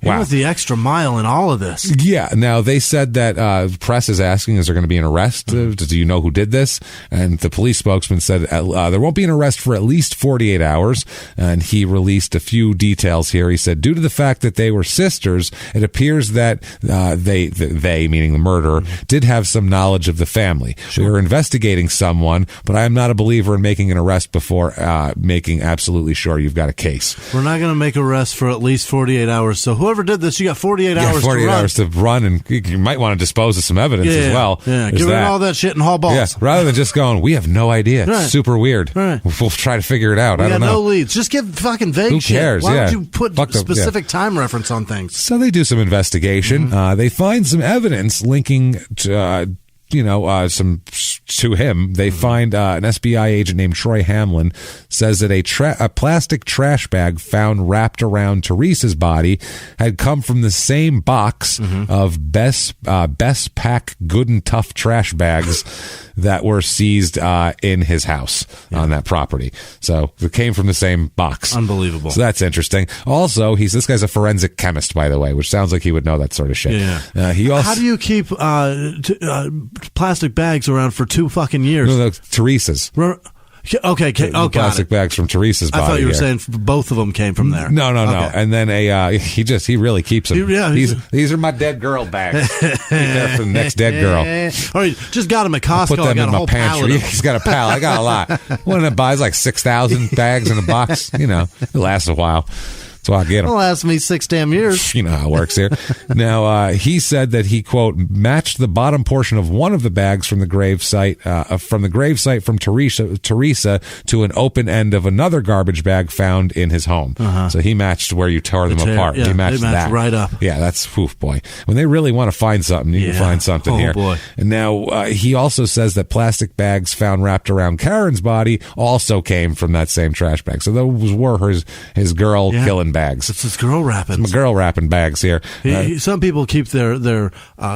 E: Wow. With the extra mile in all of this.
D: Yeah. Now, they said that the press is asking, is there going to be an arrest? Do you know who did this? And the police spokesman said there won't be an arrest for at least 48 hours. And he released a few details here. He said, due to the fact that they were sisters, it appears that they, meaning the murderer, did have some knowledge of the family. Sure. We are investigating someone, but I am not a believer in making an arrest before making absolutely sure you've got a case.
E: We're not going to make arrests for at least 48 hours. So whoever did this, you got 48 hours
D: 48
E: to run.
D: hours to run, and you might want to dispose of some evidence as well.
E: Yeah, get rid of all that shit and haul balls.
D: Yeah, rather than just going, we have no idea.
E: Right.
D: Super weird.
E: Right.
D: We'll try to figure it out.
E: I
D: don't know.
E: No leads. Just give fucking vague
D: Who cares?
E: shit. Why
D: would
E: you put specific time reference on things?
D: So they do some investigation. They find some evidence linking to... some to him. They find an SBI agent named Troy Hamlin says that a plastic trash bag found wrapped around Teresa's body had come from the same box of Best Pack Good and Tough trash bags that were seized in his house on that property. So it came from the same box.
E: Unbelievable.
D: So that's interesting. Also, this guy's a forensic chemist, by the way, which sounds like he would know that sort of shit.
E: Yeah. How do you keep plastic bags around for 2 fucking years?
D: No, Teresa's.
E: Okay,
D: plastic bags from Teresa's body.
E: I thought you were saying both of them came from there.
D: No. And then he really keeps them. These are my dead girl bags. Keep that for the next dead girl.
E: All right, just got them at Costco.
D: I'll put them in my pantry. He's got a pallet. I got a lot. One that buys like 6,000 bags in a box. It lasts a while. So I get them.
E: It'll last me 6 damn years.
D: You know how it works here. Now, he said that he, quote, matched the bottom portion of one of the bags from the grave site from Teresa to an open end of another garbage bag found in his home. So he matched where you tore them apart.
E: Yeah,
D: he matched that
E: right up.
D: Yeah, that's boy. When they really want to find something, you can find something here.
E: Boy.
D: And now he also says that plastic bags found wrapped around Karen's body also came from that same trash bag. So those were his girl killing bags.
E: It's his girl wrapping.
D: Some girl wrapping bags here.
E: Some people keep their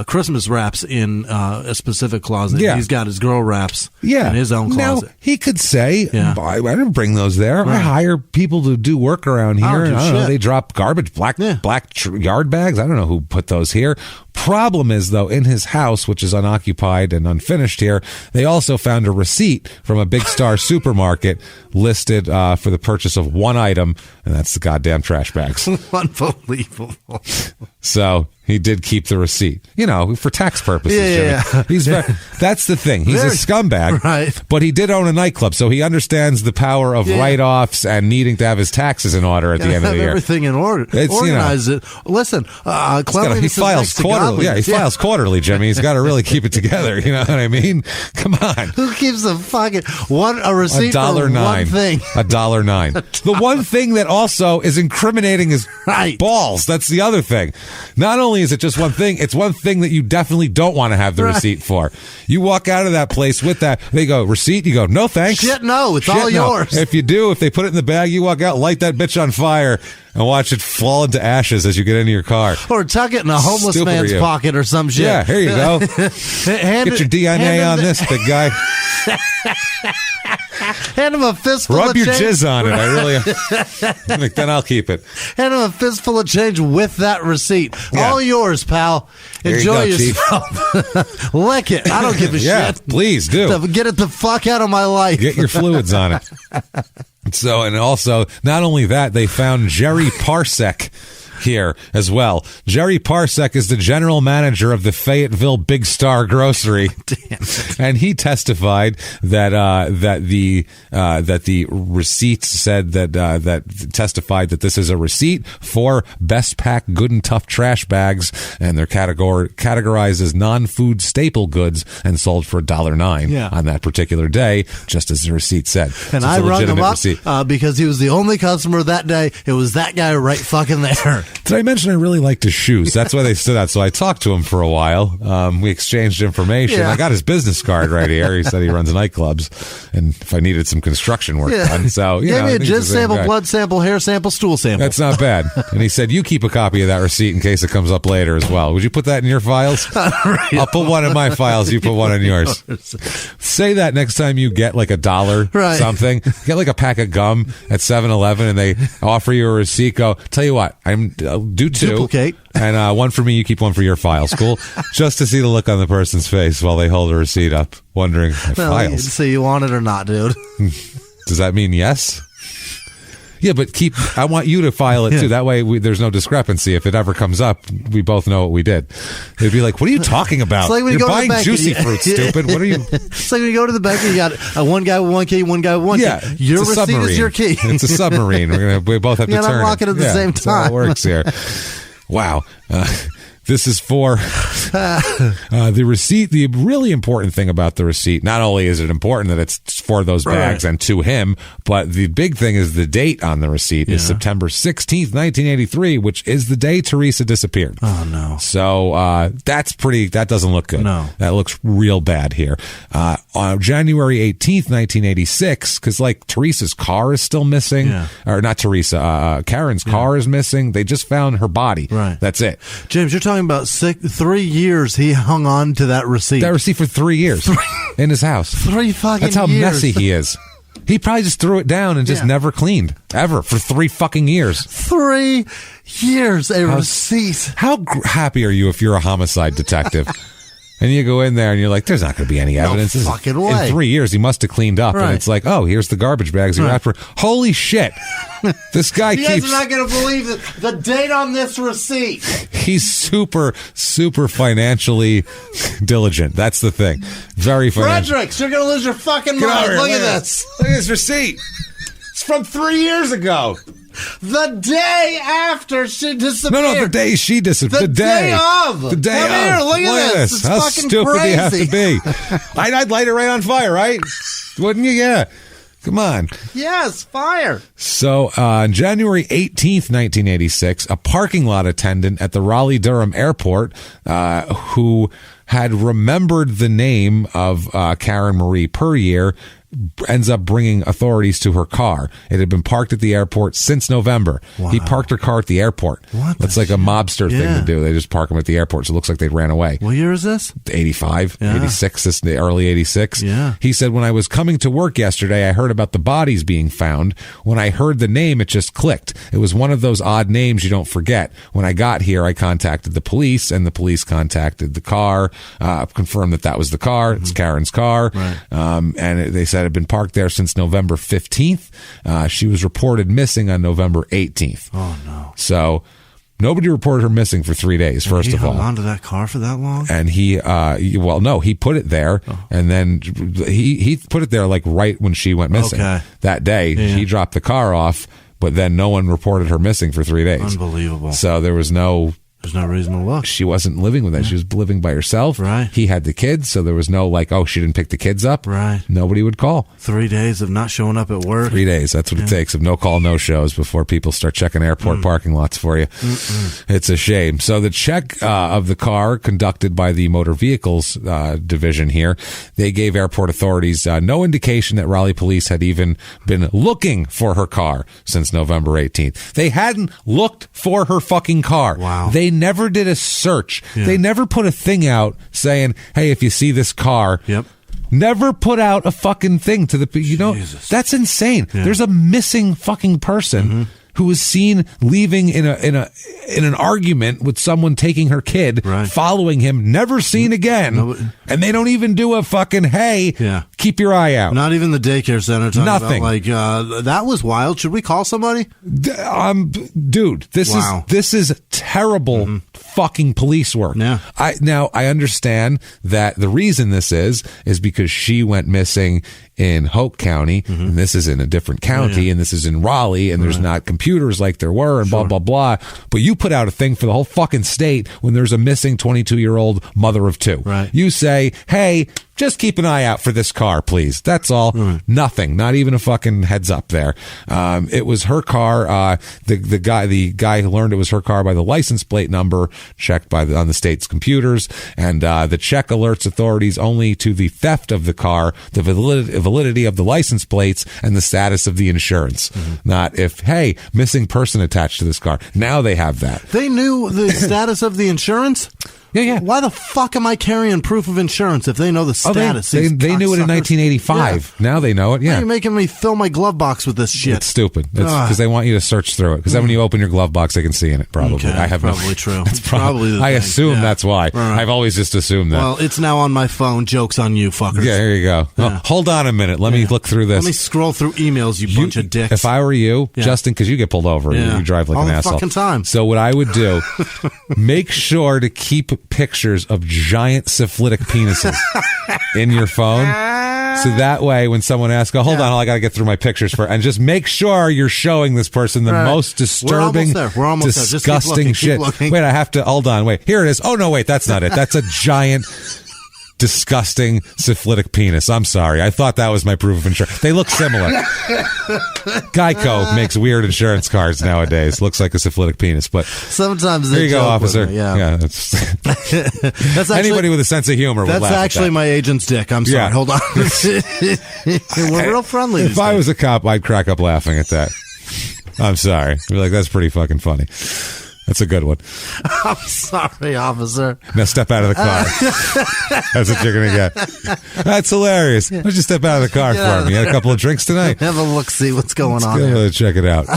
E: Christmas wraps in a specific closet.
D: Yeah.
E: He's got his girl wraps in his own closet.
D: Now, he could say, I didn't bring those there. Right. I hire people to do work around here. I don't know. They drop garbage, black yard bags. I don't know who put those here. Problem is, though, in his house, which is unoccupied and unfinished here, they also found a receipt from a Big Star supermarket listed for the purchase of one item, and that's the goddamn trash bags.
E: Unbelievable.
D: So he did keep the receipt, for tax purposes.
E: Yeah.
D: That's the thing. He's a scumbag,
E: right?
D: But he did own a nightclub, so he understands the power of write-offs and needing to have his taxes in order at the end of the year.
E: Everything in order. Organize it. Listen,
D: he files quarterly. Yeah, he files quarterly, Jimmy. He's got to really keep it together. You know what I mean? Come on.
E: Who gives a fucking a receipt for one thing?
D: $1.09. The one thing that also is incriminating is balls. That's the other thing. Not only only is it just one thing, it's one thing that you definitely don't want to have the receipt for. You walk out of that place with that, they go, receipt? You go, no thanks.
E: Shit, no, it's all yours.
D: If you do, if they put it in the bag, you walk out, light that bitch on fire, and watch it fall into ashes as you get into your car.
E: Or tuck it in a homeless man's pocket or some shit.
D: Yeah, here you go. Get your DNA on this, big guy.
E: Hand him a fistful
D: Rub
E: of
D: your
E: change.
D: jizz on it. I really. Then I'll keep it.
E: Hand him a fistful of change with that receipt.
D: Yeah.
E: All yours, pal. Enjoy yourself. Lick it. I don't give a shit.
D: Please do.
E: Get it the fuck out of my life.
D: Get your fluids on it. So, and also, not only that, they found Jerry Parsec here as well. Jerry Parsec is the general manager of the Fayetteville Big Star Grocery. And he testified that the receipt said that testified that this is a receipt for Best Pack Good and Tough trash bags, and they're categorized as non-food staple goods and sold for $1.09 on that particular day, just as the receipt said.
E: And
D: so
E: I rung him up because he was the only customer that day. It was that guy right fucking there.
D: Did I mention I really liked his shoes? That's why they stood out. So I talked to him for a while. We exchanged information. I got his business card right here. He said he runs nightclubs, and if I needed some construction work done. So
E: gave me a jizz sample, blood sample, hair sample, stool sample.
D: That's not bad. And he said, you keep a copy of that receipt in case it comes up later as well. Would you put that in your files? I'll put one in my files. You put one in yours. Say that next time you get like $1 something. Get like a pack of gum at 7-Eleven and they offer you a receipt. Go, tell you what, do 2.
E: Duplicate.
D: And one for me, you keep one for your files. Cool? Just to see the look on the person's face while they hold a receipt up, wondering, files.
E: So you want it or not, dude?
D: Does that mean yes? Yeah, but I want you to file it too. That way there's no discrepancy. If it ever comes up, we both know what we did. They'd be like, what are you talking about?
E: It's like when
D: You're
E: you go
D: buying
E: to the bank
D: juicy fruit, stupid. What are you?
E: It's like when you go to the bank and you got one guy with one key, one guy with one key. Your receipt
D: submarine.
E: Is your key.
D: It's a submarine. We both have to turn
E: unlock it at the same time.
D: That's how it works here. Wow. This is for the receipt. The really important thing about the receipt, not only is it important that it's for those bags and to him, but the big thing is the date on the receipt is September 16th, 1983, which is the day Teresa disappeared.
E: Oh, no.
D: So that doesn't look good.
E: No.
D: That looks real bad here. On January 18th, 1986, because like Teresa's car is still missing, or not Teresa, Karen's car is missing. They just found her body.
E: Right.
D: That's it.
E: James, you're talking about 3 years he hung on to that receipt.
D: That receipt for 3 years in his house.
E: 3 fucking years.
D: That's how messy he is. He probably just threw it down and just never cleaned. Ever. For 3 fucking years.
E: 3 years, receipt.
D: How happy are you if you're a homicide detective? And you go in there and you're like, there's not going to be any evidence.
E: No fucking way.
D: In 3 years, he must have cleaned up. And it's like, oh, here's the garbage bags you're after. Holy shit. This guy
E: you guys are not going to believe the date on this receipt.
D: He's super, super financially diligent. That's the thing. Very financial.
E: Fredericks, you're going to lose your fucking mind. Look at this.
D: Look at this receipt. It's from 3 years ago.
E: The day after she disappeared.
D: No, the day she disappeared.
E: The day of.
D: The day
E: Come
D: of.
E: here, look at this. It's
D: How
E: fucking
D: stupid
E: crazy.
D: do you have to be? I'd light it right on fire, right? Wouldn't you? Yeah. Come on.
E: Yes, fire.
D: So on January 18th, 1986, a parking lot attendant at the Raleigh-Durham Airport who had remembered the name of Karen Marie Puryear ends up bringing authorities to her car. It had been parked at the airport since November.
E: Wow.
D: He parked her car at the airport. That's like a mobster thing to do. They just park them at the airport, so it looks like they ran away.
E: What year is this?
D: 85, 86, the early 86.
E: Yeah.
D: He said, when I was coming to work yesterday, I heard about the bodies being found. When I heard the name, it just clicked. It was one of those odd names you don't forget. When I got here, I contacted the police, and the police contacted the car, confirmed that was the car. It's Karen's car.
E: Right.
D: And they said it had been parked there since November 15th. She was reported missing on November 18th.
E: Oh, no.
D: So nobody reported her missing for 3 days, first of all.
E: He hung on to that car for that long?
D: And he put it there, and then he put it there like right when she went missing.
E: Okay.
D: That day, he dropped the car off, but then no one reported her missing for 3 days.
E: Unbelievable.
D: So there was no
E: There's no reason to look.
D: She wasn't living with them. She was living by herself.
E: Right.
D: He had the kids, so there was no like, oh, she didn't pick the kids up.
E: Right.
D: Nobody would call.
E: 3 days of not showing up at work.
D: 3 days. That's what it takes of no call, no shows before people start checking airport parking lots for you. It's a shame. So the check of the car conducted by the motor vehicles division here, they gave airport authorities no indication that Raleigh police had even been looking for her car since November 18th. They hadn't looked for her fucking car.
E: Wow.
D: They never did a search.
E: Yeah.
D: They never put a thing out saying, hey, if you see this car,
E: Yep.
D: never put out a fucking thing to the,
E: Jesus.
D: that's insane.
E: Yeah.
D: There's a missing fucking person who was seen leaving in an argument with someone taking her kid,
E: Right.
D: following him, never seen again. And they don't even do a fucking, hey, keep your eye out.
E: Not even the daycare center.
D: Nothing.
E: About, that was wild. Should we call somebody?
D: Dude, this is terrible fucking police work.
E: Yeah.
D: I understand that the reason this is because she went missing in Hoke County, and this is in a different county, and this is in Raleigh, and there's not computers like there were, and blah, blah, blah. But you put out a thing for the whole fucking state when there's a missing 22-year-old mother of two.
E: Right.
D: You say, hey, just keep an eye out for this car, please. That's all. Nothing. Not even a fucking heads up there. It was her car. The guy who learned it was her car by the license plate number checked on the state's computers, and the check alerts authorities only to the theft of the car, the validity of the license plates, and the status of the insurance. Not if, hey, missing person attached to this car. Now they have that.
E: They knew the status of the insurance?
D: Yeah.
E: Why the fuck am I carrying proof of insurance if they know the status?
D: They knew it in 1985. Yeah. Now they know it. Yeah.
E: Why are you making me fill my glove box with this shit?
D: It's stupid. It's because they want you to search through it. Because then when you open your glove box, they can see in it. Probably.
E: Okay,
D: I have
E: probably true.
D: It's
E: probably the
D: I
E: thing.
D: assume that's why.
E: Right.
D: I've always just assumed that.
E: Well, it's now on my phone. Joke's on you, fuckers.
D: Yeah, here you go. Oh, hold on a minute. Let me look through this.
E: Let me scroll through emails, you bunch of dicks.
D: If I were you, Justin, because you get pulled over, you drive like
E: all
D: an
E: the
D: asshole.
E: fucking time.
D: So what I would do, make sure to keep pictures of giant syphilitic penises in your phone. So that way, when someone asks, oh, hold on, I got to get through my pictures first. And just make sure you're showing this person the most disturbing,
E: We're almost there. Just
D: disgusting
E: keep looking,
D: shit. Wait, I have to, hold on, wait. Here it is. Oh, no, wait, that's not it. That's a giant, disgusting syphilitic penis. I'm sorry. I thought that was my proof of insurance. They look similar. Geico makes weird insurance cards nowadays. Looks like a syphilitic penis, but
E: sometimes
D: there you go, officer.
E: Yeah.
D: That's
E: actually,
D: anybody with a sense of humor would laugh
E: That's actually
D: at that.
E: my agent's dick. I'm sorry. Hold on. We're real friendly.
D: If I was a cop, I'd crack up laughing at that. I'm sorry. I'd be like, that's pretty fucking funny. That's a good one.
E: I'm sorry, officer.
D: Now step out of the car. That's what you're going to get. That's hilarious. Why don't you step out of the car for me? You had a couple of drinks tonight?
E: Have a look, see what's going on.
D: Let's check it out.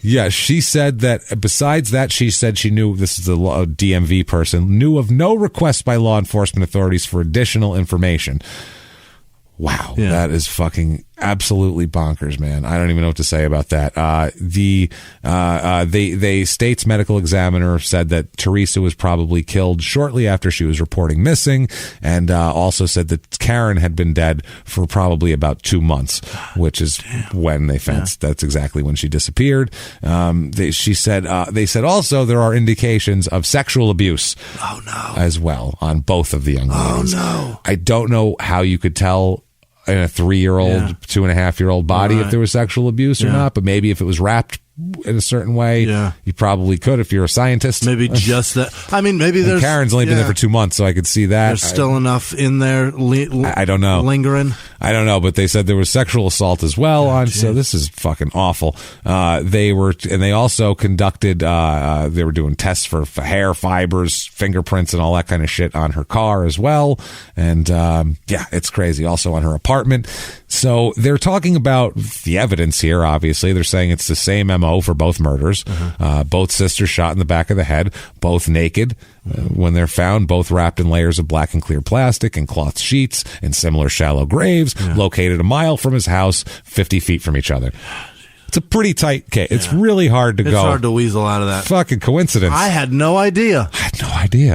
D: Yeah, she said that besides that, she said she knew, this is the DMV person, knew of no request by law enforcement authorities for additional information. Wow, that is fucking absolutely bonkers, man. I don't even know what to say about that. The state's medical examiner said that Teresa was probably killed shortly after she was reporting missing, and also said that Karen had been dead for probably about 2 months, which is when they found that's exactly when she disappeared. They said also there are indications of sexual abuse.
E: Oh no,
D: as well on both of the young ladies.
E: Oh no,
D: I don't know how you could tell in a 3-year-old, 2.5-year-old body if there was sexual abuse or not, but maybe if it was wrapped in a certain way, you probably could if you're a scientist.
E: Maybe just that. I mean, maybe there's...
D: Karen's only been there for 2 months, so I could see that.
E: There's still enough in there
D: I don't know.
E: Lingering?
D: I don't know, but they said there was sexual assault as well so this is fucking awful. They also conducted, they were doing tests for hair fibers, fingerprints, and all that kind of shit on her car as well. And it's crazy. Also on her apartment. So they're talking about the evidence here, obviously. They're saying it's the same MO for both murders. Both sisters shot in the back of the head, both naked. When they're found, both wrapped in layers of black and clear plastic and cloth sheets in similar shallow graves, located a mile from his house, 50 feet from each other. It's a pretty tight case. It's really hard to go.
E: It's hard to weasel out of that.
D: Fucking coincidence.
E: I had no idea.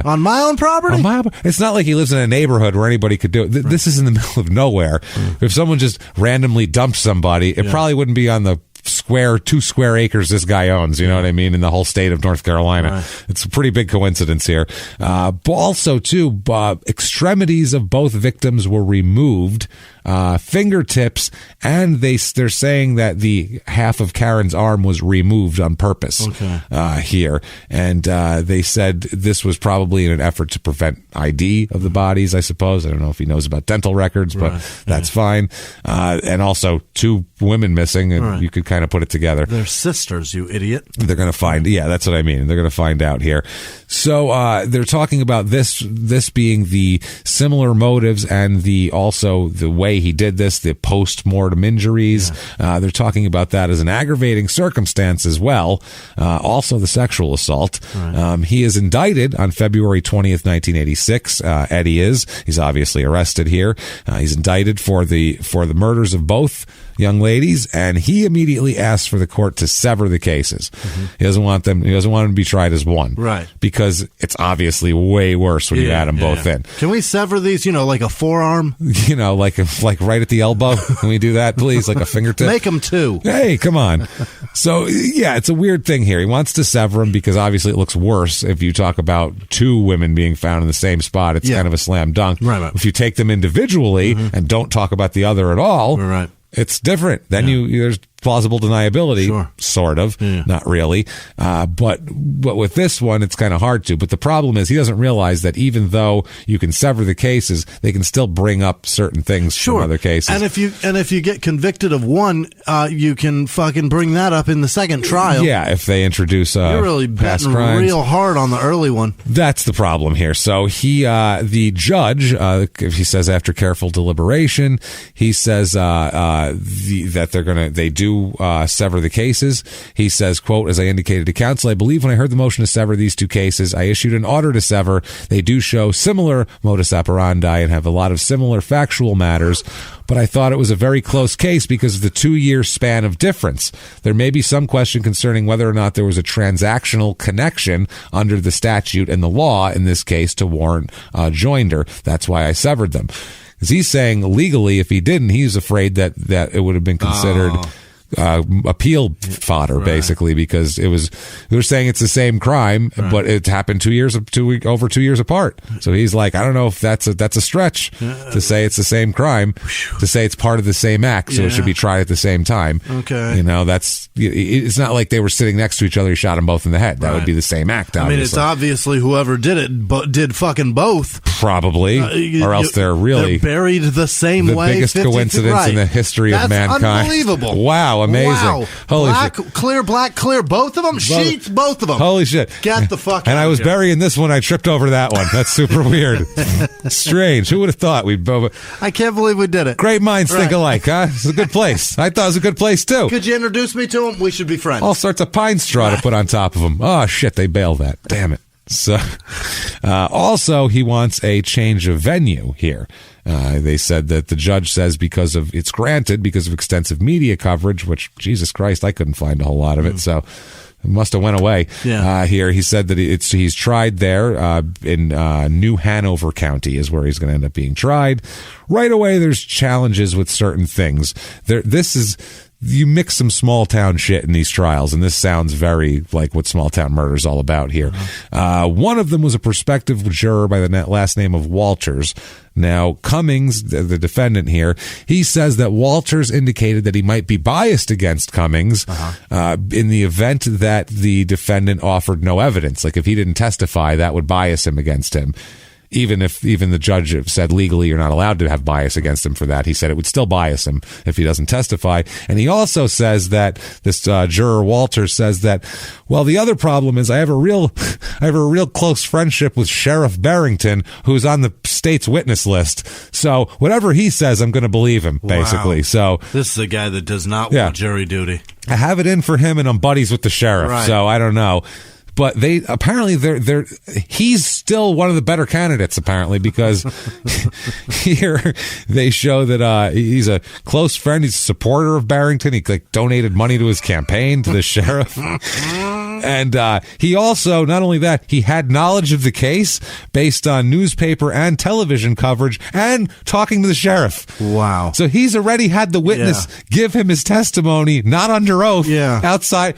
E: On my own property?
D: It's not like he lives in a neighborhood where anybody could do it. This is in the middle of nowhere. If someone just randomly dumped somebody, it probably wouldn't be on the 2 square acres this guy owns, you know what I mean, in the whole state of North Carolina. Right. It's a pretty big coincidence here. But also, too, extremities of both victims were removed, fingertips, and they're saying that the half of Karen's arm was removed on purpose here. And they said this was probably in an effort to prevent ID of the bodies, I suppose. I don't know if he knows about dental records, but that's fine. And also 2 women missing, and you could kind of put it together.
E: They're sisters, you idiot.
D: They're going to find, that's what I mean. They're going to find out here. So they're talking about this being the similar motives and also the way he did this, the post-mortem injuries. They're talking about that as an aggravating circumstance as well. Also the sexual assault. He is indicted on February 20th, 1986. Eddie is. He's obviously arrested here. He's indicted for the murders of both young ladies, and he immediately asks for the court to sever the cases. He doesn't want them to be tried as one.
E: Right.
D: Because it's obviously way worse when you add them both in.
E: Can we sever these, like a forearm?
D: Like right at the elbow? Can we do that, please? Like a fingertip?
E: Make them 2.
D: Hey, come on. So, it's a weird thing here. He wants to sever them because obviously it looks worse if you talk about 2 women being found in the same spot. It's kind of a slam dunk.
E: Right.
D: If you take them individually and don't talk about the other at all, it's different. Then there's plausible deniability, sort of, not really. But with this one, it's kind of hard to. But the problem is he doesn't realize that even though you can sever the cases, they can still bring up certain things from other cases.
E: And if you get convicted of one, you can fucking bring that up in the second trial.
D: Yeah, if they introduce
E: you're really
D: past
E: betting
D: crimes.
E: Real hard on the early one.
D: That's the problem here. So the judge, he says after careful deliberation, he says that they do sever the cases. He says, quote, as I indicated to counsel, I believe when I heard the motion to sever these 2 cases, I issued an order to sever. They do show similar modus operandi and have a lot of similar factual matters, but I thought it was a very close case because of the 2-year span of difference. There may be some question concerning whether or not there was a transactional connection under the statute and the law in this case to warrant joinder. That's why I severed them. Because he's saying legally, if he didn't, he's afraid that it would have been considered appeal fodder, basically, because they're saying it's the same crime, but it happened over 2 years apart. So he's like, I don't know if that's a stretch to say it's the same crime, to say it's part of the same act, so it should be tried at the same time.
E: Okay.
D: It's not like they were sitting next to each other, he shot them both in the head. That would be the same act, obviously.
E: I mean, it's obviously whoever did it did fucking both.
D: Probably. Or else they're
E: buried the same way.
D: The biggest coincidence in the history of mankind.
E: That's unbelievable.
D: Wow. Amazing.
E: Wow.
D: Holy
E: black,
D: shit.
E: Clear, both of them? Sheets, both of them.
D: Holy shit.
E: Get the fuck out
D: And I was
E: here.
D: burying this one. I tripped over that one. That's super weird. Strange. Who would have thought we'd both...
E: I can't believe we did it.
D: Great minds think alike, huh? It's a good place. I thought it was a good place, too.
E: Could you introduce me to him? We should be friends.
D: All sorts of pine straw to put on top of them. Oh, shit. They bailed that. Damn it. So, also, he wants a change of venue here. They said that the judge says because of extensive media coverage, which, Jesus Christ, I couldn't find a whole lot of it. So it must have went away. Here, he said that he's tried there in New Hanover County is where he's going to end up being tried. Right away, there's challenges with certain things. You mix some small town shit in these trials, and this sounds very like what small town murder is all about here. One of them was a prospective juror by the last name of Walters. Now, Cummings, the defendant here, he says that Walters indicated that he might be biased against Cummings in the event that the defendant offered no evidence. Like if he didn't testify, that would bias him against him. Even the judge said legally you're not allowed to have bias against him for that. He said it would still bias him if he doesn't testify. And he also says that this juror Walters says that, well, the other problem is I have a real close friendship with Sheriff Barrington, who's on the state's witness list. So whatever he says, I'm going to believe him, basically.
E: Wow.
D: So
E: this is a guy that does not want jury duty.
D: I have it in for him, and I'm buddies with the sheriff.
E: Right.
D: So I don't know. But he's still one of the better candidates, apparently, because here they show that he's a close friend. He's a supporter of Barrington. He donated money to his campaign, to the sheriff. And he also, not only that, he had knowledge of the case based on newspaper and television coverage and talking to the sheriff.
E: Wow.
D: So he's already had the witness give him his testimony, not under oath, outside.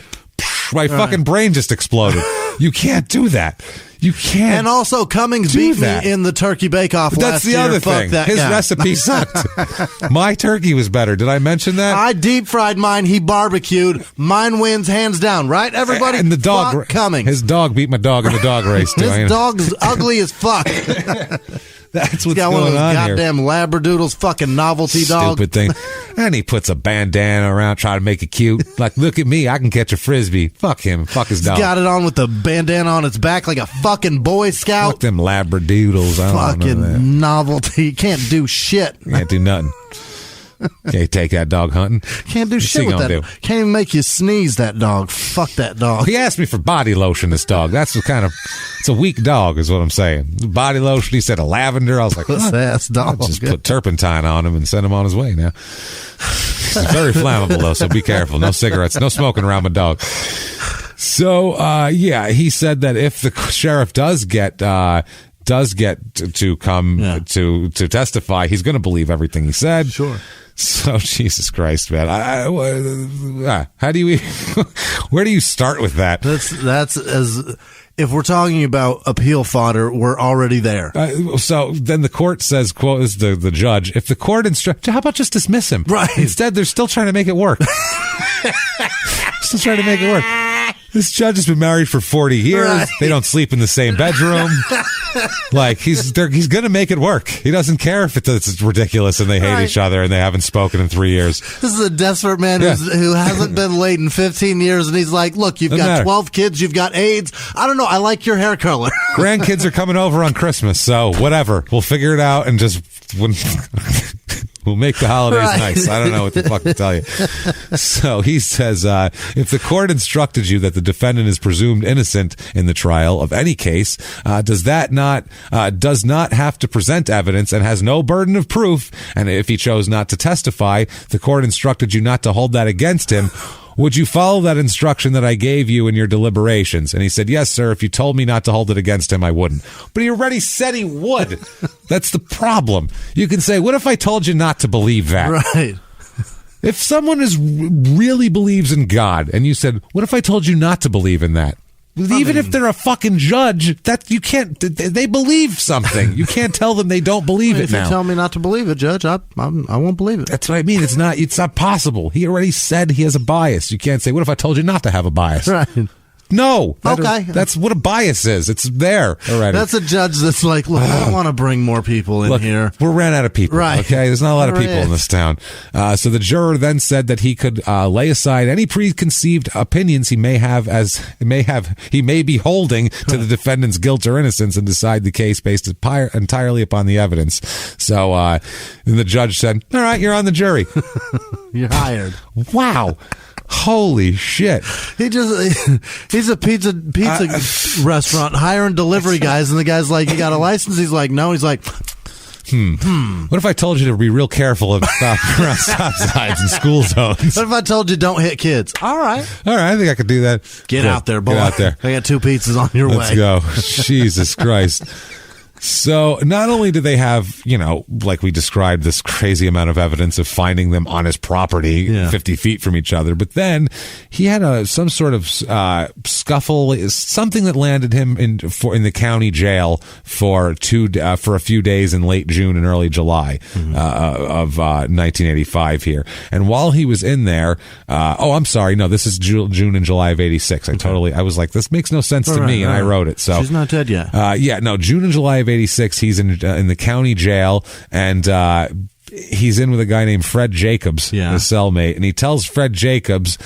D: My fucking brain just exploded. You can't do that. You can't.
E: And also, Cummings beat me in the turkey bake-off last year.
D: That's the other thing. His recipe sucked. My turkey was better. Did I mention that?
E: I deep-fried mine. He barbecued. Mine wins hands down, right, everybody?
D: And the dog,
E: Cummings.
D: His dog beat my dog in the dog race.
E: His dog's ugly as fuck.
D: That's what's
E: got
D: going
E: one of those
D: on
E: goddamn
D: here.
E: Labradoodles, fucking novelty dog.
D: Stupid thing. And he puts a bandana around, trying to make it cute. Like, look at me, I can catch a frisbee. Fuck him. Fuck his dog.
E: He's got it on with the bandana on its back like a fucking Boy Scout.
D: Fuck them Labradoodles. I don't know that.
E: Fucking novelty. Can't do shit.
D: Can't do nothing. Can't take that dog hunting.
E: Can't do shit with that. Can't even make you sneeze, that dog. Fuck that dog.
D: He asked me for body lotion, this dog. That's the kind of, it's a weak dog is what I'm saying. Body lotion, he said a lavender. I was like,
E: ass dog.
D: I'll just put turpentine on him and send him on his way now. He's very flammable though, so be careful. No cigarettes, no smoking around my dog. So, he said that if the sheriff does get to come to testify, he's going to believe everything he said.
E: Sure.
D: So, Jesus Christ, man. How do you, where do you start with that?
E: That's as, if we're talking about appeal fodder, we're already there.
D: So then the court says, quote, is the judge, if the court instructs, how about just dismiss him?
E: Right.
D: Instead, they're still trying to make it work. Still trying to make it work. This judge has been married for 40 years. Right. They don't sleep in the same bedroom. Like, he's going to make it work. He doesn't care if it's ridiculous and they hate each other and they haven't spoken in 3 years.
E: This is a desperate man who hasn't been laid in 15 years, and he's like, look, you've got 12 kids, you've got AIDS. I don't know, I like your hair color.
D: Grandkids are coming over on Christmas, so whatever. We'll figure it out and just... We'll make the holidays nice. I don't know what the fuck to tell you. So he says, if the court instructed you that the defendant is presumed innocent in the trial of any case, does not have to present evidence and has no burden of proof, and if he chose not to testify, the court instructed you not to hold that against him, would you follow that instruction that I gave you in your deliberations? And he said, yes, sir. If you told me not to hold it against him, I wouldn't. But he already said he would. That's the problem. You can say, what if I told you not to believe that?
E: Right.
D: If someone really believes in God and you said, what if I told you not to believe in that? Even if they're a fucking judge, that you can't. They believe something. You can't tell them they don't believe it now.
E: If you tell me not to believe it, Judge, I won't believe it.
D: That's what I mean. It's not possible. He already said he has a bias. You can't say, what if I told you not to have a bias?
E: Right.
D: No.
E: Okay.
D: That's what a bias is. It's there already.
E: That's a judge that's like, look, I don't want to bring more people in here.
D: We're ran out of people.
E: Right.
D: Okay. There's not a lot of people in this town. So the juror then said that he could lay aside any preconceived opinions he may be holding to the defendant's guilt or innocence and decide the case based entirely upon the evidence. So then the judge said, all right, you're on the jury.
E: You're hired.
D: Wow. Holy shit.
E: He's a pizza restaurant hiring delivery guys, and the guy's like, you got a license? He's like, no. He's like,
D: What if I told you to be real careful around stop signs and school zones?
E: What if I told you don't hit kids? All right,
D: I think I could do that.
E: Get out there, boy.
D: Get out there.
E: I got 2 pizzas on your way.
D: Let's go. Jesus Christ. So not only do they have, like we described, this crazy amount of evidence of finding them on his property 50 feet from each other, but then he had some sort of scuffle, something that landed him in the county jail for a few days in late June and early July of 1985 here. And while he was in there, I'm sorry, no, this is June and July of 86. I was like, this makes no sense to me, and I wrote it. So
E: she's not dead yet.
D: June and July of 86, he's in the county jail, and he's in with a guy named Fred Jacobs, his cellmate, and he tells Fred Jacobs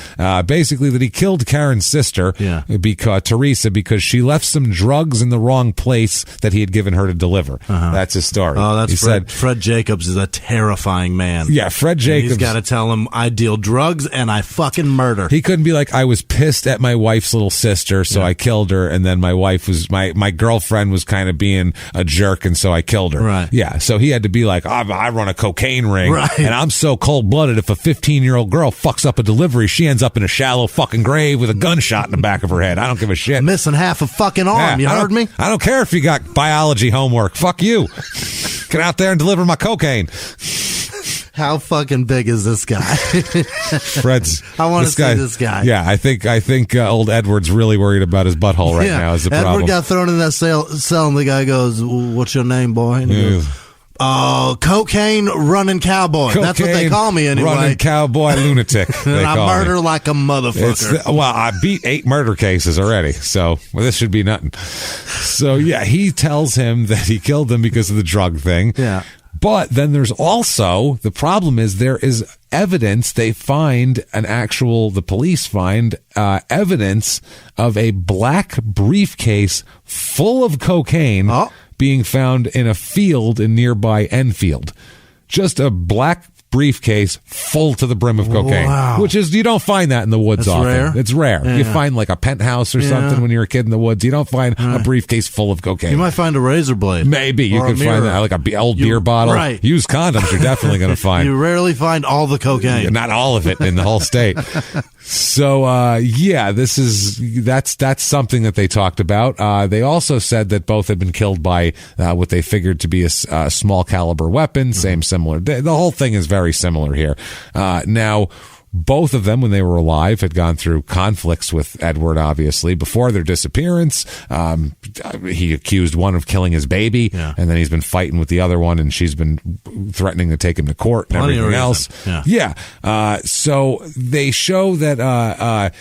D: basically that he killed Karen's sister, Teresa, because she left some drugs in the wrong place that he had given her to deliver. That's his story.
E: Oh, that's Fred Jacobs is a terrifying man.
D: Yeah, Fred Jacobs.
E: He's got to tell him, I deal drugs and I fucking murder.
D: He couldn't be like, I was pissed at my wife's little sister, so I killed her, and then my wife was, my girlfriend was kind of being a jerk, and so I killed her.
E: Right.
D: Yeah, so he had to be like, I run a cocaine cocaine ring.
E: Right.
D: And I'm so cold-blooded, if a 15-year-old girl fucks up a delivery, she ends up in a shallow fucking grave with a gunshot in the back of her head. I don't give a shit.
E: Missing half a fucking arm. You heard me?
D: I don't care if you got biology homework. Fuck you. Get out there and deliver my cocaine.
E: How fucking big is this guy?
D: Fred's.
E: I want to see this guy.
D: Yeah, I think old Edward's really worried about his butthole right now. Is the problem?
E: Edward got thrown in that cell, and the guy goes, "What's your name, boy?" And he goes, cocaine running cowboy. That's what they call me anyway.
D: Running cowboy lunatic.
E: And I murder like a motherfucker.
D: I beat 8 murder cases already, so this should be nothing. So yeah, he tells him that he killed them because of the drug thing.
E: Yeah.
D: But then there's also, the problem is there is evidence. They find the police find evidence of a black briefcase full of cocaine being found in a field in nearby Enfield. Just a black briefcase full to the brim of cocaine, which is, you don't find that in the woods often.
E: Rare?
D: It's rare.
E: Yeah.
D: You find like a penthouse or something when you're a kid in the woods. You don't find a briefcase full of cocaine.
E: You might find a razor blade.
D: Maybe you could find that, like a old beer bottle.
E: Right.
D: Used condoms you're definitely going to find.
E: You rarely find all the cocaine.
D: Not all of it in the whole state. So, that's something that they talked about. They also said that both had been killed by what they figured to be a small caliber weapon, similar. The whole thing is very similar here. Now, both of them, when they were alive, had gone through conflicts with Edward, obviously. Before their disappearance, he accused one of killing his baby, and then he's been fighting with the other one, and she's been threatening to take him to court and everything else. So they show that...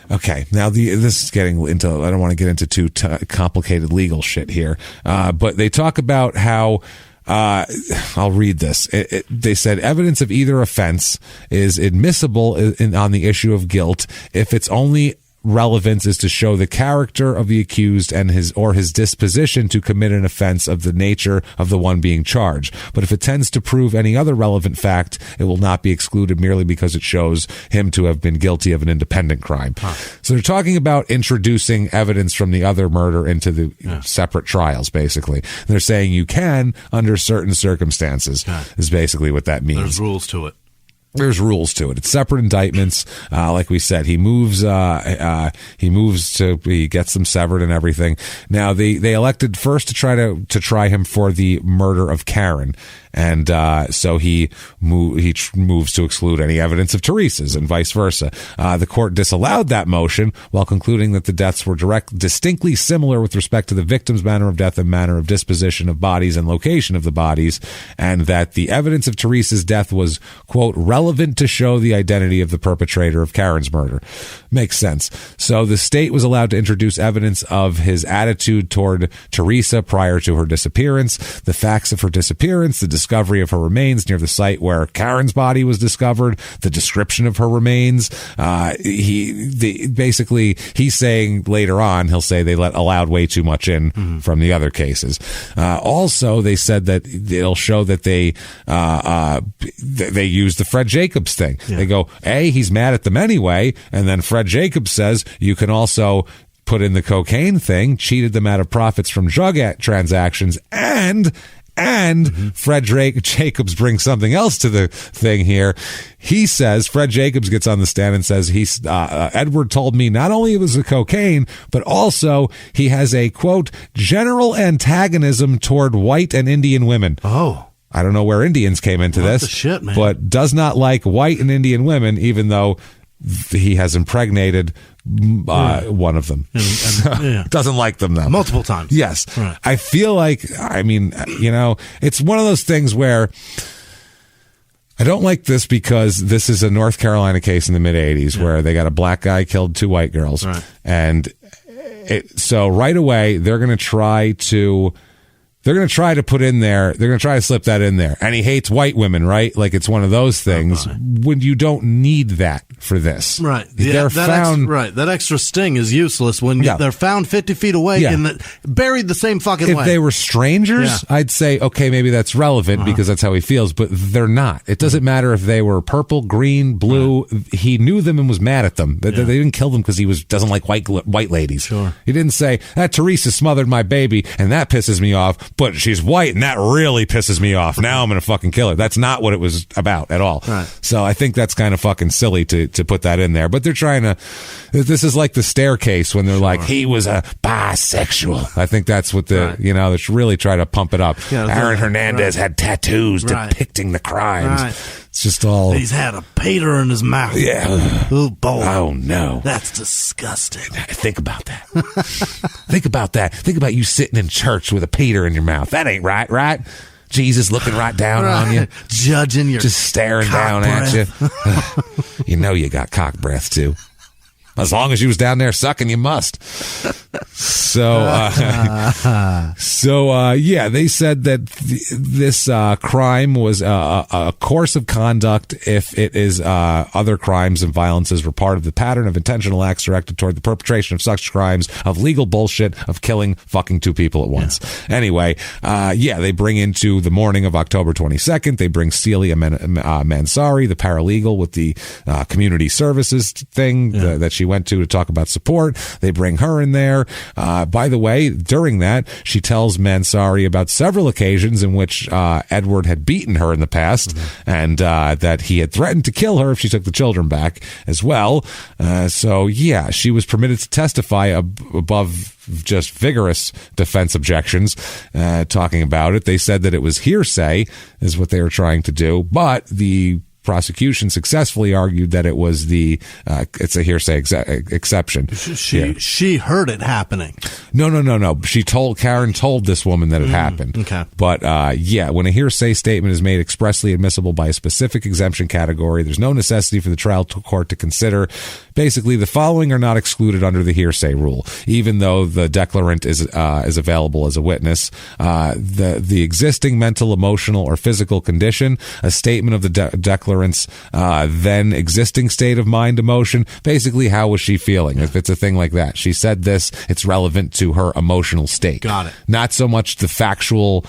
D: Okay, now this is getting into, I don't want to get into too complicated legal shit here, but they talk about how... I'll read this. They said evidence of either offense is admissible on the issue of guilt if its only relevance is to show the character of the accused and his disposition to commit an offense of the nature of the one being charged. But if it tends to prove any other relevant fact, it will not be excluded merely because it shows him to have been guilty of an independent crime. So they're talking about introducing evidence from the other murder into the separate trials, basically. And they're saying you can under certain circumstances, is basically what that means.
E: There's rules to it.
D: There's rules to it. It's separate indictments. Like we said, he gets them severed and everything. Now they elected first to try him for the murder of Karen. And so he moves to exclude any evidence of Teresa's and vice versa. The court disallowed that motion while concluding that the deaths were distinctly similar with respect to the victim's manner of death and manner of disposition of bodies and location of the bodies, and that the evidence of Teresa's death was, quote, relevant to show the identity of the perpetrator of Karen's murder. Makes sense. So the state was allowed to introduce evidence of his attitude toward Teresa prior to her disappearance, the facts of her disappearance, the discovery of her remains near the site where Karen's body was discovered, the description of her remains. He's saying later on, he'll say they allowed way too much in from the other cases. Also, they said that it'll show that they used the Fred Jacobs thing. They go, he's mad at them anyway, and then Fred Jacobs says you can also put in the cocaine thing, cheated them out of profits from drug transactions, and Fred Jacobs brings something else to the thing here. He says, Fred Jacobs gets on the stand and says, Edward told me not only it was the cocaine, but also he has a, quote, general antagonism toward white and Indian women.
E: Oh.
D: I don't know where Indians came into this,
E: shit, man.
D: But does not like white and Indian women, even though he has impregnated one of them. Doesn't like them, though.
E: Multiple times.
D: Yes.
E: Right.
D: I feel like, it's one of those things where I don't like this because this is a North Carolina case in the mid-'80s where they got a black guy killed 2 white girls.
E: Right.
D: And so right away, they're going to try to put in there, they're going to try to slip that in there. And he hates white women, right? Like it's one of those things when you don't need that for this.
E: Right.
D: That
E: extra sting is useless when they're found 50 feet away and buried the same fucking way.
D: If they were strangers, I'd say, okay, maybe that's relevant because that's how he feels, but they're not. It doesn't matter if they were purple, green, blue. He knew them and was mad at them. They didn't kill them because he doesn't like white ladies.
E: Sure.
D: He didn't say, that Teresa smothered my baby and that pisses me off, but she's white, and that really pisses me off. Now I'm going to fucking kill her. That's not what it was about at all.
E: Right.
D: So I think that's kind of fucking silly to put that in there. But they're trying to, this is like the staircase when they're like, he was a bisexual. I think that's what they're really trying to pump it up.
E: Yeah,
D: Aaron Hernandez had tattoos depicting the crimes.
E: Right.
D: It's just all.
E: He's had a pater in his mouth.
D: Yeah.
E: Oh, boy.
D: Oh, no.
E: That's disgusting.
D: Think about that. Think about that. Think about you sitting in church with a Peter in your mouth. That ain't right? Jesus looking right down on you.
E: Judging your
D: just staring down
E: breath.
D: at you. You know you got cock breath, too. As long as you was down there sucking, you must. So they said that this crime was a course of conduct if it is other crimes and violences were part of the pattern of intentional acts directed toward the perpetration of such crimes of legal bullshit of killing fucking two people at once. Yeah. Anyway, they bring into the morning of October 22nd, they bring Celia Mansari, the paralegal with the community services thing that she went to talk about support. They bring her in there. By the way, during that, she tells Mansari about several occasions in which Edward had beaten her in the past, and that he had threatened to kill her if she took the children back as well. She was permitted to testify above just vigorous defense objections, talking about it. They said that it was hearsay is what they were trying to do, but the prosecution successfully argued that it was it's a hearsay exception.
E: She heard it happening.
D: No. Karen told this woman that it happened.
E: Okay.
D: But when a hearsay statement is made expressly admissible by a specific exemption category, there's no necessity for the trial court to consider. Basically, the following are not excluded under the hearsay rule, even though the declarant is available as a witness. The existing mental, emotional, or physical condition, a statement of the declarant's then existing state of mind, emotion. Basically, how was she feeling? If it's a thing like that, she said this, it's relevant to her emotional state.
E: Got it.
D: Not so much the factual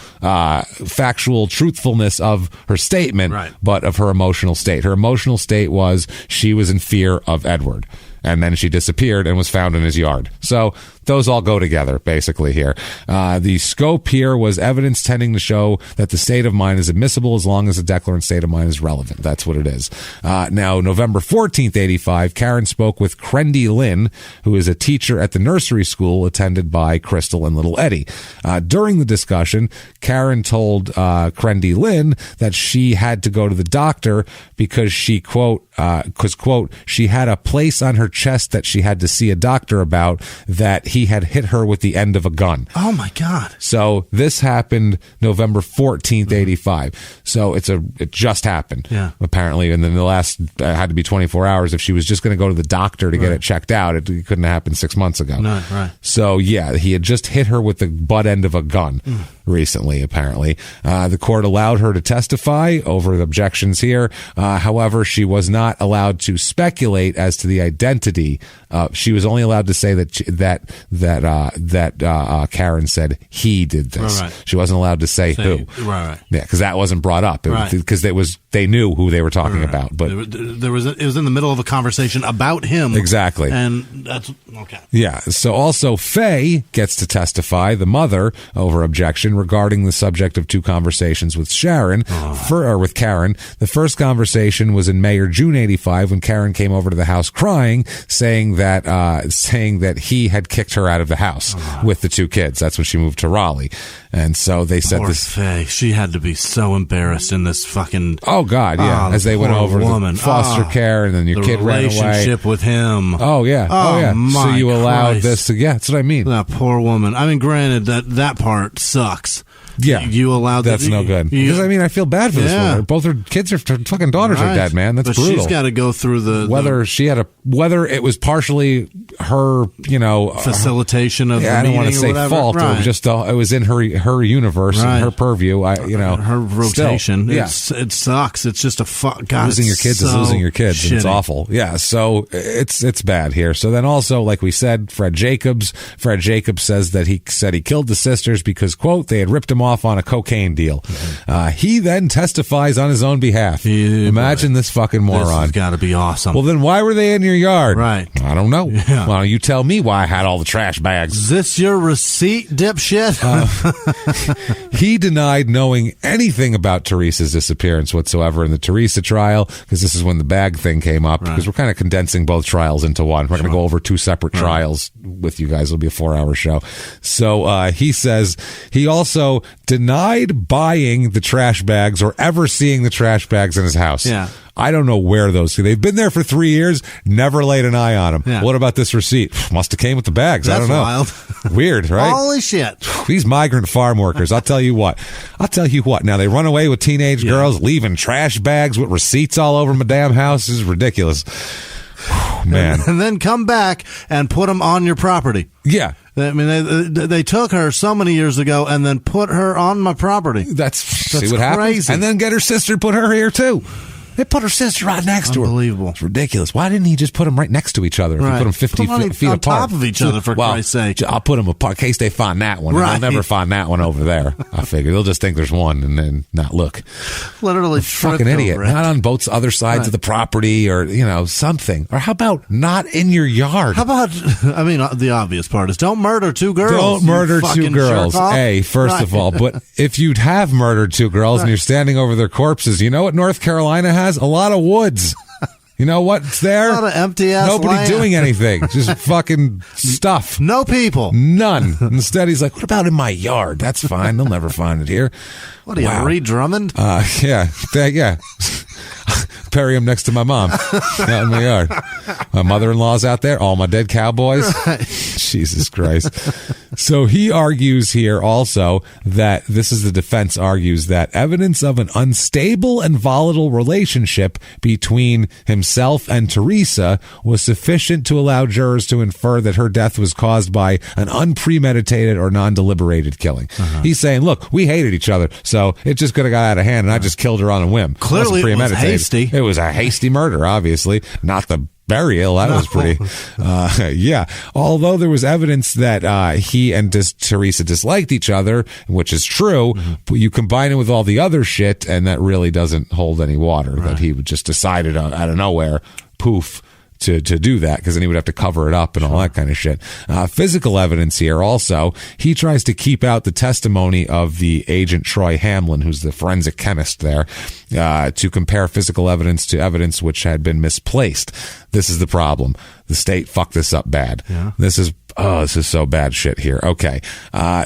D: truthfulness of her statement, but of her emotional state. Her emotional state was she was in fear of Edward. And then she disappeared and was found in his yard. So those all go together, basically, here. The scope here was evidence tending to show that the state of mind is admissible as long as the declarant's state of mind is relevant. That's what it is. Now, November 14th, 85, Karen spoke with Crendy Lynn, who is a teacher at the nursery school attended by Crystal and little Eddie. During the discussion, Karen told Crendy Lynn that she had to go to the doctor because she, quote, she had a place on her chest that she had to see a doctor about that he had hit her with the end of a gun.
E: Oh my God.
D: So this happened November 14th, 85. So it just happened.
E: Yeah.
D: Apparently. And then the last had to be 24 hours. If she was just going to go to the doctor to get it checked out, it couldn't have happened 6 months ago.
E: No, right.
D: So he had just hit her with the butt end of a gun recently, apparently. The court allowed her to testify over the objections here. However, she was not allowed to speculate as to the identity. She was only allowed to say that Karen said he did this.
E: Right.
D: She wasn't allowed to say who.
E: Right.
D: Yeah, because that wasn't brought up. Because they knew who they were talking about. But
E: it was in the middle of a conversation about him.
D: Exactly.
E: And that's okay.
D: Yeah. So also Faye gets to testify, the mother, over objection regarding the subject of two conversations with with Karen. The first conversation was in May or June 85 when Karen came over to the house crying, saying that he had kicked her out of the house with the two kids. That's when she moved to Raleigh. And so they said
E: poor Faye, she had to be so embarrassed in this fucking.
D: Oh God, yeah. As they went over
E: woman.
D: to foster care, and then your kid ran away.
E: The relationship with him.
D: Oh yeah. Oh yeah. So you allowed this to? Yeah, that's what I mean.
E: That poor woman. I mean, granted that part sucks.
D: Yeah,
E: you allowed
D: that's no good. Because I mean, I feel bad for this woman. Both her kids her fucking daughters are dead, man. That's brutal.
E: She's got to go through
D: whether it was partially her,
E: facilitation of.
D: I don't want to say fault.
E: Right.
D: It was just it was in her universe and her purview.
E: Her rotation.
D: Still,
E: it sucks. It's just God,
D: losing your kids is losing your kids. And it's awful. Yeah, so it's bad here. So then also, like we said, Fred Jacobs says that he killed the sisters because, quote, they had ripped him off off on a cocaine deal. He then testifies on his own behalf. Imagine this fucking moron.
E: This has got to be awesome.
D: Well, then why were they in your yard?
E: Right.
D: I don't know. Yeah. Well, you tell me why I had all the trash bags.
E: Is this your receipt, dipshit?
D: He denied knowing anything about Teresa's disappearance whatsoever in the Teresa trial, because this is when the bag thing came up, because we're kind of condensing both trials into one. We're going to go over two separate trials with you guys. It'll be a 4-hour show. So he says he also denied buying the trash bags or ever seeing the trash bags in his house.
E: Yeah.
D: I don't know where those. They've been there for 3 years. Never laid an eye on them.
E: Yeah.
D: What about this receipt? Must have came with the bags.
E: That's
D: I don't know.
E: wild.
D: Weird, right?
E: Holy shit.
D: These migrant farm workers. I'll tell you what. Now they run away with teenage girls, leaving trash bags with receipts all over my damn house. This is ridiculous. Man.
E: And then come back and put them on your property.
D: Yeah.
E: I mean, they took her so many years ago and then put her on my property.
D: That's see what happens.
E: Crazy.
D: And then get her sister to put her here too. They put her sister right next to her.
E: Unbelievable.
D: It's ridiculous. Why didn't he just put them right next to each other? If he put them 50 feet
E: on
D: apart.
E: top of each other, for Christ's sake.
D: I'll put them apart in case they find that one.
E: Right.
D: And they'll never find that one over there. I figure they'll just think there's one and then not look.
E: Literally
D: fucking idiot. Not on both other sides of the property, or something. Or how about not in your yard?
E: How about, the obvious part is don't murder two girls.
D: Don't murder two girls. Hey, first of all, but if you'd have murdered two girls and you're standing over their corpses, you know what North Carolina has? A lot of woods. You know what's there?
E: A lot of empty-ass
D: Nobody
E: land.
D: doing anything. Just fucking stuff.
E: No people.
D: None. Instead, he's like, what about in my yard? That's fine. They'll never find it here.
E: What are you, Reed Drummond?
D: Yeah. Bury him next to my mom out in my yard. My mother-in-law's out there. All my dead cowboys. Right. Jesus Christ. So he argues here also that the defense argues that evidence of an unstable and volatile relationship between himself and Teresa was sufficient to allow jurors to infer that her death was caused by an unpremeditated or non-deliberated killing. He's saying, look, we hated each other, so it just could have got out of hand and I just killed her on a whim.
E: Clearly it was hasty.
D: It was a hasty murder, obviously, not the burial. That was pretty, Although there was evidence that he and Teresa disliked each other, which is true, but you combine it with all the other shit, and that really doesn't hold any water. Right. That he just decided out of nowhere, poof, to do that, because then he would have to cover it up and all that kind of shit. Physical evidence here also, he tries to keep out the testimony of the agent Troy Hamlin, who's the forensic chemist there, to compare physical evidence to evidence which had been misplaced. This is the problem. The state fucked this up bad. Yeah. This is so bad shit here. Okay.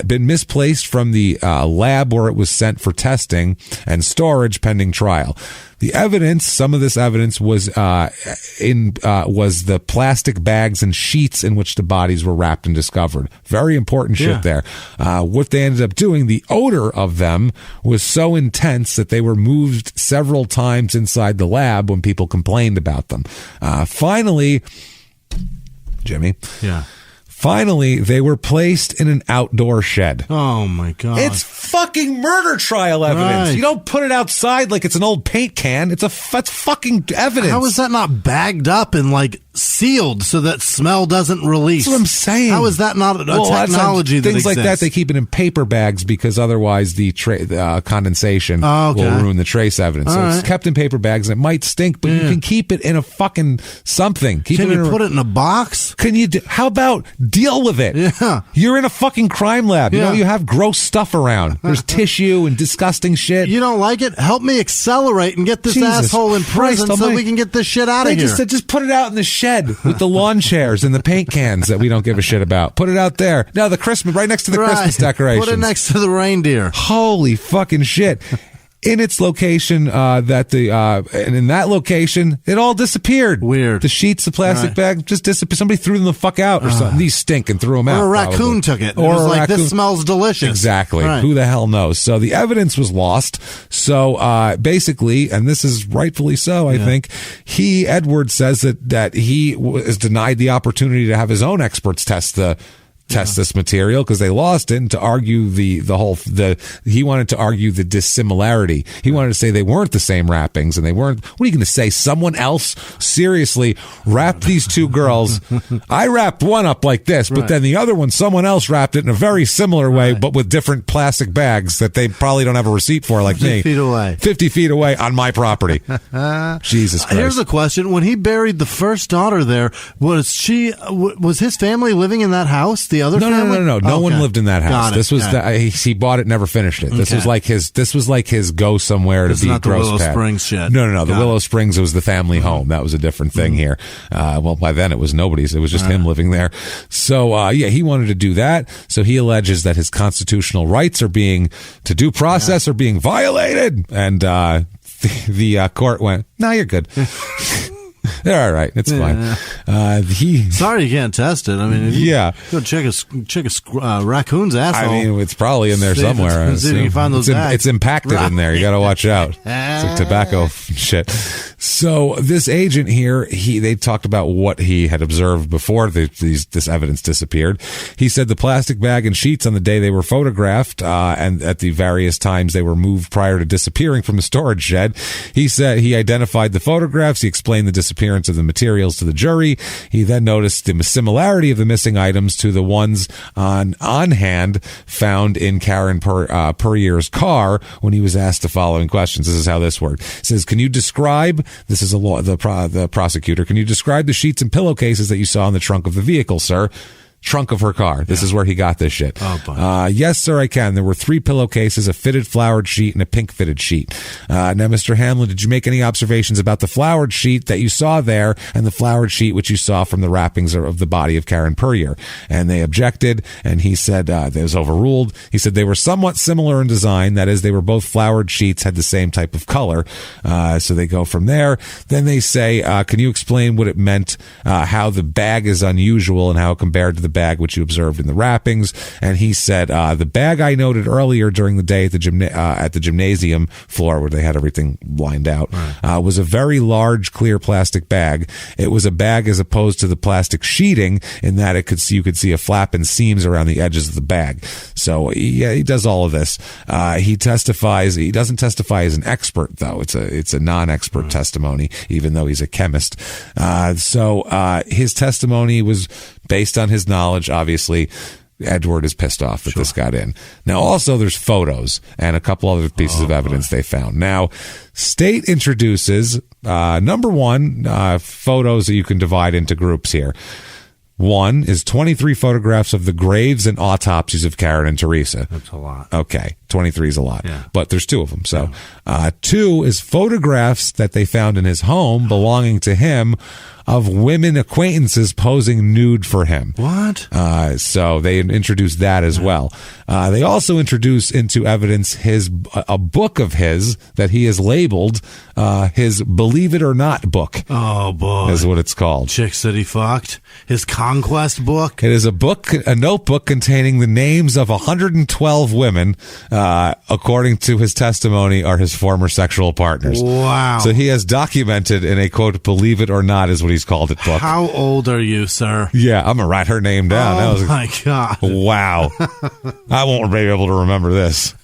D: Been misplaced from the lab where it was sent for testing and storage pending trial. The evidence, some of this evidence was was the plastic bags and sheets in which the bodies were wrapped and discovered. Very important shit there. What they ended up doing, the odor of them was so intense that they were moved several times inside the lab when people complained about them. Finally, Jimmy.
E: Yeah.
D: Finally, they were placed in an outdoor shed.
E: Oh, my God.
D: It's fucking murder trial evidence. Right. You don't put it outside like it's an old paint can. That's fucking evidence.
E: How is that not bagged up and, sealed so that smell doesn't release?
D: That's what I'm saying.
E: How is that not a technology that
D: things
E: exists?
D: Like that, they keep it in paper bags because otherwise the condensation will ruin the trace evidence. It's kept in paper bags and it might stink, but you can keep it in a fucking something.
E: Can you put it in a box?
D: Can you? How about deal with it?
E: Yeah.
D: You're in a fucking crime lab.
E: Yeah.
D: You have gross stuff around. There's tissue and disgusting shit.
E: You don't like it? Help me accelerate and get this asshole in prison so we can get this shit out of here.
D: Just put it out in the shed with the lawn chairs and the paint cans that we don't give a shit about. Put it out there. No, the Christmas, right next to the Christmas decorations.
E: Put it next to the reindeer.
D: Holy fucking shit. In its location, and in that location, it all disappeared.
E: Weird.
D: The sheets, the plastic bag, just disappeared. Somebody threw them the fuck out or something. These stink and threw them out.
E: Or a raccoon took it. Or was like, this smells delicious.
D: Exactly.
E: Right.
D: Who the hell knows? So the evidence was lost. So basically, and this is rightfully so, I think, Edward says that he was denied the opportunity to have his own experts test the test this material because they lost it, and to argue he wanted to argue the dissimilarity. He wanted to say they weren't the same wrappings, and they weren't. What are you going to say? Someone else seriously wrapped these two girls. I wrapped one up like this, but then the other one, someone else wrapped it in a very similar way, but with different plastic bags that they probably don't have a receipt for, like
E: 50 feet away.
D: 50 feet away on my property. Jesus Christ.
E: Here's a question. When he buried the first daughter there, was his family living in that house? The other family?
D: No. No one lived in that house. This was he bought it, never finished it. This was like his go somewhere to be
E: not
D: gross
E: the Willow
D: pad.
E: Springs shit.
D: No. The Willow Springs was the family home. That was a different thing here. Well, by then it was nobody's. It was just him living there. So he wanted to do that. So he alleges that his constitutional rights to due process are being violated, and the court went, "No, you're good." They're all right. It's fine.
E: Sorry you can't test it. I mean, go check a raccoon's asshole.
D: I mean, it's probably in there somewhere.
E: See if you can find those bags.
D: It's impacted in there. You got to watch out. It's like tobacco shit. So this agent here, they talked about what he had observed before this evidence disappeared. He said the plastic bag and sheets on the day they were photographed, and at the various times they were moved prior to disappearing from the storage shed. He said he identified the photographs. He explained the disappearance of the materials to the jury. He then noticed the similarity of the missing items to the ones on hand found in Karen Puryear's car when he was asked the following questions. This is how this worked. It says, "Can you describe?" This is the prosecutor. "Can you describe the sheets and pillowcases that you saw in the trunk of the vehicle, sir?" Trunk of her car. This is where he got this shit. Yes, sir, I can. There were 3 pillowcases, a fitted flowered sheet, and a pink fitted sheet. Now, Mr. Hamlin, did you make any observations about the flowered sheet that you saw there and the flowered sheet which you saw from the wrappings of the body of Karen Puryear? And they objected, and he said that was overruled. He said they were somewhat similar in design. That is, they were both flowered sheets, had the same type of color. So they go from there. Then they say, can you explain what it meant, how the bag is unusual and how it compared to the bag which you observed in the wrappings? And he said the bag I noted earlier during the day at the gymnasium floor where they had everything lined out was a very large clear plastic bag. It was a bag as opposed to the plastic sheeting in that you could see a flap and seams around the edges of the bag. So he does all of this. He testifies. He doesn't testify as an expert though. It's a non-expert testimony, even though he's a chemist. So his testimony was based on his knowledge. Obviously, Edward is pissed off that this got in. Now, also, there's photos and a couple other pieces of evidence they found. Now, state introduces, number one, photos that you can divide into groups here. One is 23 photographs of the graves and autopsies of Karen and Teresa.
E: That's a lot.
D: Okay, 23 is a lot, but there's 2 of them. So 2 is photographs that they found in his home belonging to him of women acquaintances posing nude for him.
E: What?
D: So they introduced that as well. They also introduce into evidence a book of his that he has labeled his Believe It or Not book.
E: Oh, boy.
D: Is what it's called.
E: Chicks that he fucked. His conquest book.
D: It is a notebook containing the names of 112 women, according to his testimony, are his former sexual partners.
E: Wow.
D: So he has documented in a, quote, Believe It or Not is what he's called it book.
E: How old are you, sir?
D: Yeah, I'm going to write her name down.
E: Oh, my God.
D: Wow. I won't be able to remember this.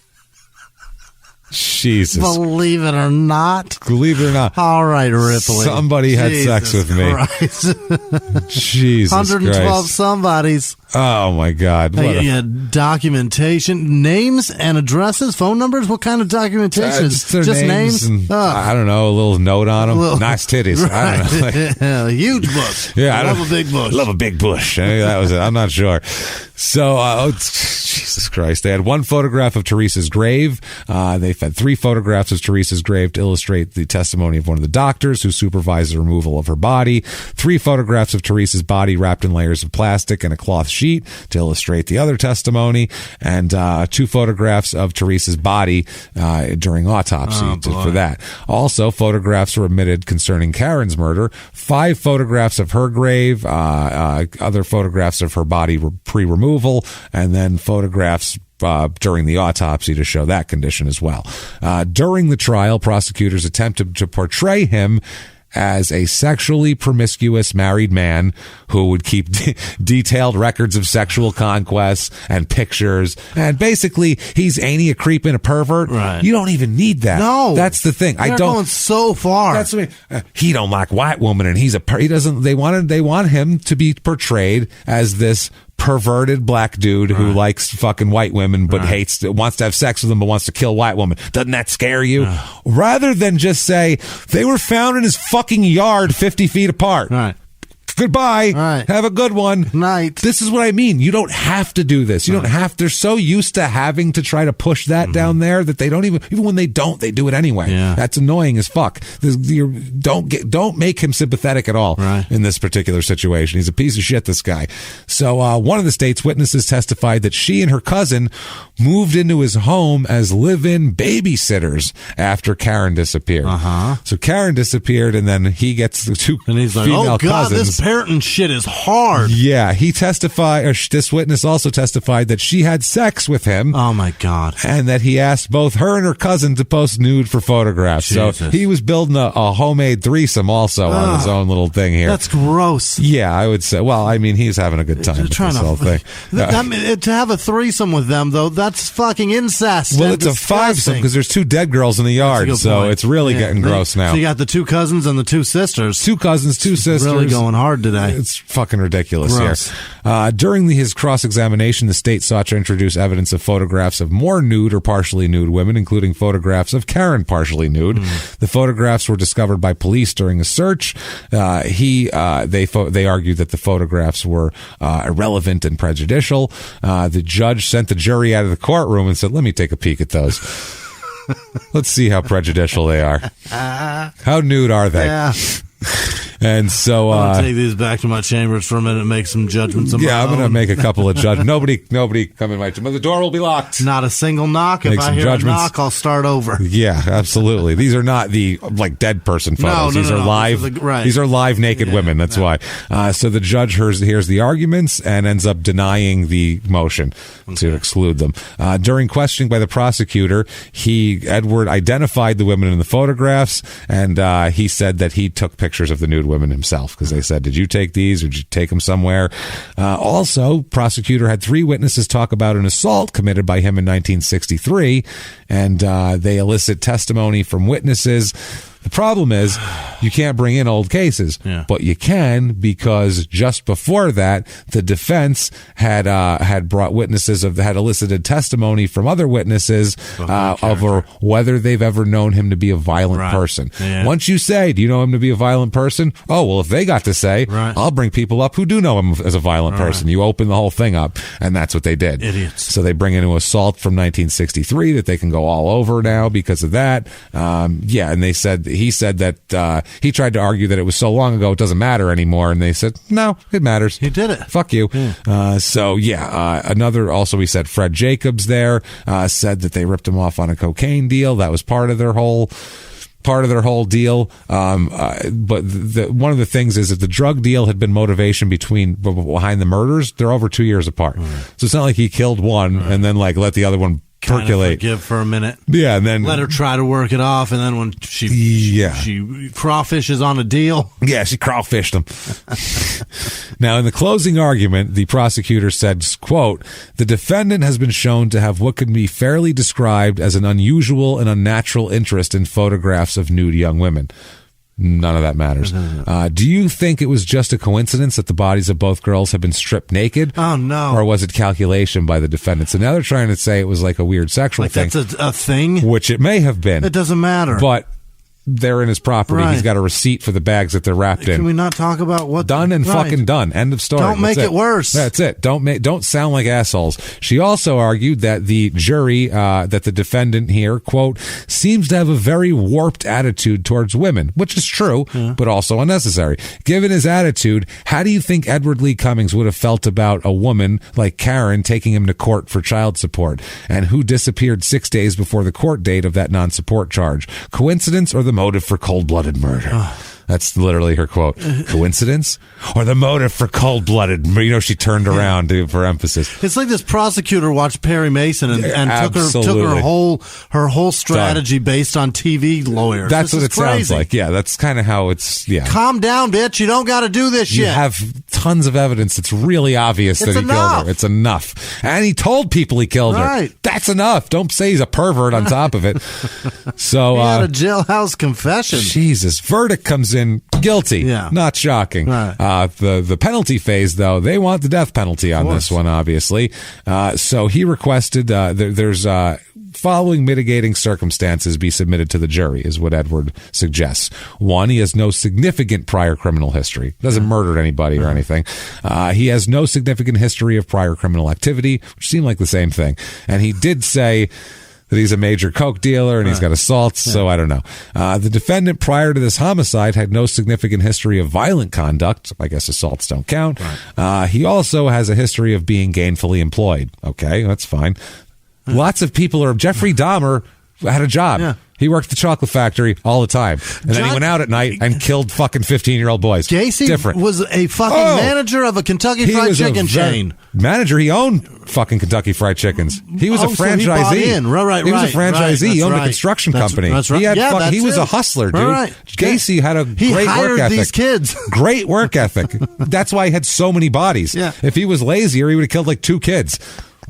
D: Jesus.
E: Believe it or not.
D: Believe it or not.
E: All right, Ripley.
D: Somebody had sex with me. Jesus
E: 112
D: Christ.
E: somebodies.
D: Oh, my God.
E: Documentation. Names and addresses, phone numbers? What kind of documentation?
D: Just
E: names?
D: And, I don't know, a little note on them. Nice titties.
E: Right.
D: I don't know.
E: A huge bush.
D: Yeah,
E: I love a big bush.
D: Love a big bush. That was it. I'm not sure. So, Jesus Christ. They had 1 photograph of Teresa's grave. They've had 3 photographs of Teresa's grave to illustrate the testimony of one of the doctors who supervised the removal of her body. 3 photographs of Teresa's body wrapped in layers of plastic and a cloth sheet to illustrate the other testimony. And 2 photographs of Teresa's body during autopsy for that. Also, photographs were admitted concerning Karen's murder. 5 photographs of her grave, other photographs of her body pre-removal, and then photographs during the autopsy to show that condition as well. During the trial, prosecutors attempted to portray him as a sexually promiscuous married man who would keep detailed records of sexual conquests and pictures. And basically, ain't he a creep and a pervert?
E: Right.
D: You don't even need that.
E: No.
D: That's the thing.
E: They're going so far.
D: That's what he don't like white woman, and he doesn't. They want him to be portrayed as this perverted black dude who likes fucking white women but wants to have sex with them but wants to kill white women. Doesn't that scare you? Rather than just say they were found in his fucking yard 50 feet apart.
E: Right.
D: Goodbye.
E: Right.
D: Have a good one.
E: Night.
D: This is what I mean. You don't have to do this. You don't have. They're so used to having to try to push that down there that they don't even when they don't, they do it anyway.
E: Yeah.
D: That's annoying as fuck. Don't make him sympathetic at all in this particular situation. He's a piece of shit, this guy. So one of the state's witnesses testified that she and her cousin moved into his home as live-in babysitters after Karen disappeared. So Karen disappeared, and then he gets the two
E: and he's like,
D: female
E: oh God,
D: cousins.
E: this parenting shit is hard.
D: Yeah, he testified, or this witness also testified that she had sex with him.
E: Oh my God.
D: And that he asked both her and her cousin to post nude for photographs.
E: Jesus.
D: So he was building a homemade threesome also on his own little thing here.
E: That's gross.
D: Yeah, I would say. Well, I mean, he's having a good time with this whole thing.
E: To have a threesome with them, though, that's fucking incest.
D: Well, it's a fivesome because there's two dead girls in the yard, so it's really getting gross now.
E: So you got the two cousins and the two sisters.
D: Two cousins, two sisters.
E: Really going hard today.
D: It's fucking ridiculous
E: Gross.
D: here. During his cross-examination, the state sought to introduce evidence of photographs of more nude or partially nude women, including photographs of Karen partially nude. The photographs were discovered by police during a search. They argued that the photographs were irrelevant and prejudicial. The judge sent the jury out of the courtroom and said, "Let me take a peek at those. Let's see how prejudicial they are. How nude are they?"
E: Yeah.
D: And so
E: I'm gonna take these back to my chambers for a minute and make some judgments.
D: I'm gonna make a couple of judgments. Nobody come in my chamber. The door will be locked.
E: Not a single knock. If I hear a knock, I'll start over.
D: Yeah, absolutely. These are not the dead person photos. These are live. These are live naked women. That's why. So the judge hears the arguments and ends up denying the motion to exclude them. During questioning by the prosecutor, Edward identified the women in the photographs, and he said that he took pictures of the nude women himself because they said, "Did you take these or did you take them somewhere?" Also, prosecutor had three witnesses talk about an assault committed by him in 1963, and they elicit testimony from witnesses. The problem is you can't bring in old cases, but you can because just before that, the defense had brought witnesses had elicited testimony from other witnesses over whether they've ever known him to be a violent person. Yeah. Once you say, "Do you know him to be a violent person?" Oh, well, if they got to say, I'll bring people up who do know him as a violent person. You open the whole thing up, and that's what they did.
E: Idiots.
D: So they bring in an assault from 1963 that they can go all over now because of that. And they said he said that he tried to argue that it was so long ago it doesn't matter anymore, and they said no, it matters.
E: He did it.
D: Fuck you. Another also, he said Fred Jacobs there said that they ripped him off on a cocaine deal. That was part of their whole deal. But one of the things is that the drug deal had been motivation behind the murders. They're over 2 years apart. So it's not like he killed one and then let the other one percolate.
E: Forgive for a minute.
D: Yeah, and then
E: let her try to work it off, and then when she crawfishes on a deal.
D: Yeah, she crawfished him. Now, in the closing argument, the prosecutor said, quote, "The defendant has been shown to have what could be fairly described as an unusual and unnatural interest in photographs of nude young women." None of that matters. Do you think it was just a coincidence that the bodies of both girls had been stripped naked?
E: Oh, no.
D: Or was it calculation by the defendant? So now they're trying to say it was a weird sexual thing.
E: That's a thing?
D: Which it may have been.
E: It doesn't matter.
D: But they're in his property. He's got a receipt for the bags that they're wrapped in.
E: Can we not talk about what
D: done and fucking done? End of story.
E: Don't make it worse.
D: That's it. Don't sound like assholes. She also argued that the jury, that the defendant here, quote, "seems to have a very warped attitude towards women," which is true, but also unnecessary. Given his attitude, how do you think Edward Lee Cummings would have felt about a woman like Karen taking him to court for child support, and who disappeared 6 days before the court date of that non-support charge? Coincidence or the motive for cold-blooded murder? That's literally her quote. Coincidence? Or the motive for cold-blooded? You know, she turned around for emphasis.
E: It's like this prosecutor watched Perry Mason and took her whole strategy based on TV lawyers.
D: That's what it
E: crazy.
D: Sounds like. Yeah, that's kind of how it's,
E: Calm down, bitch. You don't got to do this shit.
D: You have tons of evidence. It's really obvious that he killed her. It's enough. And he told people he killed her. That's enough. Don't say he's a pervert on top of it. So
E: he had a jailhouse confession.
D: Jesus. Verdict comes in guilty. Yeah. Not shocking. Right. The penalty phase, though, they want the death penalty on this one, obviously. So he requested there's following mitigating circumstances be submitted to the jury, is what Edward suggests. One, he has no significant prior criminal history. Doesn't murder anybody or anything. He has no significant history of prior criminal activity, which seemed like the same thing. And he did say that he's a major coke dealer and he's got assaults, so I don't know. The defendant prior to this homicide had no significant history of violent conduct. I guess assaults don't count. He also has a history of being gainfully employed. Okay, that's fine. Lots of people are... Jeffrey Dahmer had a job. Yeah. He worked at the chocolate factory all the time. And then he went out at night and killed fucking 15-year-old boys.
E: Gacy was a fucking manager of a Kentucky Fried Chicken chain.
D: Manager. He owned fucking Kentucky Fried Chickens. He was a franchisee.
E: He
D: was a franchisee. He owned a construction company.
E: That's right.
D: He was a hustler, dude. Gacy had a great work ethic.
E: These kids.
D: Great work ethic. That's why he had so many bodies.
E: Yeah.
D: If he was lazier, he would have killed like 2 kids.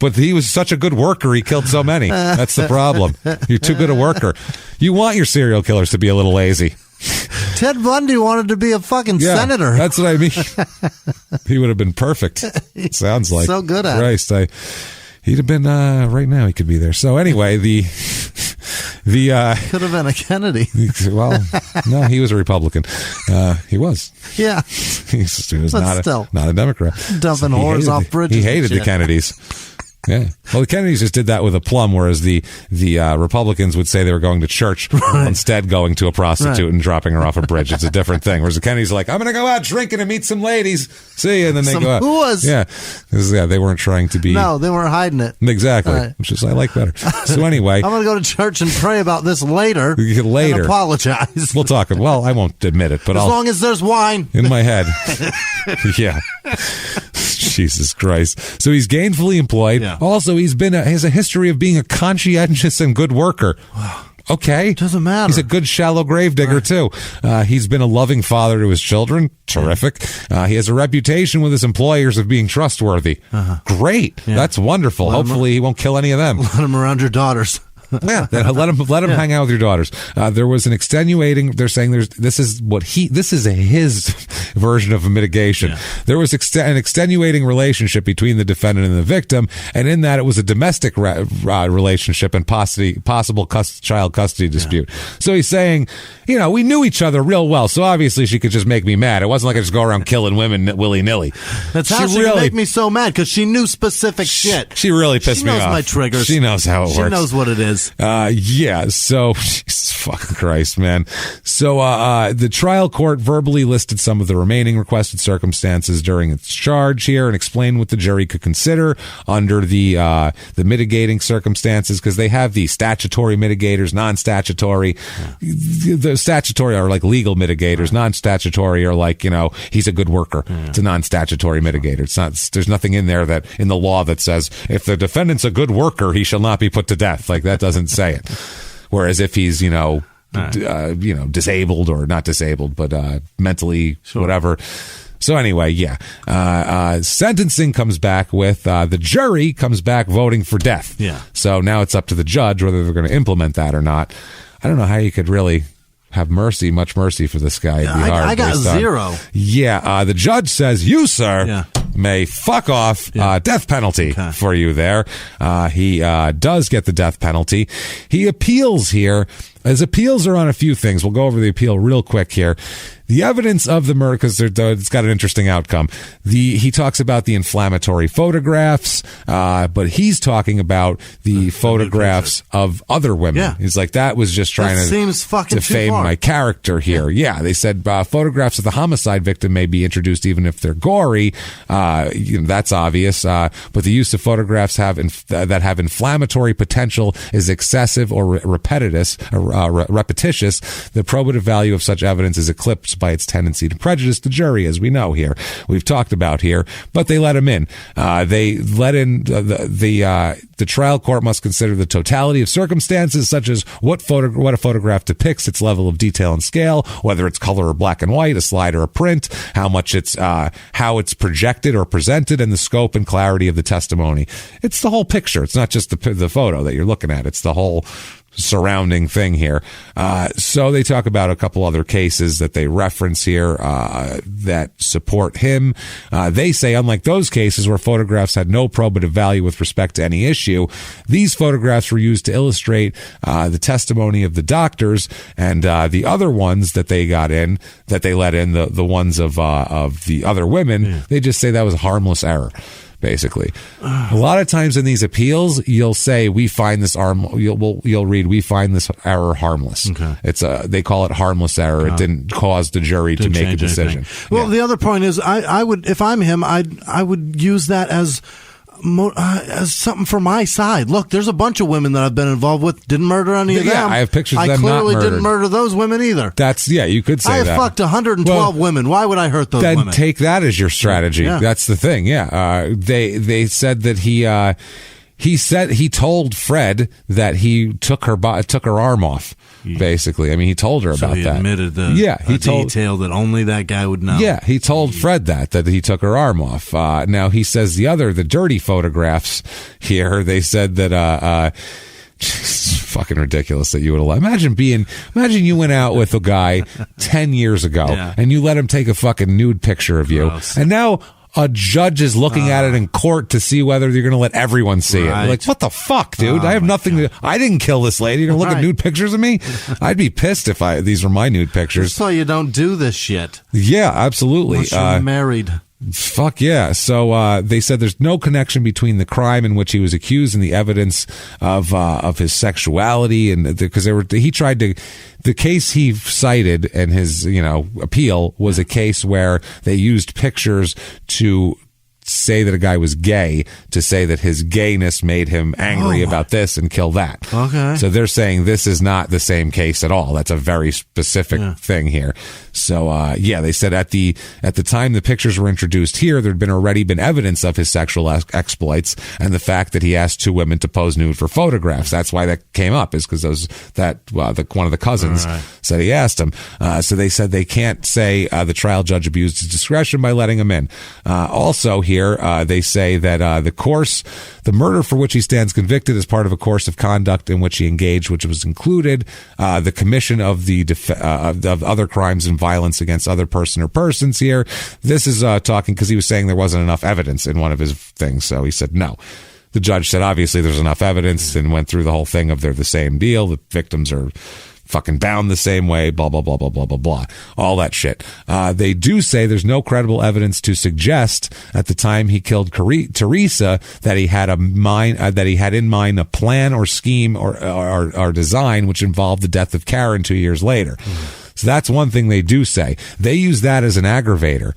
D: But he was such a good worker, he killed so many. That's the problem. You're too good a worker. You want your serial killers to be a little lazy.
E: Ted Bundy wanted to be a fucking senator.
D: That's what I mean. He would have been perfect. Sounds like.
E: So good at
D: it. He'd have been, right now he could be there. So anyway, the
E: could have been a Kennedy.
D: Well, no, he was a Republican. He was.
E: Yeah.
D: He was not a Democrat.
E: Dumping whores off bridges.
D: He hated the Kennedys. Yeah. Well, the Kennedys just did that with aplomb, whereas the Republicans would say they were going to church instead going to a prostitute and dropping her off a bridge. It's a different thing. Whereas the Kennedys are like, I'm going to go out drinking and meet some ladies. See you. And then they go out.
E: Who was?
D: Yeah. They weren't trying to be.
E: No, they weren't hiding it.
D: Exactly. Right. Which is I like better. So anyway.
E: I'm going to go to church and pray about this later. And apologize.
D: We'll talk. Well, I won't admit it, but
E: as long as there's wine.
D: In my head. Yeah. Jesus Christ. So he's gainfully employed. Yeah. Also, he has a history of being a conscientious and good worker.
E: Wow.
D: Okay.
E: Doesn't matter.
D: He's a good shallow grave digger, too. He's been a loving father to his children. Terrific. He has a reputation with his employers of being trustworthy. Great. Yeah. That's wonderful. Hopefully he won't kill any of them.
E: Let him around your daughters.
D: Yeah, let him hang out with your daughters. There was an extenuating. They're saying this is his version of a mitigation. Yeah. There was an extenuating relationship between the defendant and the victim, and in that it was a domestic relationship and possible child custody dispute. Yeah. So he's saying, we knew each other real well, so obviously she could just make me mad. It wasn't like I just go around killing women willy nilly.
E: That's how she really make me so mad because she knew specific shit.
D: She really pissed me off.
E: She knows my triggers.
D: She knows how it works.
E: She knows what it is.
D: Yeah, so, Jesus fucking Christ, man. So, the trial court verbally listed some of the remaining requested circumstances during its charge here and explained what the jury could consider under the mitigating circumstances, because they have the statutory mitigators, non-statutory. Yeah. The statutory are like legal mitigators. Non-statutory are like, he's a good worker. Yeah. It's a non-statutory mitigator. It's not, there's nothing in there that, in the law that says, if the defendant's a good worker, he shall not be put to death. Like, that doesn't say it. Whereas if he's, disabled or not disabled, but mentally whatever. So anyway, sentencing comes back with the jury comes back voting for death. Yeah. So now it's up to the judge whether they're going to implement that or not. I don't know how you could really have much mercy for this guy. It'd be hard.
E: I got 0.
D: Yeah. The judge says, you, sir, may fuck off. Death penalty for you there. He does get the death penalty. He appeals here. His appeals are on a few things. We'll go over the appeal real quick here. The evidence of the murder, because it's got an interesting outcome. He talks about the inflammatory photographs, but he's talking about the photographs of other women. Yeah. He's like, that was just trying to defame my character here. Yeah, they said photographs of the homicide victim may be introduced even if they're gory. That's obvious. But the use of photographs that have inflammatory potential is excessive or repetitious. repetitious, the probative value of such evidence is eclipsed by its tendency to prejudice the jury, as we know here. We've talked about here, but they let him in. They let in the trial court must consider the totality of circumstances, such as what a photograph depicts, its level of detail and scale, whether it's color or black and white, a slide or a print, how it's projected or presented, and the scope and clarity of the testimony. It's the whole picture. It's not just the photo that you're looking at. It's the whole surrounding thing here. So they talk about a couple other cases that they reference here that support him. They say, unlike those cases where photographs had no probative value with respect to any issue, these photographs were used to illustrate the testimony of the doctors, and the other ones that they got in, that they let in, the ones of the other women, they just say that was a harmless error. Basically, a lot of times in these appeals, you'll say we find this you'll read we find this error harmless. Okay. It's they call it harmless error. It didn't cause the jury to make a decision.
E: Well, the other point is, I would, if I'm him, I would use that as something for my side. Look, there's a bunch of women that I've been involved with, didn't murder any of them.
D: Yeah, I have pictures of them not murdered.
E: I clearly didn't murder those women either.
D: You could say that.
E: I have fucked 112 women. Why would I hurt those women?
D: Then take that as your strategy. Yeah. That's the thing. Yeah. They said that he told Fred that he took her arm off. Basically, I mean, he told her about that.
E: So he admitted detail that only that guy would know.
D: Yeah, he told Fred that he took her arm off. Now he says the dirty photographs here. They said that it's fucking ridiculous that you would allow. Imagine you went out with a guy 10 years ago and you let him take a fucking nude picture of you, and now a judge is looking at it in court to see whether you're going to let everyone see it. Like, what the fuck, dude? I have nothing I didn't kill this lady. You're going to look at nude pictures of me? I'd be pissed if these were my nude pictures.
E: That's why you don't do this shit.
D: Yeah, absolutely.
E: Unless you're married.
D: Fuck yeah. So they said there's no connection between the crime in which he was accused and the evidence of his sexuality, and because the case he cited in his appeal was a case where they used pictures to say that a guy was gay, to say that his gayness made him angry about this and kill that. Okay. So they're saying this is not the same case at all. That's a very specific thing here. So they said at the time the pictures were introduced here, there'd already been evidence of his sexual exploits and the fact that he asked two women to pose nude for photographs. That's why that came up, is because one of the cousins said he asked him. So they said they can't say the trial judge abused his discretion by letting him in. Also here, they say that the murder for which he stands convicted is part of a course of conduct in which he engaged, which was included the commission of of other crimes and violence against other person or persons here. This is talking because he was saying there wasn't enough evidence in one of his things, so he said no. The judge said obviously there's enough evidence and went through the whole thing of they're the same deal. The victims are fucking bound the same way, blah, blah, blah, blah, blah, blah, blah. All that shit. They do say there's no credible evidence to suggest at the time he killed Teresa that he had in mind a plan or scheme or design which involved the death of Karen 2 years later. So that's one thing they do say. They use that as an aggravator.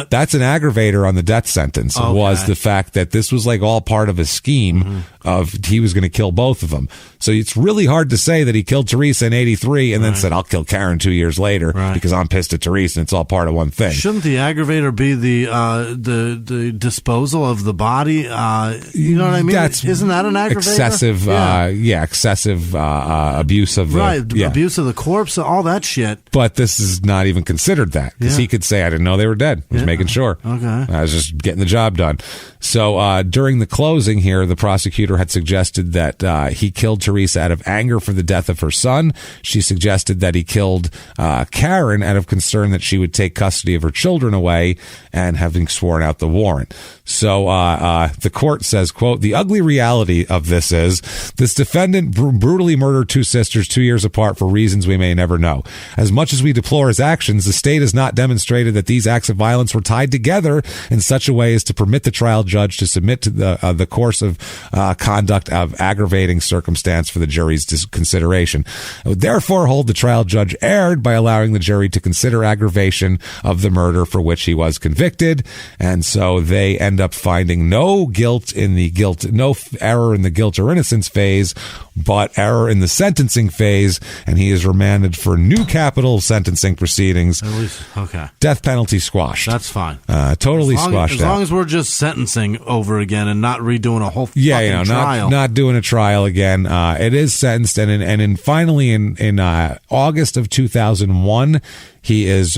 D: That's an aggravator on the death sentence, was the fact that this was like all part of a scheme of he was going to kill both of them. So it's really hard to say that he killed Teresa in 83 and then said, I'll kill Karen 2 years later because I'm pissed at Teresa, and it's all part of one thing.
E: Shouldn't the aggravator be the disposal of the body? You know what I mean? Isn't that an aggravator?
D: Excessive, excessive abuse of the...
E: abuse of the corpse, all that shit.
D: But this is not even considered that, because he could say, I didn't know they were dead. I was making sure. I was just getting the job done. So during the closing here, the prosecutor had suggested that he killed Teresa out of anger for the death of her son. She suggested that he killed Karen out of concern that she would take custody of her children away, and having sworn out the warrant. So the court says, quote, the ugly reality of this is this defendant brutally murdered two sisters 2 years apart for reasons we may never know. As much as we deplore his actions, the state has not demonstrated that these acts of violence were tied together in such a way as to permit the trial judge to submit to the course of conduct of aggravating circumstance for the jury's consideration. I would therefore hold the trial judge erred by allowing the jury to consider aggravation of the murder for which he was convicted. And so they end end up finding no error in the guilt or innocence phase, but error in the sentencing phase, and he is remanded for new capital sentencing proceedings.
E: At least, okay.
D: Death penalty squashed.
E: That's fine.
D: Totally squashed.
E: As long as we're just sentencing over again and not redoing a whole
D: trial. Not doing a trial again. It is sentenced, and finally in August of 2001, he is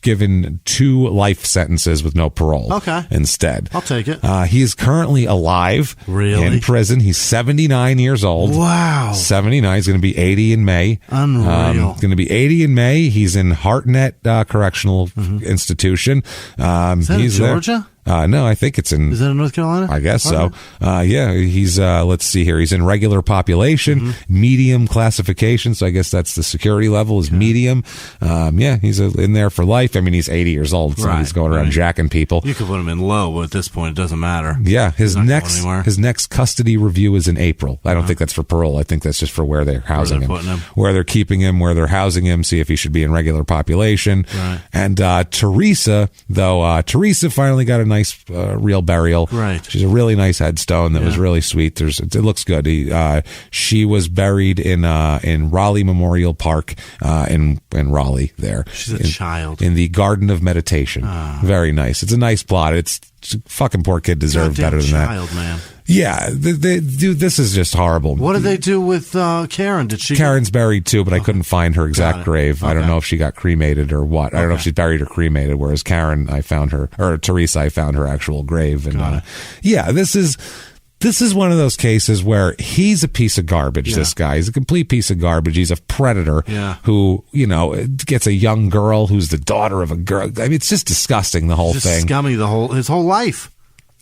D: given 2 life sentences with no parole.
E: Okay.
D: Instead.
E: I'll take it.
D: He is currently alive.
E: Really?
D: In prison. He's 79 years old.
E: Wow.
D: 79. He's going to be 80 in May.
E: Unreal.
D: Going to be 80 in May. He's in Hartnett Correctional Institution.
E: Is that in Georgia?
D: There. No, I think it's in...
E: Is that in North Carolina?
D: I guess so. Yeah, he's, let's see here. He's in regular population, medium classification, so I guess that's the security level is medium. Yeah, he's in there for life. I mean, he's 80 years old, so he's going around jacking people.
E: You could put him in low, but at this point, it doesn't matter.
D: Yeah, his next custody review is in April. I don't think that's for parole. I think that's just for where they're housing him. Where they're keeping him, where they're housing him, see if he should be in regular population.
E: Right.
D: And Teresa, though, Teresa finally got a nice real burial.
E: Right.
D: She's a really nice headstone that was really sweet. It looks good. She was buried in Raleigh Memorial Park in Raleigh there.
E: She's a child.
D: In the Garden of Meditation. Very nice. It's a nice plot. It's fucking poor kid deserved better than that.
E: Man.
D: Yeah, dude, this is just horrible.
E: What did they do with Karen?
D: Karen's buried too, but I couldn't find her exact grave. Okay. I don't know if she got cremated or what. I don't know if she's buried or cremated. Whereas Karen, I found her, or Teresa, I found her actual grave. And yeah, this is one of those cases where he's a piece of garbage. This guy, he's a complete piece of garbage. He's a predator who, gets a young girl who's the daughter of a girl. I mean, it's just disgusting. The whole thing,
E: scummy. His whole life.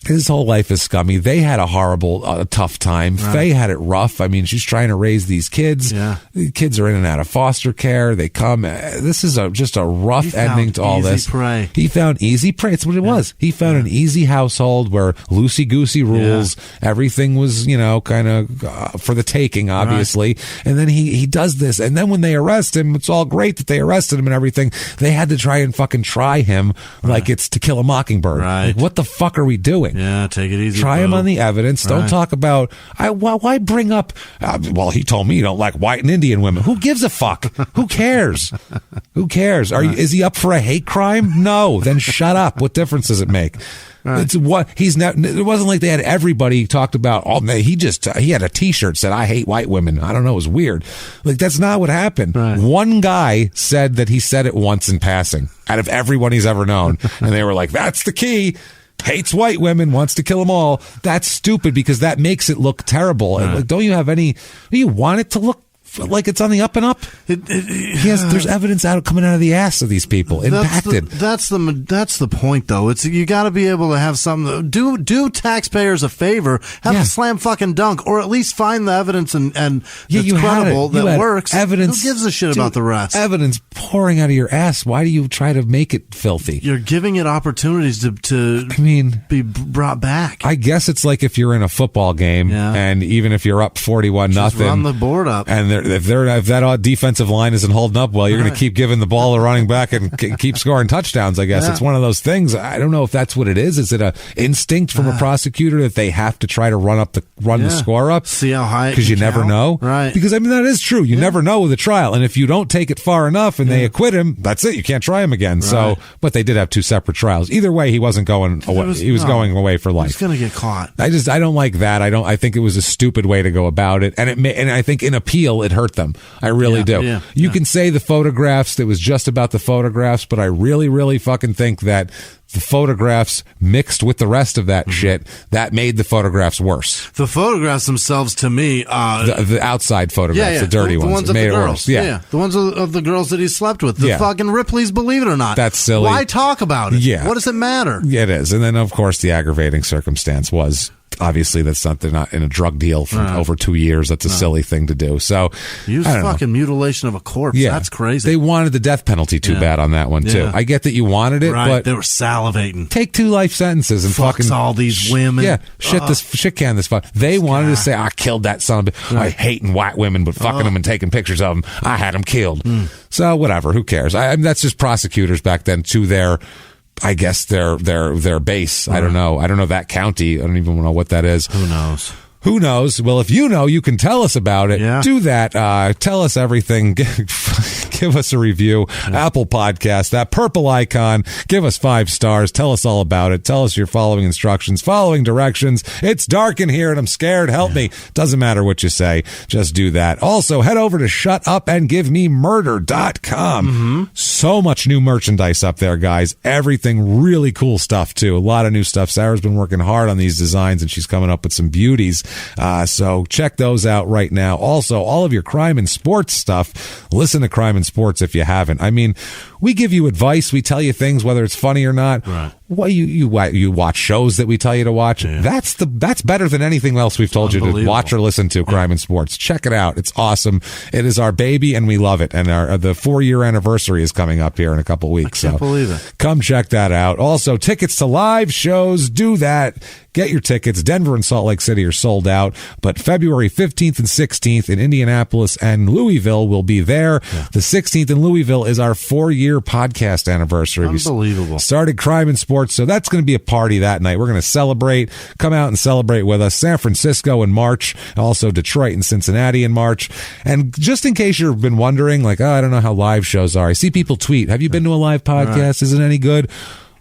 D: His whole life is scummy. They had a horrible, tough time. Right. Faye had it rough. I mean, she's trying to raise these kids. Yeah. The kids are in and out of foster care. They come. This is just a rough ending to all this.
E: Prey.
D: He found easy prey. It's what it was. He found an easy household where loosey-goosey rules. Everything was, kind of for the taking, obviously. Right. And then he does this. And then when they arrest him, it's all great that they arrested him and everything. They had to try and fucking try him like it's To Kill a Mockingbird.
E: Right.
D: Like, what the fuck are we doing?
E: Yeah, take it easy.
D: Try him on the evidence. Don't talk about, why bring up, well, he told me you don't like white and Indian women. Who gives a fuck? Who cares? Who cares? Is he up for a hate crime? No. Then shut up. What difference does it make? Right. It's what he's not. It wasn't like they had everybody talked about. Oh, he had a T-shirt said "I hate white women." I don't know. It was weird. Like that's not what happened. Right. One guy said that he said it once in passing out of everyone he's ever known, and they were like, "That's the key." Hates white women, wants to kill them all. That's stupid because that makes it look terrible. Right. Like, do you want it to look like it's on the up and up? There's evidence coming out of the ass of these people. Impacted.
E: That's the point, though. It's you got to be able to have some do taxpayers a favor, have a slam fucking dunk, or at least find the evidence and that's credible that works.
D: Evidence.
E: Who gives a shit about the rest?
D: Evidence pouring out of your ass. Why do you try to make it filthy?
E: You're giving it opportunities to be brought back.
D: I guess it's like if you're in a football game and even if you're up 41-0,
E: run the board up
D: and if that defensive line isn't holding up well, you're going to keep giving the ball to running back and keep scoring touchdowns. I guess it's one of those things. I don't know if that's what it is. Is it a instinct from a prosecutor that they have to try to run the score up?
E: See how high?
D: Because you never know,
E: right?
D: Because I mean that is true. You never know with a trial, and if you don't take it far enough and they acquit him, that's it. You can't try him again. Right. So, but they did have 2 separate trials. Either way, he wasn't going away. He was going away for life.
E: He's going to get caught.
D: I don't like that. I think it was a stupid way to go about it, and I think in appeal it hurt them. I really do. Yeah, you can say the photographs, it was just about the photographs, but I really, really fucking think that the photographs mixed with the rest of that shit, that made the photographs worse.
E: The photographs themselves, to me...
D: the outside photographs, the dirty
E: the ones of
D: made
E: the girls.
D: Yeah,
E: the ones of the girls that he slept with. The fucking Ripley's, believe it or not.
D: That's silly.
E: Why talk about it?
D: Yeah.
E: What does it matter?
D: Yeah, it is. And then, of course, the aggravating circumstance was... Obviously, they're not in a drug deal for over 2 years. That's a silly thing to do. So,
E: use fucking mutilation of a corpse. Yeah. That's crazy.
D: They wanted the death penalty too bad on that one too. Yeah. I get that you wanted it, but
E: they were salivating.
D: Take 2 life sentences and fucking
E: all these women.
D: Yeah, shit can this fuck. They wanted to say, I killed that son of a bitch. I hating white women, but fucking them and taking pictures of them. I had them killed. So whatever. Who cares? That's just prosecutors back then to their I guess their base. Right. I don't know that county. I don't even know what that is. Who knows? Well, if you know, you can tell us about it. Yeah. Do that. Tell us everything. Give us a review. Yeah. Apple Podcast, that purple icon. Give us 5 stars. Tell us all about it. Tell us you're following instructions, following directions. It's dark in here and I'm scared. Help me. Doesn't matter what you say. Just do that. Also, head over to shutupandgivememurder.com. Mm-hmm. So much new merchandise up there, guys. Everything really cool stuff, too. A lot of new stuff. Sarah's been working hard on these designs and she's coming up with some beauties. So check those out right now. Also, all of your crime and sports stuff, listen to Crime and Sports if you haven't. I mean, we give you advice. We tell you things, whether it's funny or not. Right. Well, you watch shows that we tell you to watch. Yeah. That's better than anything else we've told you to watch or listen to. Crime and Sports. Check it out. It's awesome. It is our baby, and we love it. And the 4-year anniversary is coming up here in a couple weeks.
E: I can't believe it.
D: Come check that out. Also, tickets to live shows. Do that. Get your tickets. Denver and Salt Lake City are sold out, but February 15th and 16th in Indianapolis and Louisville will be there. Yeah. The 16th in Louisville is our 4-year podcast anniversary.
E: Unbelievable.
D: We started Crime and Sports, so that's going to be a party that night. We're going to celebrate. Come out and celebrate with us. San Francisco in March, also Detroit and Cincinnati in March. And just in case you've been wondering, I don't know how live shows are. I see people tweet, have you been to a live podcast? Right. Is it any good?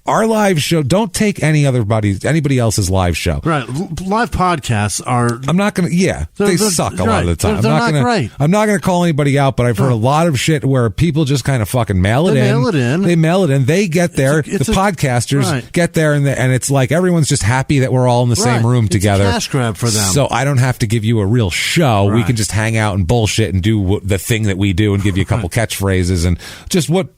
D: Our live show, don't take anybody else's live show.
E: Right. Live podcasts are...
D: I'm not going to... they suck a lot of the time.
E: They're not great.
D: I'm not going to call anybody out, but I've heard a lot of shit where people just kind of fucking mail it in. They mail it in. They get there. The podcasters get there, and it's like everyone's just happy that we're all in the same room together.
E: It's a cash grab for them.
D: So I don't have to give you a real show. Right. We can just hang out and bullshit and do the thing that we do and give you a couple catchphrases and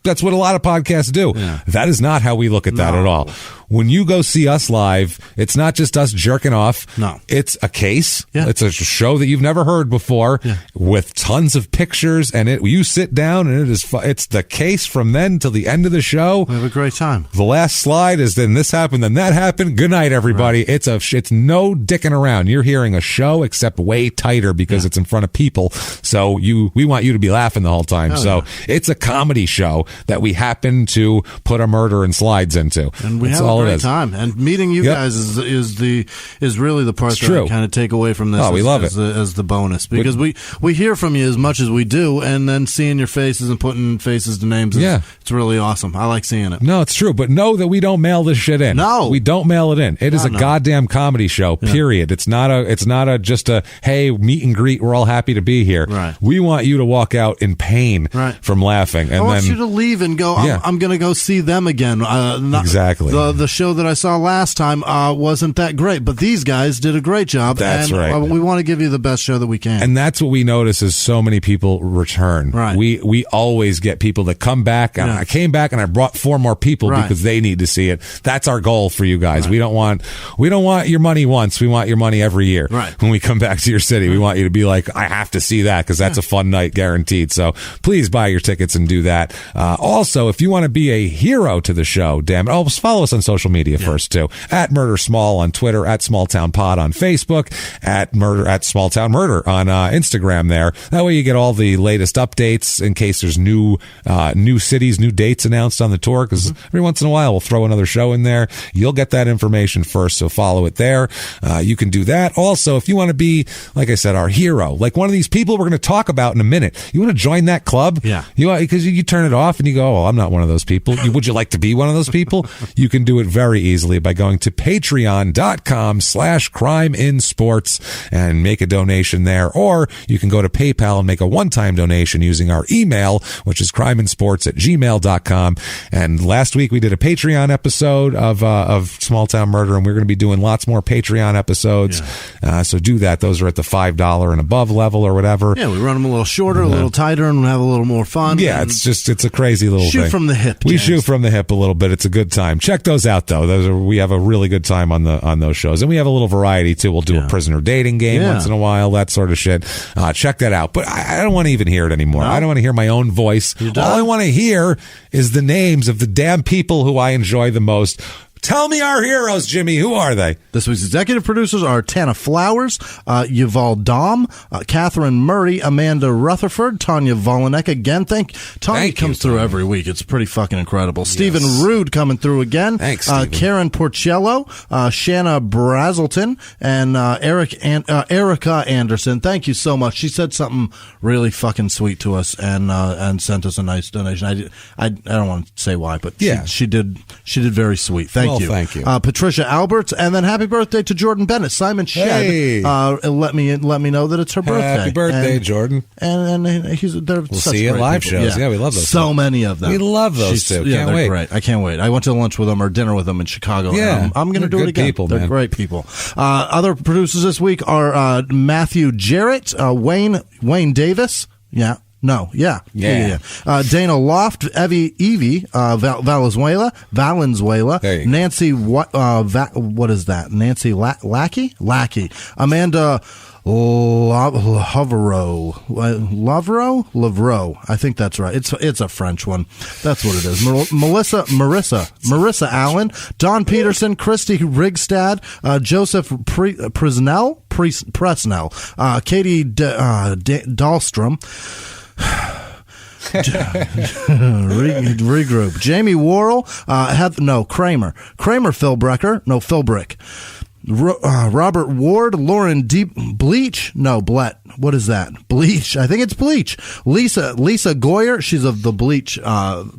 D: that's what a lot of podcasts do. Yeah. That is not how we look at that at all. When you go see us live, it's not just us jerking off.
E: No.
D: It's a case. Yeah. It's a show that you've never heard before with tons of pictures, and you sit down, and it's the case from then till the end of the show.
E: We have a great time.
D: The last slide is then this happened, then that happened. Good night, everybody. Right. It's no dicking around. You're hearing a show, except way tighter because it's in front of people. So we want you to be laughing the whole time. It's a comedy show that we happen to put a murder and slides into.
E: And we have a great time. And meeting you guys is really the part that I kind of take away from this.
D: Oh, we love it
E: as the bonus, because we hear from you as much as we do, and then seeing your faces and putting faces to names. It's really awesome. I like seeing it.
D: No, it's true, but know that we don't mail this shit in.
E: No,
D: we don't mail it in. It is a goddamn comedy show. Period. It's not just a hey meet and greet. We're all happy to be here.
E: Right.
D: We want you to walk out in pain from laughing, and
E: I want you to leave and go. I'm going to go see them again.
D: Exactly.
E: The show that I saw last time wasn't that great, but these guys did a great job.
D: That's right.
E: We want to give you the best show that we can.
D: And that's what we notice is so many people return.
E: Right.
D: We always get people that come back. And I came back and I brought 4 more people because they need to see it. That's our goal for you guys. Right. We don't want your money once. We want your money every year.
E: Right.
D: When we come back to your city, we want you to be like, I have to see that because that's a fun night guaranteed. So please buy your tickets and do that. Also, if you want to be a hero to the show, damn it, follow us on social media first too. At Murder Small on Twitter, at Small Town Pod on Facebook, at Small Town Murder on Instagram there. That way you get all the latest updates in case there's new cities, new dates announced on the tour, because every once in a while we'll throw another show in there. You'll get that information first, so follow it there. You can do that. Also, if you want to be, like I said, our hero, like one of these people we're going to talk about in a minute, you want to join that club?
E: Yeah.
D: Because you turn it off and you go, I'm not one of those people. Would you like to be one of those people? You can do it very easily by going to patreon.com/crimeinsports and make a donation there. Or you can go to PayPal and make a one-time donation using our email, which is crimeinsports@gmail.com. And last week we did a Patreon episode of Small Town Murder, and we're going to be doing lots more Patreon episodes. Yeah. So do that. Those are at the $5 and above level or whatever.
E: Yeah, we run them a little shorter, a little tighter, and have a little more fun.
D: Yeah, it's a crazy little thing.
E: Shoot from the hip.
D: We shoot from the hip a little bit. It's a good time. Check those out, though. We have a really good time on those shows, and we have a little variety too. We'll do a prisoner dating game once in a while, that sort of shit. Check that out. But I don't want to even hear it anymore. No? I don't want to hear my own voice. All I want to hear is the names of the damn people who I enjoy the most. Tell me our heroes, Jimmy. Who are they?
E: This week's executive producers are Tana Flowers, Yuval Dom, Catherine Murray, Amanda Rutherford, Tanya Volanek. Again, Tanya comes through every week. It's pretty fucking incredible. Yes. Stephen Rude coming through again.
D: Thanks, Stephen.
E: Karen Porcello, Shanna Brazelton, and Erica Anderson. Thank you so much. She said something really fucking sweet to us and sent us a nice donation. I don't want to say why, but she did very sweet. Thank you.
D: Thank you.
E: Patricia Alberts, and then happy birthday to Jordan Bennett. Simon Shedd let me know that it's her birthday.
D: Happy birthday, Jordan.
E: And we'll
D: see you at live shows. Yeah, we love those.
E: So many of them.
D: We love those too. Can't wait.
E: Great. I can't wait. I went to lunch with them or dinner with them in Chicago.
D: Yeah,
E: I'm going to do it again. They're great people. Other producers this week are Matthew Jarrett, Wayne Davis. Yeah. Dana Loft, Evie Valenzuela, Nancy, what is that? Nancy Lackey, Amanda Lavro. I think that's right. It's a French one. That's what it is. Marissa Allen, Don Peterson, Christy Rigstad, Joseph Presnell, Katie Dahlstrom. Regroup. Jamie Worrell, Kramer Philbrecker, Philbrick. Robert Ward, Lauren Bleach. What is that? Bleach. I think it's Bleach. Lisa Goyer. She's of the Bleach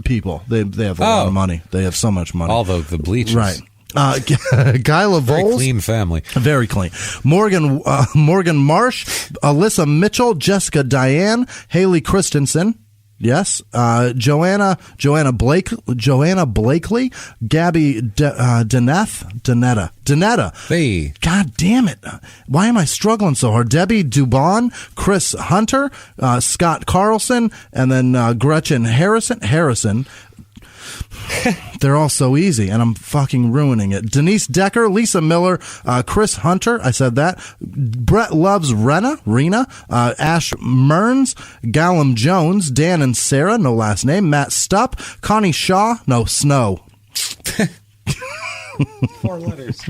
E: people. They have a lot of money. They have so much money.
D: All the Bleachers.
E: Right. Gyla Voles.
D: Very clean family.
E: Very clean. Morgan Marsh, Alyssa Mitchell, Jessica Diane, Haley Christensen. Yes. Joanna Blakely, Gabby Danetta.
D: Hey.
E: God damn it. Why am I struggling so hard? Debbie Dubon, Chris Hunter, Scott Carlson, and then Gretchen Harrison. They're all so easy, and I'm fucking ruining it. Denise Decker, Lisa Miller, Chris Hunter, I said that. Brett Loves Rena, Ash Mearns, Gallum Jones, Dan and Sarah, no last name, Matt Stupp, Connie Shaw, no, Snow.
A: 4 letters.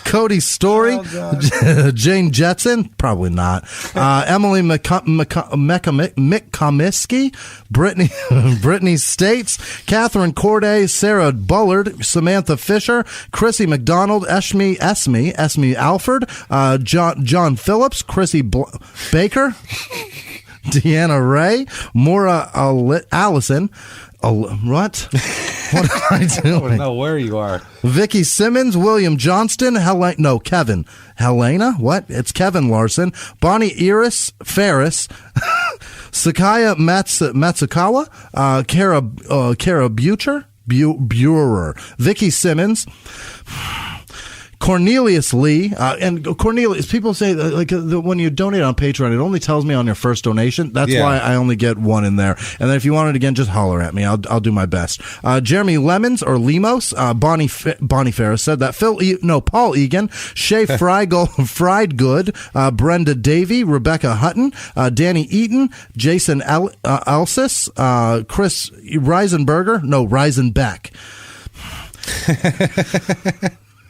E: Cody Story, Jane Jetson, probably not. Emily McComiskey, Brittany States, Catherine Corday, Sarah Bullard, Samantha Fisher, Chrissy McDonald, Esme Alford, John Phillips, Chrissy Baker, Deanna Ray, Maura Allison. What? What am I doing?
A: I don't know where you are.
E: Vicky Simmons, William Johnston, Kevin. Helena? What? It's Kevin Larson. Bonnie Iris Ferris. Sakaya Matsukawa. Kara Buerer. Vicky Simmons. Cornelius Lee, and Cornelius, people say when you donate on Patreon, it only tells me on your first donation. That's why I only get one in there. And then if you want it again, just holler at me. I'll do my best. Jeremy Lemons or Lemos, Bonnie Ferris said that. Paul Egan, Shay Friedgood, Brenda Davey, Rebecca Hutton, Danny Eaton, Jason Elsis, Chris Reisenberger, Reisenbeck.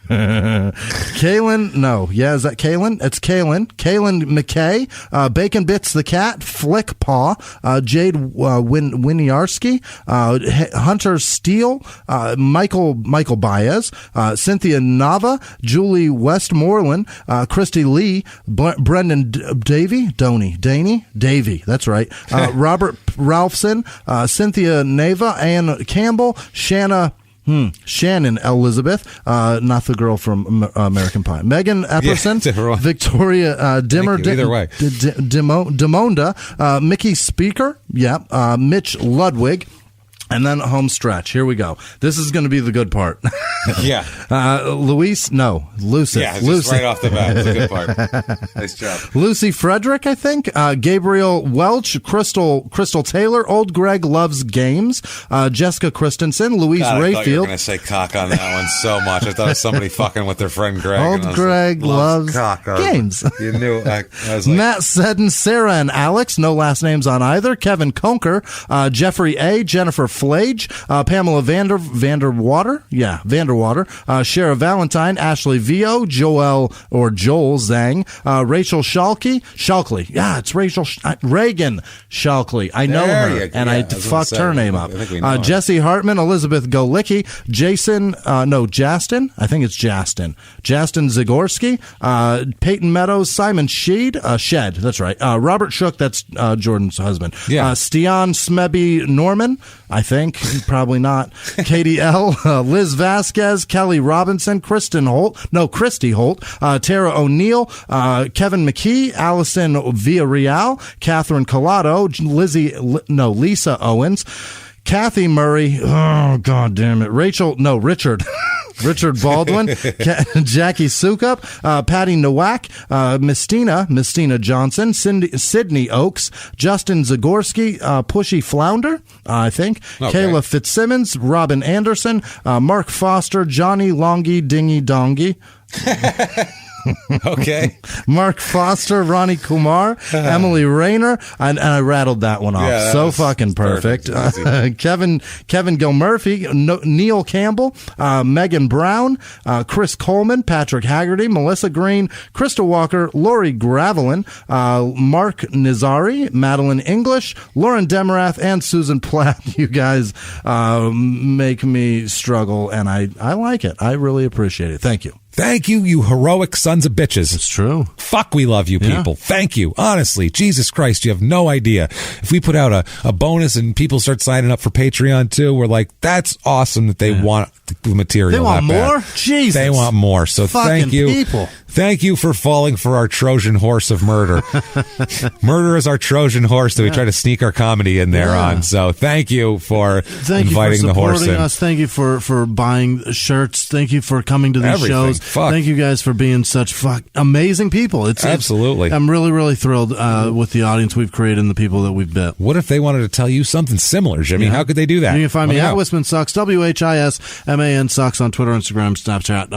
E: Kaylin, is that Kaylin? It's Kaylin McKay, Bacon Bits the Cat, Flick Paw, Jade Winiarski, Hunter Steele, Michael Baez, Cynthia Nava, Julie Westmoreland, Christy Lee, Brendan Davey, that's right, Robert Ralphson, Cynthia Neva, Ann Campbell, Shannon Elizabeth, not the girl from American Pie. Megan Epperson, Victoria Dimmer, Demonda, Mickey Speaker, Mitch Ludwig, and then home stretch. Here we go. This is going to be the good part.
D: Yeah.
E: Luis, no, Lucy.
D: Yeah, just right off the bat. That's a good part. Nice job.
E: Lucy Frederick, I think. Gabriel Welch, Crystal Taylor, Old Greg Loves Games, Jessica Christensen, Louise
D: God, I thought you were
E: Rayfield.
D: going to say cock on that one so much. I thought it was somebody fucking with their friend Greg.
E: Old Greg loves games.
D: You knew. I was like,
E: Matt Seddon, Sarah and Alex, no last names on either. Kevin Conker, Jeffrey A., Jennifer Flage, Pamela Vanderwater, Shara Valentine, Ashley Vio, Joel Zhang, Rachel Shalkley. Yeah, it's Reagan Shalkley. I know
D: There
E: her,
D: you go.
E: and
D: Yeah,
E: I
D: I was gonna
E: fucked
D: say,
E: her name up.
D: I think we know her.
E: Jesse Hartman, Elizabeth Golicki, Justin. I think it's Justin Zagorski, Peyton Meadows, Simon Shed. That's right. Robert Shook. That's Jordan's husband.
D: Yeah.
E: Stian Smebby Norman. I think probably not. Katie L. Liz Vasquez, Kelly Robinson, Christy Holt, Tara O'Neill, Kevin McKee, Allison Villarreal, Catherine Collado, Lisa Owens, Kathy Murray. Oh, God damn it. Richard. Richard Baldwin, Jackie Sukup, Patty Nowak, Mistina Johnson, Sydney Oaks, Justin Zagorski, Pushy Flounder, I think,
D: Okay.
E: Kayla Fitzsimmons, Robin Anderson, Mark Foster, Johnny Longy Dingy Dongy,
D: okay.
E: Mark Foster, Ronnie Kumar, Emily Rayner, and I rattled that one off.
D: Yeah, that
E: so
D: was
E: fucking perfect.
D: perfect.
E: Kevin Gilmurphy, Neil Campbell, Megan Brown, Chris Coleman, Patrick Haggerty, Melissa Green, Krista Walker, Lori Gravelin, Mark Nizari, Madeline English, Lauren Demarath, and Susan Platt. You guys make me struggle, and I like it. I really appreciate it. Thank you.
D: Thank you, you heroic sons of bitches.
E: It's true.
D: Fuck, we love you people.
E: Yeah.
D: Thank you. Honestly, Jesus Christ, you have no idea. If we put out a bonus and people start signing up for Patreon too, we're like, that's awesome that they want the material.
E: They want
D: that bad.
E: more? Jesus.
D: They want more. So
E: Fucking
D: thank you.
E: people.
D: Thank you for falling for our Trojan horse of murder. Murder is our Trojan horse that we try to sneak our comedy in there on. So thank you for inviting the horse in.
F: Us. Thank you for buying shirts. Thank you for coming to these
D: Everything.
F: shows.
D: Fuck.
F: Thank you guys for being such amazing people.
D: Absolutely.
F: I'm really, really thrilled with the audience we've created and the people that we've bit.
D: What if they wanted to tell you something similar, Jimmy?
F: Yeah.
D: How could they do that?
F: You can find me
D: Let
F: at
D: know.
F: Whisman Sucks, WHISMAN Sucks on Twitter, Instagram, Snapchat.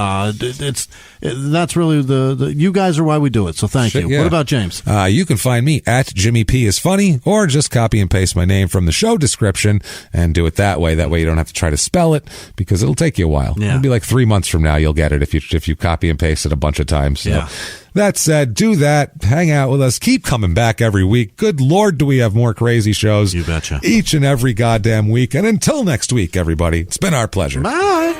F: That's really the you guys are why we do it. So thank you.
D: Yeah.
F: What about James?
D: You can find me at Jimmy P is funny, or just copy and paste my name from the show description and do it that way. That way you don't have to try to spell it because it'll take you a while.
F: Yeah.
D: It'll be like 3 months from now you'll get it if you copy and paste it a bunch of times. So
F: Yeah.
D: that said, do that. Hang out with us. Keep coming back every week. Good Lord, do we have more crazy shows.
F: You betcha.
D: Each and every goddamn week. And until next week, everybody, it's been our pleasure.
F: Bye.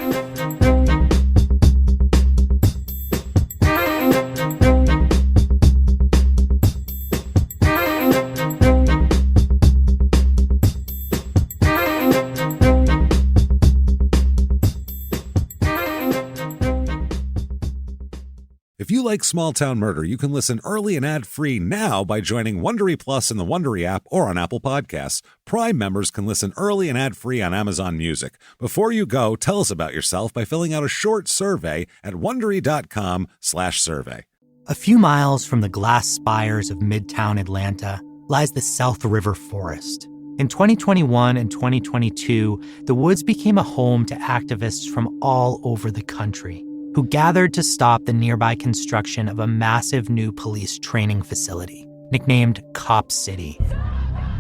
A: If you like Small Town Murder, you can listen early and ad-free now by joining Wondery Plus in the Wondery app or on Apple Podcasts. Prime members can listen early and ad-free on Amazon Music. Before you go, tell us about yourself by filling out a short survey at Wondery.com/survey.
G: A few miles from the glass spires of Midtown Atlanta lies the South River Forest. In 2021 and 2022, the woods became a home to activists from all over the country who gathered to stop the nearby construction of a massive new police training facility, nicknamed Cop City.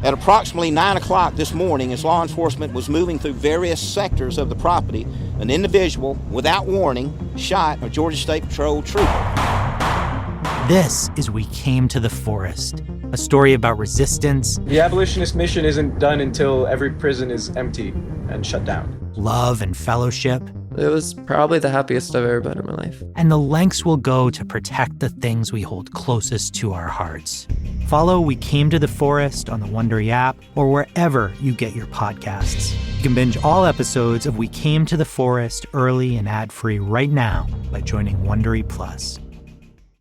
H: At approximately 9 o'clock this morning, as law enforcement was moving through various sectors of the property, an individual, without warning, shot a Georgia State Patrol trooper.
G: This is We Came to the Forest, a story about resistance,
I: The abolitionist mission isn't done until every prison is empty and shut down.
G: love and fellowship,
J: It was probably the happiest I've ever been in my life.
G: and the lengths we'll go to protect the things we hold closest to our hearts. Follow We Came to the Forest on the Wondery app or wherever you get your podcasts. You can binge all episodes of We Came to the Forest early and ad-free right now by joining Wondery Plus.